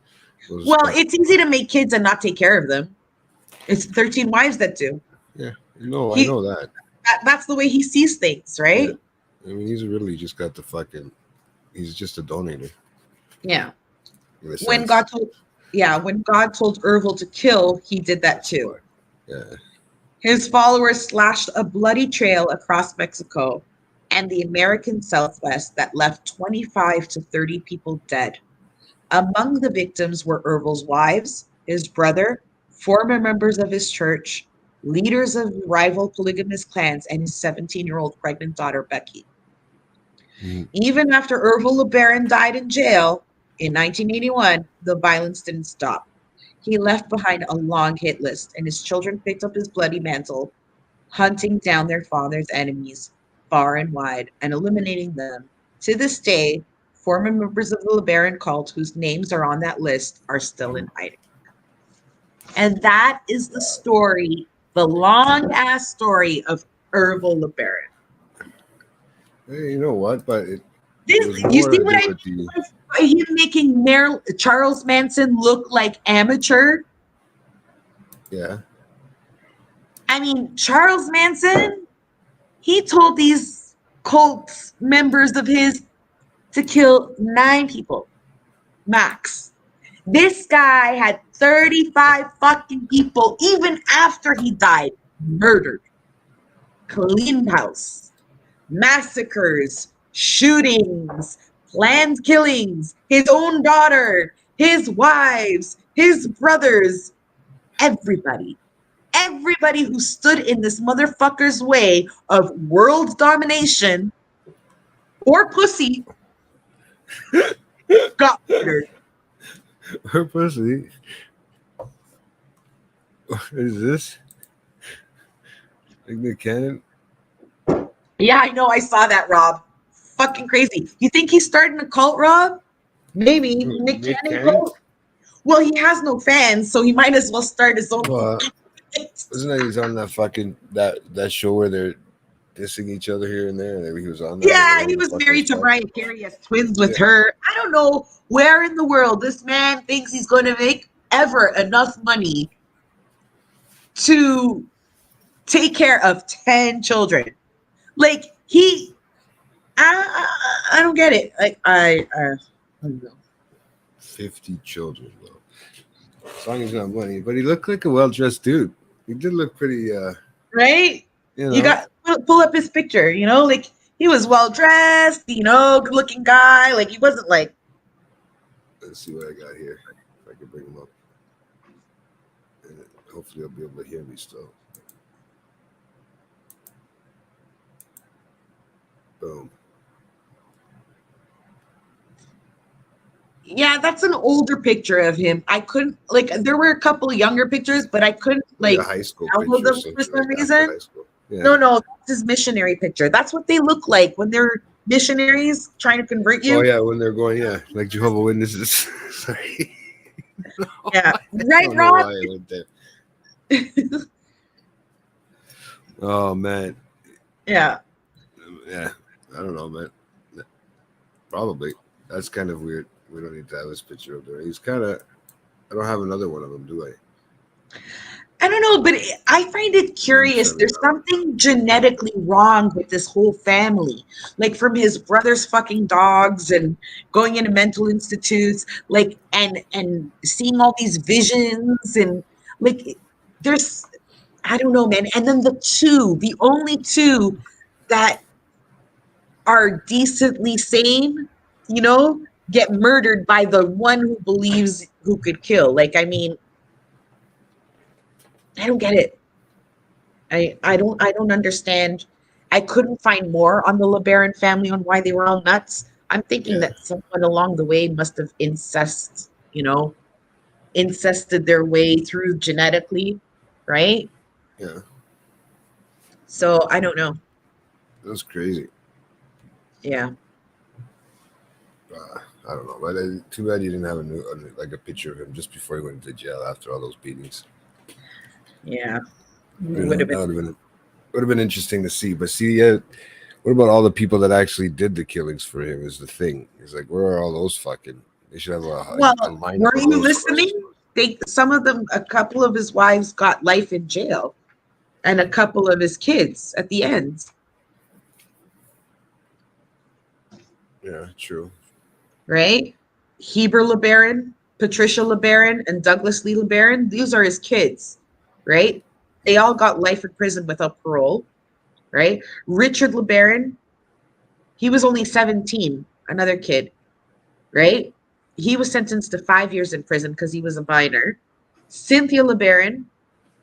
well, it's easy to make kids and not take care of them. It's 13 wives that do. Yeah. No, I He know that. that's the way he sees things, Yeah. right? I mean, he's really just got the fucking. He's just a donator. Yeah. In a When sense. God told when God told Ervil to kill, he did that That's too. why. Yeah. His followers slashed a bloody trail across Mexico and the American Southwest that left 25 to 30 people dead. Among the victims were Ervil's wives, his brother, former members of his church, leaders of rival polygamous clans, and his 17-year-old pregnant daughter, Becky. Mhm. Even after Ervil LeBaron died in jail in 1981, the violence didn't stop. He left behind a long hit list, and his children picked up his bloody mantle, hunting down their father's enemies far and wide and eliminating them. To this day, former members of the LeBaron cult whose names are on that list are still in hiding. And that is the story, the long ass story of Ervil LeBaron. Hey, you know what? But it This, was you more see to what do I with the. mean by him making Charles Manson look like amateur? Yeah. I mean, Charles Manson, he told these cult members of his to kill 9 people max. This guy had 35 fucking people, even after he died, murdered, cleaned house, massacres, shootings, planned killings, his own daughter, his wives, his brothers, everybody. Everybody who stood in this motherfucker's way of world domination or pussy got murdered. Her pussy. What is this? Like the cannon? Yeah, I know. I saw that, Rob. Fucking crazy. You think he's starting a cult, Rob? Maybe Nick Nick Cannon Cannon? cult. Well, he has no fans, so he might as well start his own. Well, isn't that he's on that fucking that show where they're dissing each other here and there? And he was on that. I Yeah, don't he know what was the fuck it was married to called. Mariah Carey, has twins with Yeah. her. I don't know where in the world this man thinks he's going to make ever enough money to take care of 10 children. Like, I don't get it. Like, I don't know. 50 children, though. As long as he's not money. But he looked like a well dressed dude. He did look pretty, Right? you You know. got pull up his picture, like he was well dressed, good looking guy. Like he wasn't like, Let's see what I got here. If I can bring him up. And hopefully he'll be able to hear me still. Boom. Yeah, that's an older picture of him. I couldn't like. There were a couple younger pictures, but I couldn't Like a like high school download picture or them for something, some like after reason. high school. Yeah. No, no, that's his missionary picture. That's what they look like when they're missionaries trying to convert Oh you. yeah, when they're going, yeah, like Jehovah Witnesses. Sorry. Yeah, I right, don't know Rob. why I went there. Oh man. Yeah. Yeah. I don't know, man. Probably. That's kind of weird. We don't need to have this picture up there. He's kind of. I don't have another one of them, do I? I don't know, but I find it You curious. sent me There's that one. something genetically wrong with this whole family. Like from his brother's fucking dogs and going into mental institutes, like and seeing all these visions and like there's I don't know, man. And then the only two that are decently sane, you know, get murdered by the one who believes who could kill. Like, I mean, I don't get it. I don't understand. I couldn't find more on the LeBaron family on why they were all nuts. I'm thinking Yeah. that someone along the way must have incested their way through genetically, right? Yeah. So I don't know. That's crazy. Yeah. I don't know, but too bad you didn't have like a picture of him just before he went to jail after all those beatings. Yeah. You It would know, have that been. would have been interesting to see. But see, yeah, what about all the people that actually did the killings for him? Is the thing. It's like, where are all those fucking? They should have Well, a lineup were of you those for us. listening? Some of them, a couple of his wives got life in jail, and a couple of his kids at the end, Yeah, true. right? Heber LeBaron, Patricia LeBaron, and Douglas Lee LeBaron. These are his kids, right? They all got life in prison without parole, right? Richard LeBaron, he was only 17, another kid, right? He was sentenced to 5 years in prison because he was a minor. Cynthia LeBaron,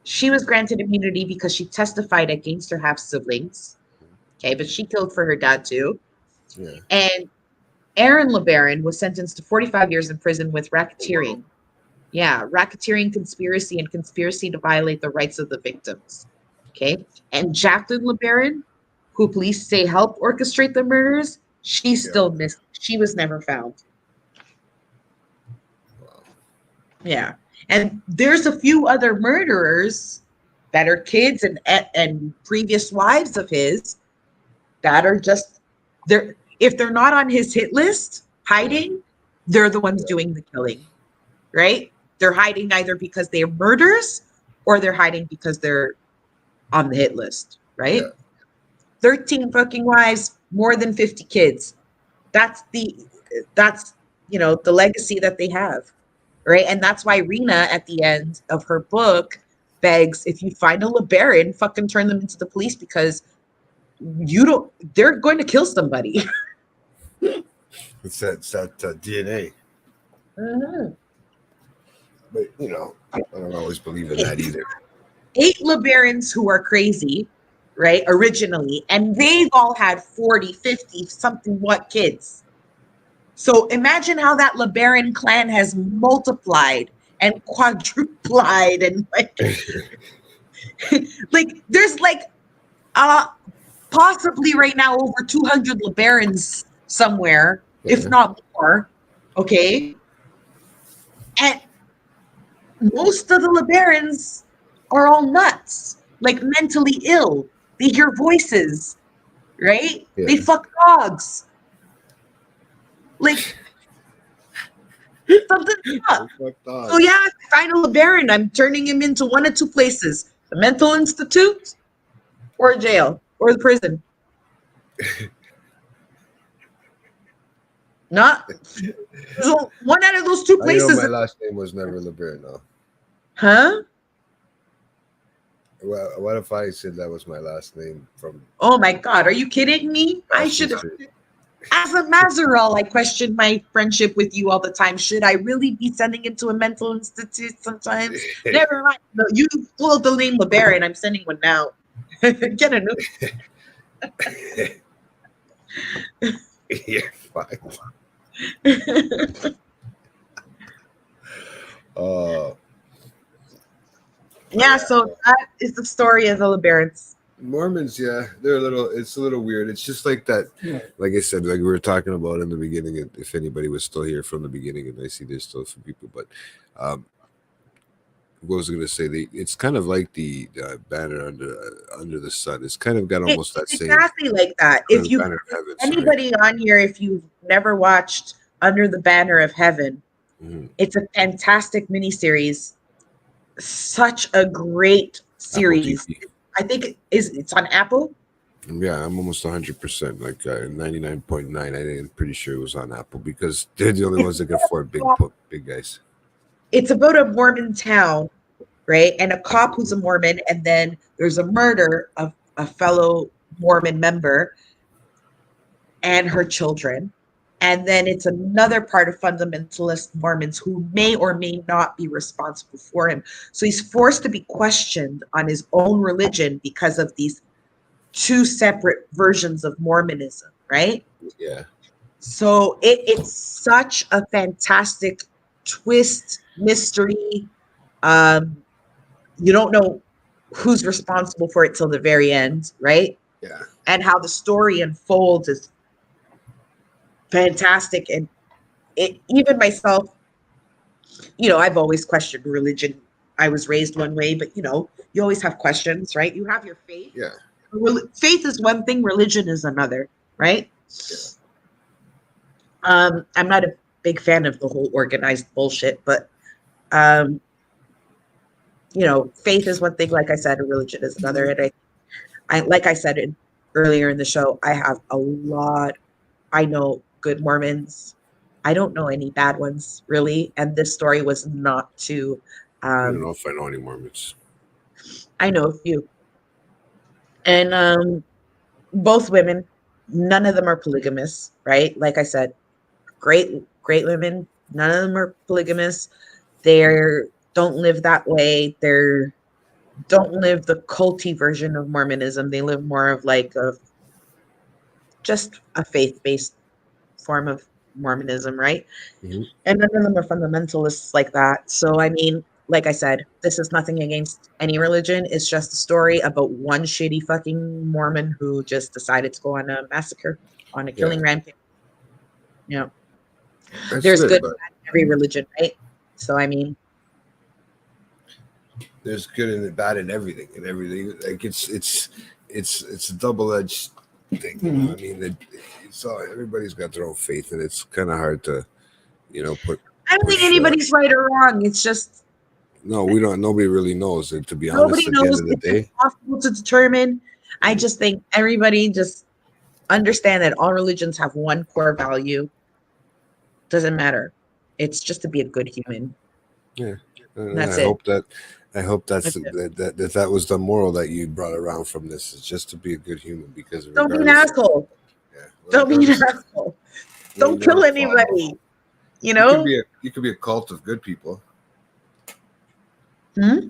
she was granted immunity because she testified against her half siblings. Okay, but she killed for her dad too. Yeah. And Aaron LeBaron was sentenced to 45 years in prison with Oh, wow. racketeering. Yeah, racketeering, conspiracy, and conspiracy to violate the rights of the victims. Okay. And Jacqueline LeBaron, who police say helped orchestrate the murders, she's Yeah. still missing. She was never found. Wow. Yeah. And there's a few other murderers that are kids and previous wives of his that are just they're if they're not on his hit list Yeah. hiding, they're the ones Yeah. doing the killing, right? They're hiding either because they're murders or they're hiding because they're on the hit list, Yeah. right? 13 fucking wives, more than 50 kids. That's the legacy that they have, right? And that's why Rena at the end of her book begs, if you find a LeBaron, fucking turn them into the police because they're going to kill somebody. It's that DNA. Mhm. But I don't always believe in that either. 8 LeBarons who are crazy, right? Originally, and they've all had 40, 50, something what kids. So imagine how that LeBaron clan has multiplied and quadruplied and like there's like uh possibly right now over 200 LeBarons somewhere, if Yeah. not more. Okay. And most of the LeBarons are all nuts, like mentally ill. They hear voices, right? They Yeah. fuck dogs. Like something's up. They fucked So dogs. yeah, if I find a LeBaron, I'm turning him into one of two places: the mental institute or jail or the prison. Not so one out of those two My places. last name was never LeBaron. No. Huh? Well, what if I said that was my last name from Oh my God, are you kidding me? I past should have. history? As a Mazarel, I question my friendship with you all the time. Should I really be sending him to a mental institute sometimes? Never mind. No, you pulled the name LeBaron. I'm sending one now. Get a new. Yeah, fine. Yeah, so that is the story of the Lebarons. Mormons, yeah, they're a little. It's a little weird. It's just like that. Like I said, like we were talking about in the beginning. If anybody was still here from the beginning, and I see there's still some people, but um, what was I going to say? It's kind of like the banner under the sun. It's kind of got almost that It's same exactly like that. the banner of heaven. Sorry. Anybody on here, if you've never watched Under the Banner of Heaven, Mhm. it's a fantastic miniseries. Such a great Apple series. TV. I think it's on Apple. Yeah, I'm almost 100%, like 99.9. I'm pretty sure it was on Apple because they're the only ones that can afford big guys. It's about a Mormon town, right? And a cop who's a Mormon, and then there's a murder of a fellow Mormon member and her children. And then it's another part of fundamentalist Mormons who may or may not be responsible for him. So he's forced to be questioned on his own religion because of these two separate versions of Mormonism, right? Yeah. So it's such a fantastic twist, mystery. You don't know who's responsible for it till the very end, right? Yeah. And how the story unfolds is fantastic. And even myself, I've always questioned religion. I was raised one way, but you always have questions, right? You have your faith. Yeah. Faith is one thing, religion is another, right? Yeah. I'm not a big fan of the whole organized bullshit, but faith is one thing, like I said, religion is another. And I like I said earlier in the show, I know good Mormons. I don't know any bad ones, really. And this story was not to. I don't know if I know any Mormons. I know a few. And both women, none of them are polygamous, right? Like I said, great women. None of them are polygamous. They don't live that way. They don't live the culty version of Mormonism. They live more of like just a faith-based form of Mormonism, right? Mm-hmm. And none of them are fundamentalists like that. So, I mean, like I said, this is nothing against any religion. It's just a story about one shitty fucking Mormon who just decided to go on a massacre, on a killing rampage. That's There's good, good but and bad in every religion, right? So, I mean, there's good and bad in everything, Like it's a double-edged thing. I mean, everybody's got their own faith, and it's kind of hard to, put. I don't think anybody's right or wrong. It's just No, we don't. Nobody really knows. And to be nobody honest, at the end knows. of the It's day, impossible to determine. I just think everybody just understand that all religions have one core value. Doesn't matter. It's just to be a good human. yeah. That's I it. hope that. I hope That's that was the moral that you brought around from this, is just to be a good human, because Don't be an regardless, asshole. yeah, Don't be an regardless, asshole. you Don't ain't never kill follow. anybody. You could be a cult of good people. Hmm?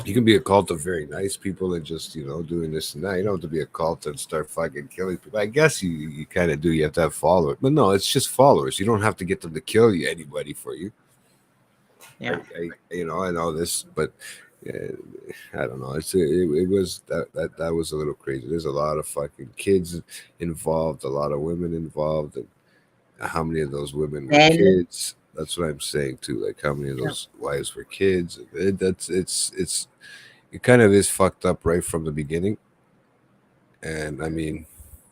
You can be a cult of very nice people and just doing this and that. You don't have to be a cult and start fucking killing people. I guess you kind of do. You have to have followers, but no, it's just followers. You don't have to get them to kill anybody for you. Yeah. I know this, but I don't know. It was that was a little crazy. There's a lot of fucking kids involved, a lot of women involved, and how many of those women were And kids? That's what I'm saying too. Like, how many of those wives were kids? It kind of is fucked up right from the beginning. And I mean,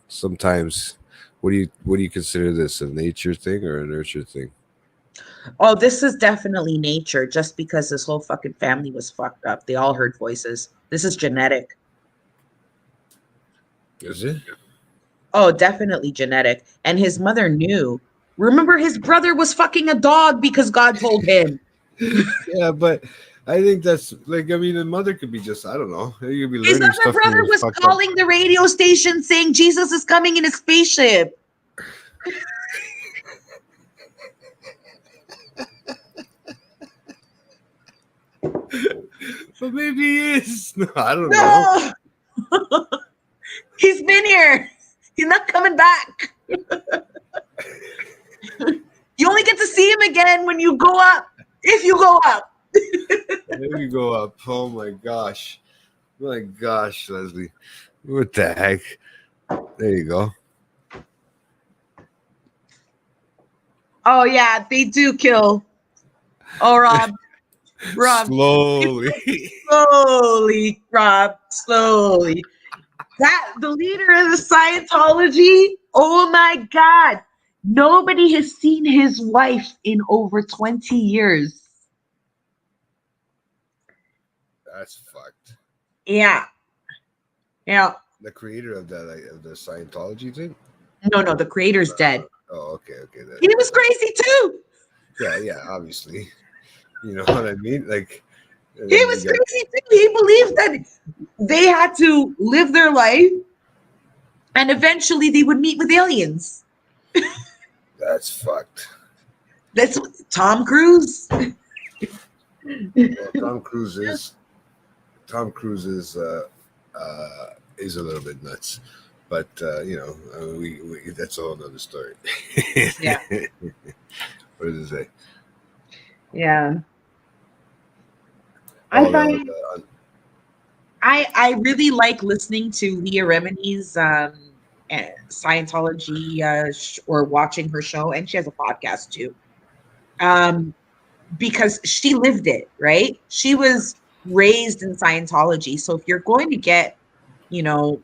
sometimes, what do you consider this, a nature thing or a nurture thing? this is definitely nature. Just because this whole fucking family was fucked up, they all heard voices. This is genetic. Is it? Oh, definitely genetic. And his mother knew. Remember, his brother was fucking a dog because God told him. Yeah, but I think that's like, I mean, the mother could be just, I don't know. You could be His learning other stuff from brother his was fucked up. calling the radio station saying Jesus is coming in a spaceship. But maybe he is. No, I don't know. No! He's been here. He's not coming back. You only get to see him again when you go up. If you go up. There you go up. Oh my gosh. My gosh, Leslie. What the heck? There you go. Oh yeah, they do kill. Oh Rob, Slowly. slowly, Rob, slowly. That the leader of the Scientology. Oh my God, nobody has seen his wife in over 20 years. That's fucked. Yeah, yeah. The creator of that, like, of the Scientology thing. No, the creator's dead. Oh, okay. He was crazy too. Yeah. Obviously, you know what I mean. Like, and He then you was got crazy too. He believed that they had to live their life and eventually they would meet with aliens. that's fucked. That's Tom Cruise. Well, Tom Cruise is a little bit nuts, but you know, we that's a whole nother story. Yeah. What does it say? Yeah. I Oh, find I really like listening to Leah Remini's Scientology or watching her show, and she has a podcast too. Um, because she lived it, right? She was raised in Scientology. So if you're going to get, you know,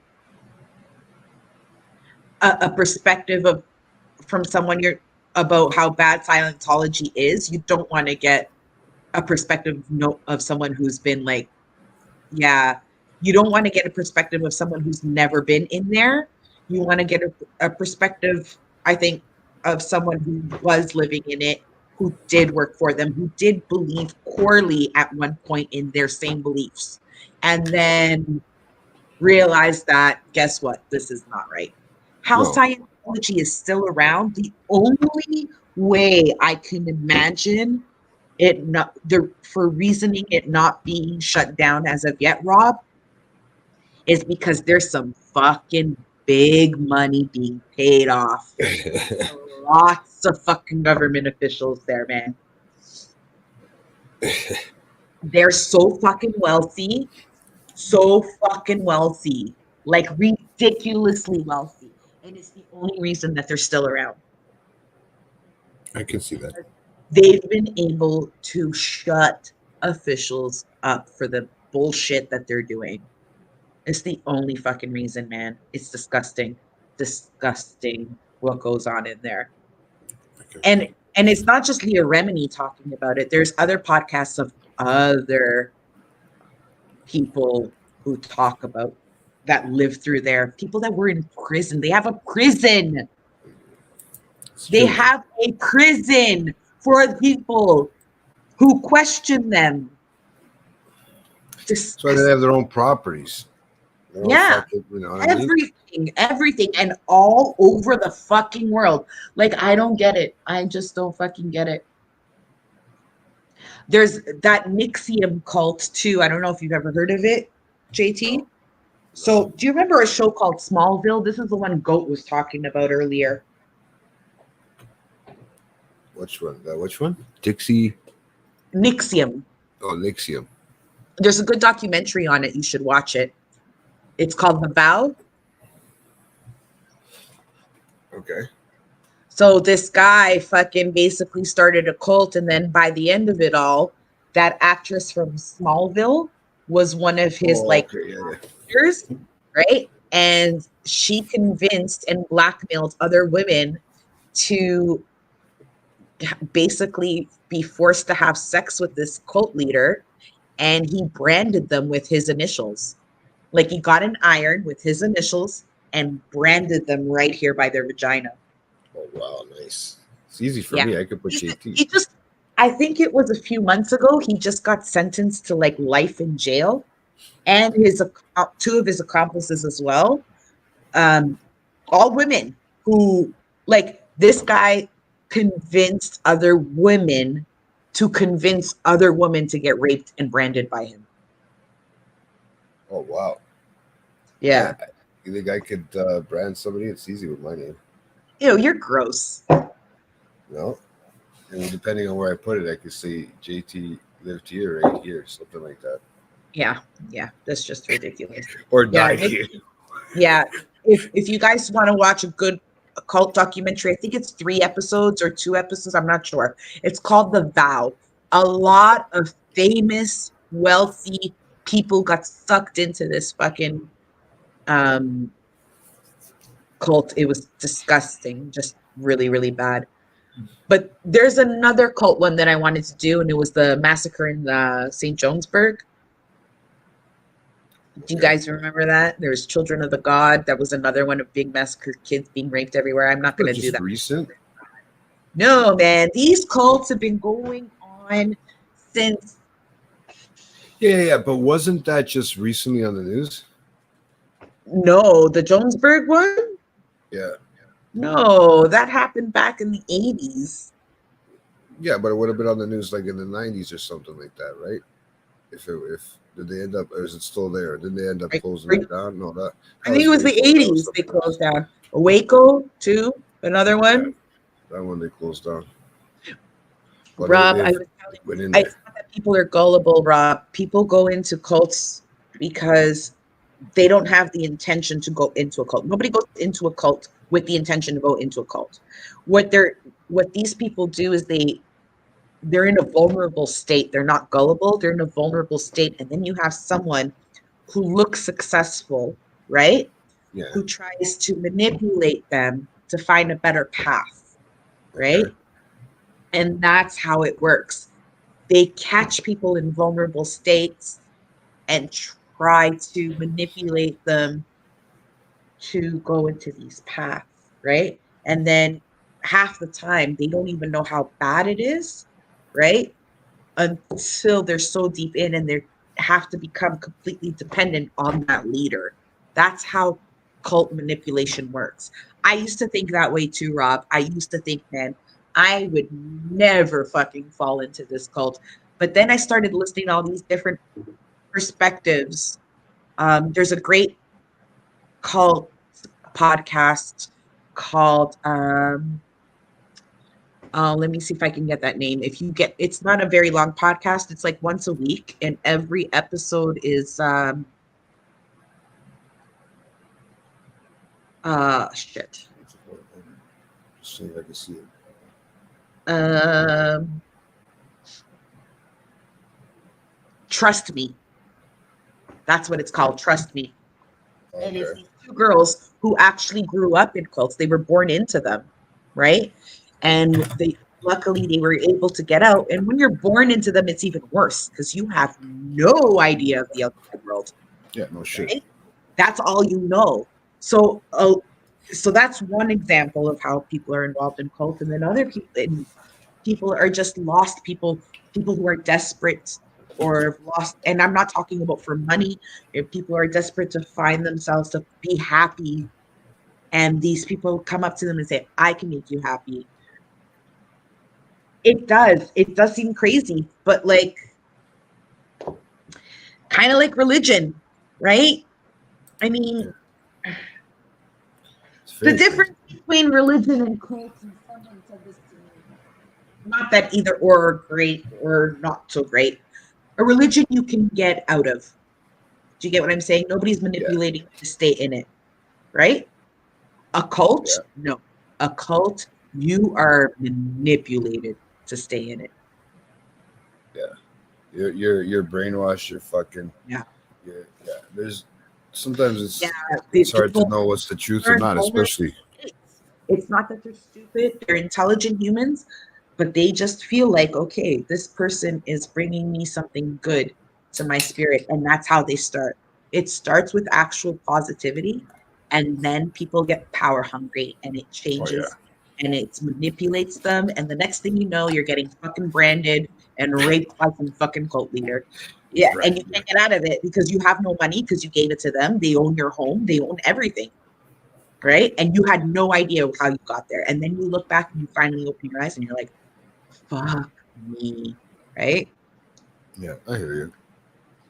a perspective of from someone you're about how bad Scientology is, you don't want to get a perspective of someone who's been like, yeah, you don't want to get a perspective of someone who's never been in there. You want to get a perspective, I think, of someone who was living in it, who did work for them, who did believe poorly at one point in their same beliefs, and then realize that, guess what? This is not right. How No. Scientology is still around, the only way I can imagine it not for reasoning it not being shut down as of yet, Rob, is because there's some fucking big money being paid off. Lots of fucking government officials there, man. They're so fucking wealthy, like ridiculously wealthy. And it's the only reason that they're still around. I can see that. They've been able to shut officials up for the bullshit that they're doing. It's the only fucking reason, man. It's disgusting. Disgusting what goes on in there. And it's not just Leah Remini talking about it. There's other podcasts of other people who talk about that live through there. People that were in prison. They have a prison. They have a prison for people who question them. So they have their own properties. Yeah. Fucking, you know what I mean? Everything, and all over the fucking world. Like, I don't get it. I just don't fucking get it. There's that Nixium cult too. I don't know if you've ever heard of it, JT. No. So, do you remember a show called Smallville? This is the one Goat was talking about earlier. Which one? Which one? Dixie. Nixium. Oh, Nixium. There's a good documentary on it. You should watch it. It's called The Vow. Okay. So this guy fucking basically started a cult, and then by the end of it all, that actress from Smallville was one of his leaders, right? And she convinced and blackmailed other women to basically be forced to have sex with this cult leader, and he branded them with his initials. Like, he got an iron with his initials and branded them right here by their vagina. Oh, wow, nice. It's easy for me. I could put JT. He just, I think it was a few months ago, he just got sentenced to like life in jail, and his two of his accomplices as well. All women who, like, this guy convinced other women to convince other women to get raped and branded by him. Oh, wow. Yeah. You think I could brand somebody? It's easy with my name. Ew, you're gross. No. And depending on where I put it, I could say JT lived here, right here, something like that, Yeah, that's just ridiculous. or Yeah, died here. yeah. If you guys want to watch a good occult documentary, I think it's 3 episodes or 2 episodes. I'm not sure. It's called The Vow. A lot of famous, wealthy people got sucked into this fucking um cult. It was disgusting, just really, really bad. But there's another cult one that I wanted to do, and it was the massacre in St. Jonesburg. Do you Okay, guys remember that? There's Children of the God. That was another one of big massacre, kids being raped everywhere. I'm not going but to do just that. recent. No, man. These cults have been going on since. Yeah. But wasn't that just recently on the news? No, the Jonesburg one? Yeah, No, that happened back in the 80s. yeah, but it would have been on the news like in the '90s or something like that, right? If did they end up, or is it still there? Did they end up Right? closing it down? No, I that think it was was the Waco. That was 80s they something else. closed down. Waco, too, another Yeah, one. that one they closed down. But Rob, I they've was telling went you, in it's there. not that people are gullible, Rob. People go into cults because they don't have the intention to go into a cult. Nobody goes into a cult with the intention to go into a cult. What these people do is they're in a vulnerable state. They're not gullible. They're in a vulnerable state, and then you have someone who looks successful, right? Yeah. Who tries to manipulate them to find a better path, Okay. right? And that's how it works. They catch people in vulnerable states and try to manipulate them to go into these paths, right? And then half the time they don't even know how bad it is, right? Until they're so deep in and they have to become completely dependent on that leader. That's how cult manipulation works. I used to think that way too, Rob. I used to think, man, I would never fucking fall into this cult. But then I started listening to all these different perspectives. There's a great cult podcast called let me see if I can get that name. If you get, it's not a very long podcast. It's like once a week, and every episode is shit. Just so I can see it. Um, Trust Me. That's what it's called. Trust Me. And it's Okay. these two girls who actually grew up in cults. They were born into them, right? And they luckily they were able to get out. And when you're born into them, it's even worse because you have no idea of the outside world, Yeah. No shit. right? That's all you know. So, so that's one example of how people are involved in cults, and then other people are just lost people, people who are desperate or lost. And I'm not talking about for money. If people are desperate to find themselves to be happy, and these people come up to them and say, "I can make you happy." It does. It does seem crazy, but like kind of like religion, right? I mean, Yeah. It's the very crazy. difference between religion and cults, and someone said this to me, not that either or are great or not so great. A religion you can get out of. Do you get what I'm saying? Nobody's Yeah. manipulating you to stay in it, right? A cult, Yeah. no. A cult, you are manipulated to stay in it. Yeah. You're brainwashed. You're fucking. Yeah. Yeah. There's sometimes Yeah. it's hard to People know what's the truth are or in not, vulnerable especially. states. It's not that they're stupid, they're intelligent humans, but they just feel like, okay, this person is bringing me something good to my spirit. And that's how they start. It starts with actual positivity, and then people get power hungry and it Oh yeah. changes and it manipulates them. And the next thing you know, you're getting fucking branded and raped by some fucking cult leader. Yeah, and Right. you can't get out of it because you have no money because you gave it to them. They own your home, they own everything, right? And you had no idea how you got there. And then you look back and you finally open your eyes and you're like, fuck me, right? Yeah. I hear you.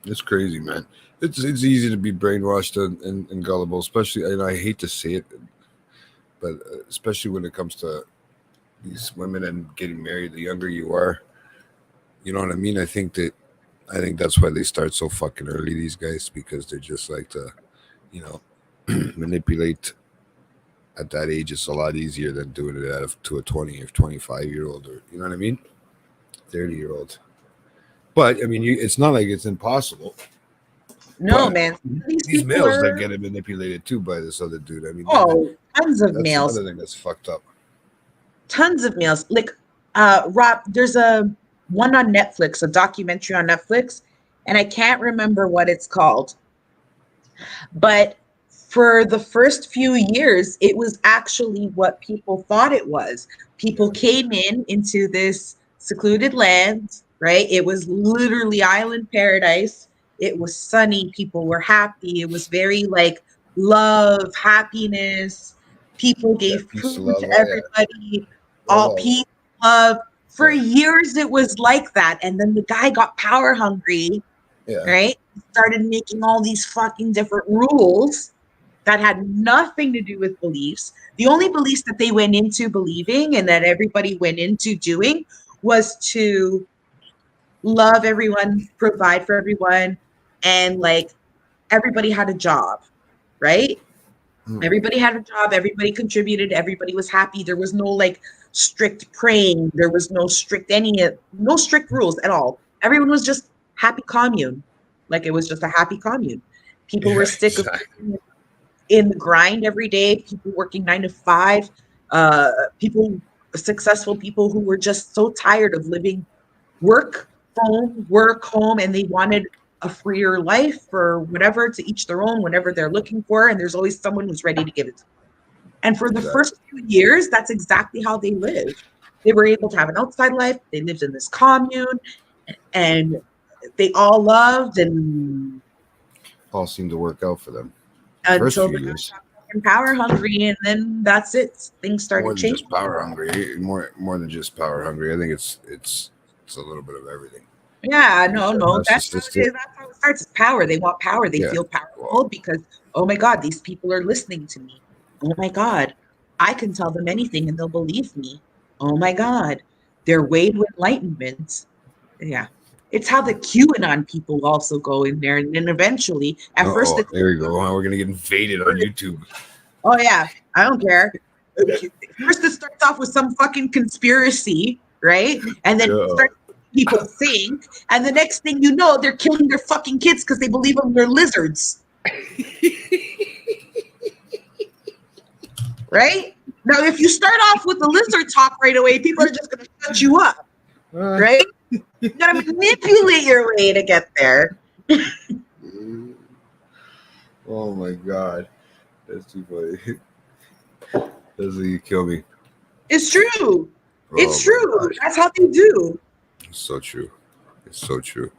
It's crazy, man. It's easy to be brainwashed and gullible, especially. And I hate to say it, but especially when it comes to these women and getting married. The younger you are, You know what I mean? I think that's why they start so fucking early. These guys, because they're just like to, you know, manipulate at that age. It's a lot easier than doing it to a 20 or 25-year-old, or you know what I mean, 30-year-old. But I mean, it's not like it's impossible. No, But man. These these people males that are, get manipulated too by this other dude. I mean, tons of that's males. another thing that's fucked up. Tons of males. Like Rob, there's a one on Netflix, a documentary on Netflix, and I can't remember what it's called. But for the first few years, it was actually what people thought it was. People Yeah, came into this secluded land, right? It was literally island paradise. It was sunny. People were happy. It was very like love, happiness. People yeah, gave peace, food love, to all, yeah, everybody, all all love, peace, love. For yeah, years, it was like that. And then the guy got power hungry, yeah, right? Started making all these fucking different rules that had nothing to do with beliefs. The only beliefs that they went into believing and that everybody went into doing was to love everyone, provide for everyone, and like everybody had a job, right? mm, Everybody had a job, everybody contributed, everybody was happy. There was no like strict praying, there was no strict rules at all. Everyone was just happy commune. Like it was just a happy commune. People were yeah, sick of exactly. being in the grind every day, people working 9 to 5, uh, people, successful people who were just so tired of living work home, and they wanted a freer life or whatever, to each their own, whatever they're looking for. And there's always someone who's ready to give it to them. And for the Exactly. first few years, that's exactly how they lived. They were able to have an outside life. They lived in this commune and they all loved, and All seemed to work out for them. The first until few the guy years, got fucking power hungry, and then that's it. Things more started than changing. just power hungry, more than just power hungry. I think it's a little bit of everything. Yeah, He's no, no, that's how it narcissistic. is. That's how it starts. It's power. They want power. They Yeah. feel Well, powerful because, oh my God, these people are listening to me. Oh my God, I can tell them anything and they'll believe me. Oh my God, their way to enlightenment. Yeah. It's how the QAnon people also go in there. And then eventually, at first, oh, it's there we go. We're gonna get invaded on YouTube. oh yeah, I don't care. First, it starts off with some fucking conspiracy, right? And then it Yeah. starts people think, and the next thing you know, they're killing their fucking kids because they believe them they're lizards, right? Now, if you start off with the lizard talk right away, people are just gonna shut you up, Uh, right? You gotta manipulate your way to get there. oh my god, that's too funny. That's how you kill me. It's true. Oh It's my true. gosh, That's how they do. it's so true. It's so true.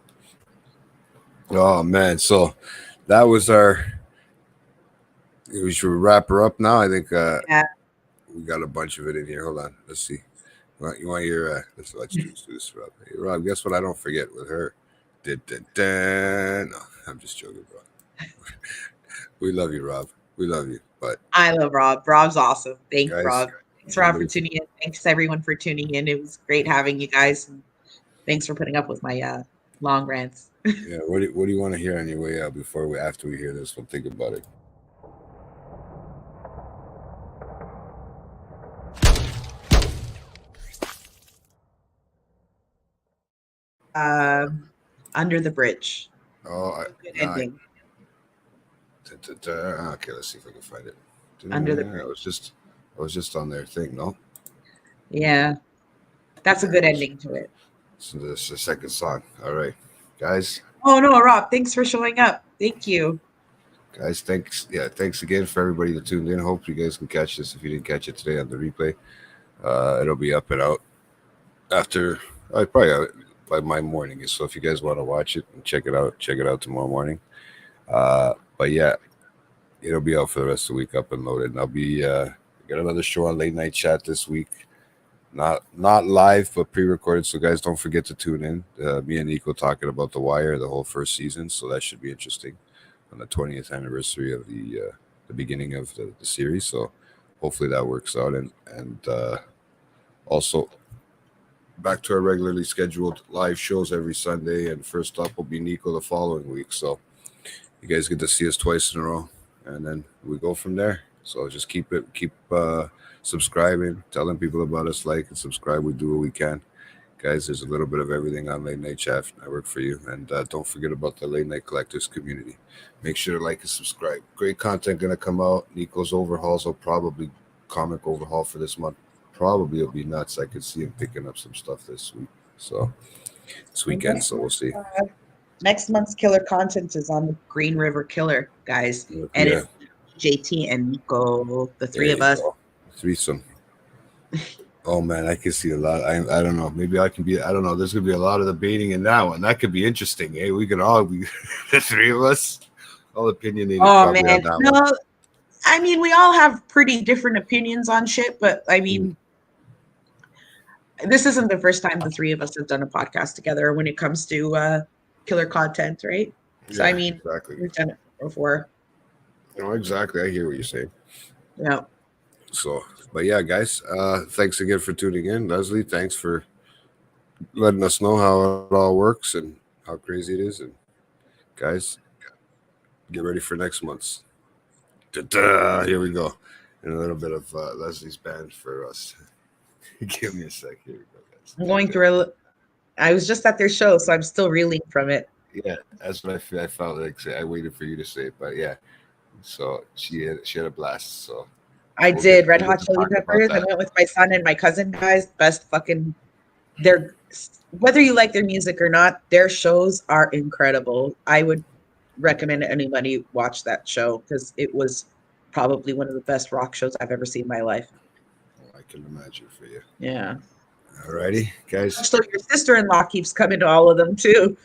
Oh man, so that was our. We should wrap her up now. I think Yeah. we got a bunch of it in here. Hold on, let's see. You want your? Let's do this, Rob. Hey, Rob, guess what? I don't forget with her. Dun, dun, dun. No, I'm just joking, bro. We love you, Rob. We love you. But I love Rob. Rob's awesome. Thanks, guys, Rob. Thanks, Rob, remember for this. tuning in. Thanks, everyone, for tuning in. It was great having you guys. And thanks for putting up with my long rants. Yeah. What do you want to hear on your way out before we after we hear this? We'll think about it. Under the bridge. Oh, Good no, ending. okay. Let's see if I can find it. Under the I was bridge. just, I was just on their thing. No, Yeah, that's a good ending to it. so this is the second song. All right, guys. Oh no, Rob, thanks for showing up. Thank you. Guys, thanks. Yeah, thanks again for everybody that tuned in. Hope you guys can catch this if you didn't catch it today on the replay. It'll be up and out after probably by my morning. So if you guys want to watch it and check it out tomorrow morning. But yeah, it'll be out for the rest of the week, up and loaded. And I'll be got another show on late night chat this week. Not live, but pre-recorded. So guys, don't forget to tune in. Me and Nico talking about The Wire, the whole first season. So that should be interesting on the 20th anniversary of the beginning of the series. So hopefully that works out. And also back to our regularly scheduled live shows every Sunday, and first up will be Nico the following week. So you guys get to see us twice in a row, and then we go from there. So just keep subscribing, telling people about us, like and subscribe. We do what we can, guys. There's a little bit of everything on Late Night Chat Network for you, and don't forget about the Late Night Collectors community. Make sure to like and subscribe. Great content gonna come out. Nico's overhauls will probably comic overhaul for this month. Probably will be nuts. I could see him picking up some stuff this week. So this weekend. So we'll see. Next month's killer content is on the Green River Killer, guys. And Yeah, it's JT and Nico, the there three of you us. go. Threesome. Oh man, I can see a lot. I don't know. Maybe I can be. I don't know. There's gonna be a lot of debating in that one. That could be interesting. Hey, we could all be the three of us, all opinionated Oh probably on man, that no, one. I mean we all have pretty different opinions on shit, but I mean this isn't the first time the three of us have done a podcast together when it comes to killer content, right? So I Yeah, mean exactly. we've done it before. No, exactly. I hear what you're saying. Yeah. So, but yeah, guys, thanks again for tuning in. Leslie, thanks for letting us know how it all works and how crazy it is. And guys, get ready for next month's. Ta-da! Here we go. And a little bit of Leslie's band for us. Give me a sec. Here we go, guys. I'm going through I was just at their show, so I'm still reeling from it. Yeah, that's what I feel. I felt like I waited for you to say it, but yeah. So she had a blast. So I we'll get did Red we'll get Hot to Chili talk about Peppers. I that. went with my son and my cousin, guys. Best fucking they're whether you like their music or not, their shows are incredible. I would recommend anybody watch that show because it was probably one of the best rock shows I've ever seen in my life. Oh, I can imagine for you. Yeah. Alrighty, guys. So your sister-in-law keeps coming to all of them too.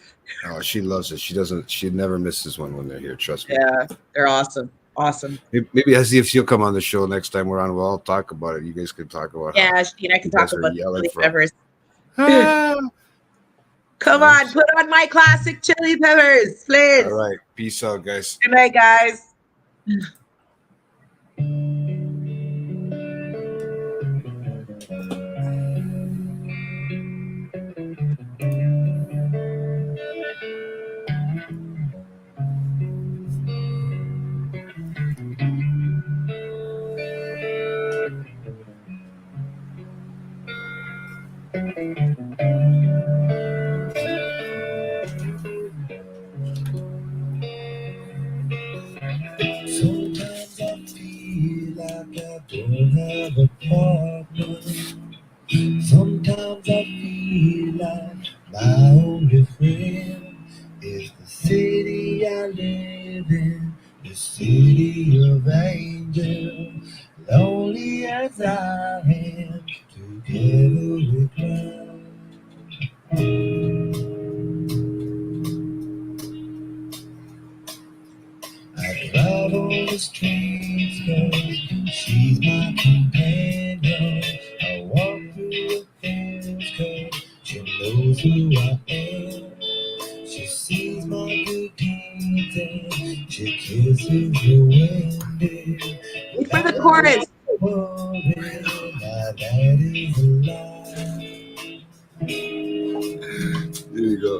Oh, she loves it. She doesn't. She never misses one when they're here. Trust me. Yeah, they're awesome. Awesome. Maybe I see if she'll come on the show next time we're on. We'll all talk about it. You guys can talk about how Yeah, she and I can you talk guys are about the yelling Chili from. Peppers. Ah! Come on, put on my classic Chili Peppers, please. All right. Peace out, guys. Good night, guys. Sometimes I feel like I don't have a partner. Sometimes I feel like my only friend is the city I live in, the city of angels. Lonely as I am, together we cry. I drive on the streets cause she's my companion. I walk through the fields cause she knows who I am. She sees my good deeds and she kisses the wind. Wait for the chorus. Worry, now that is a lie. Here you go.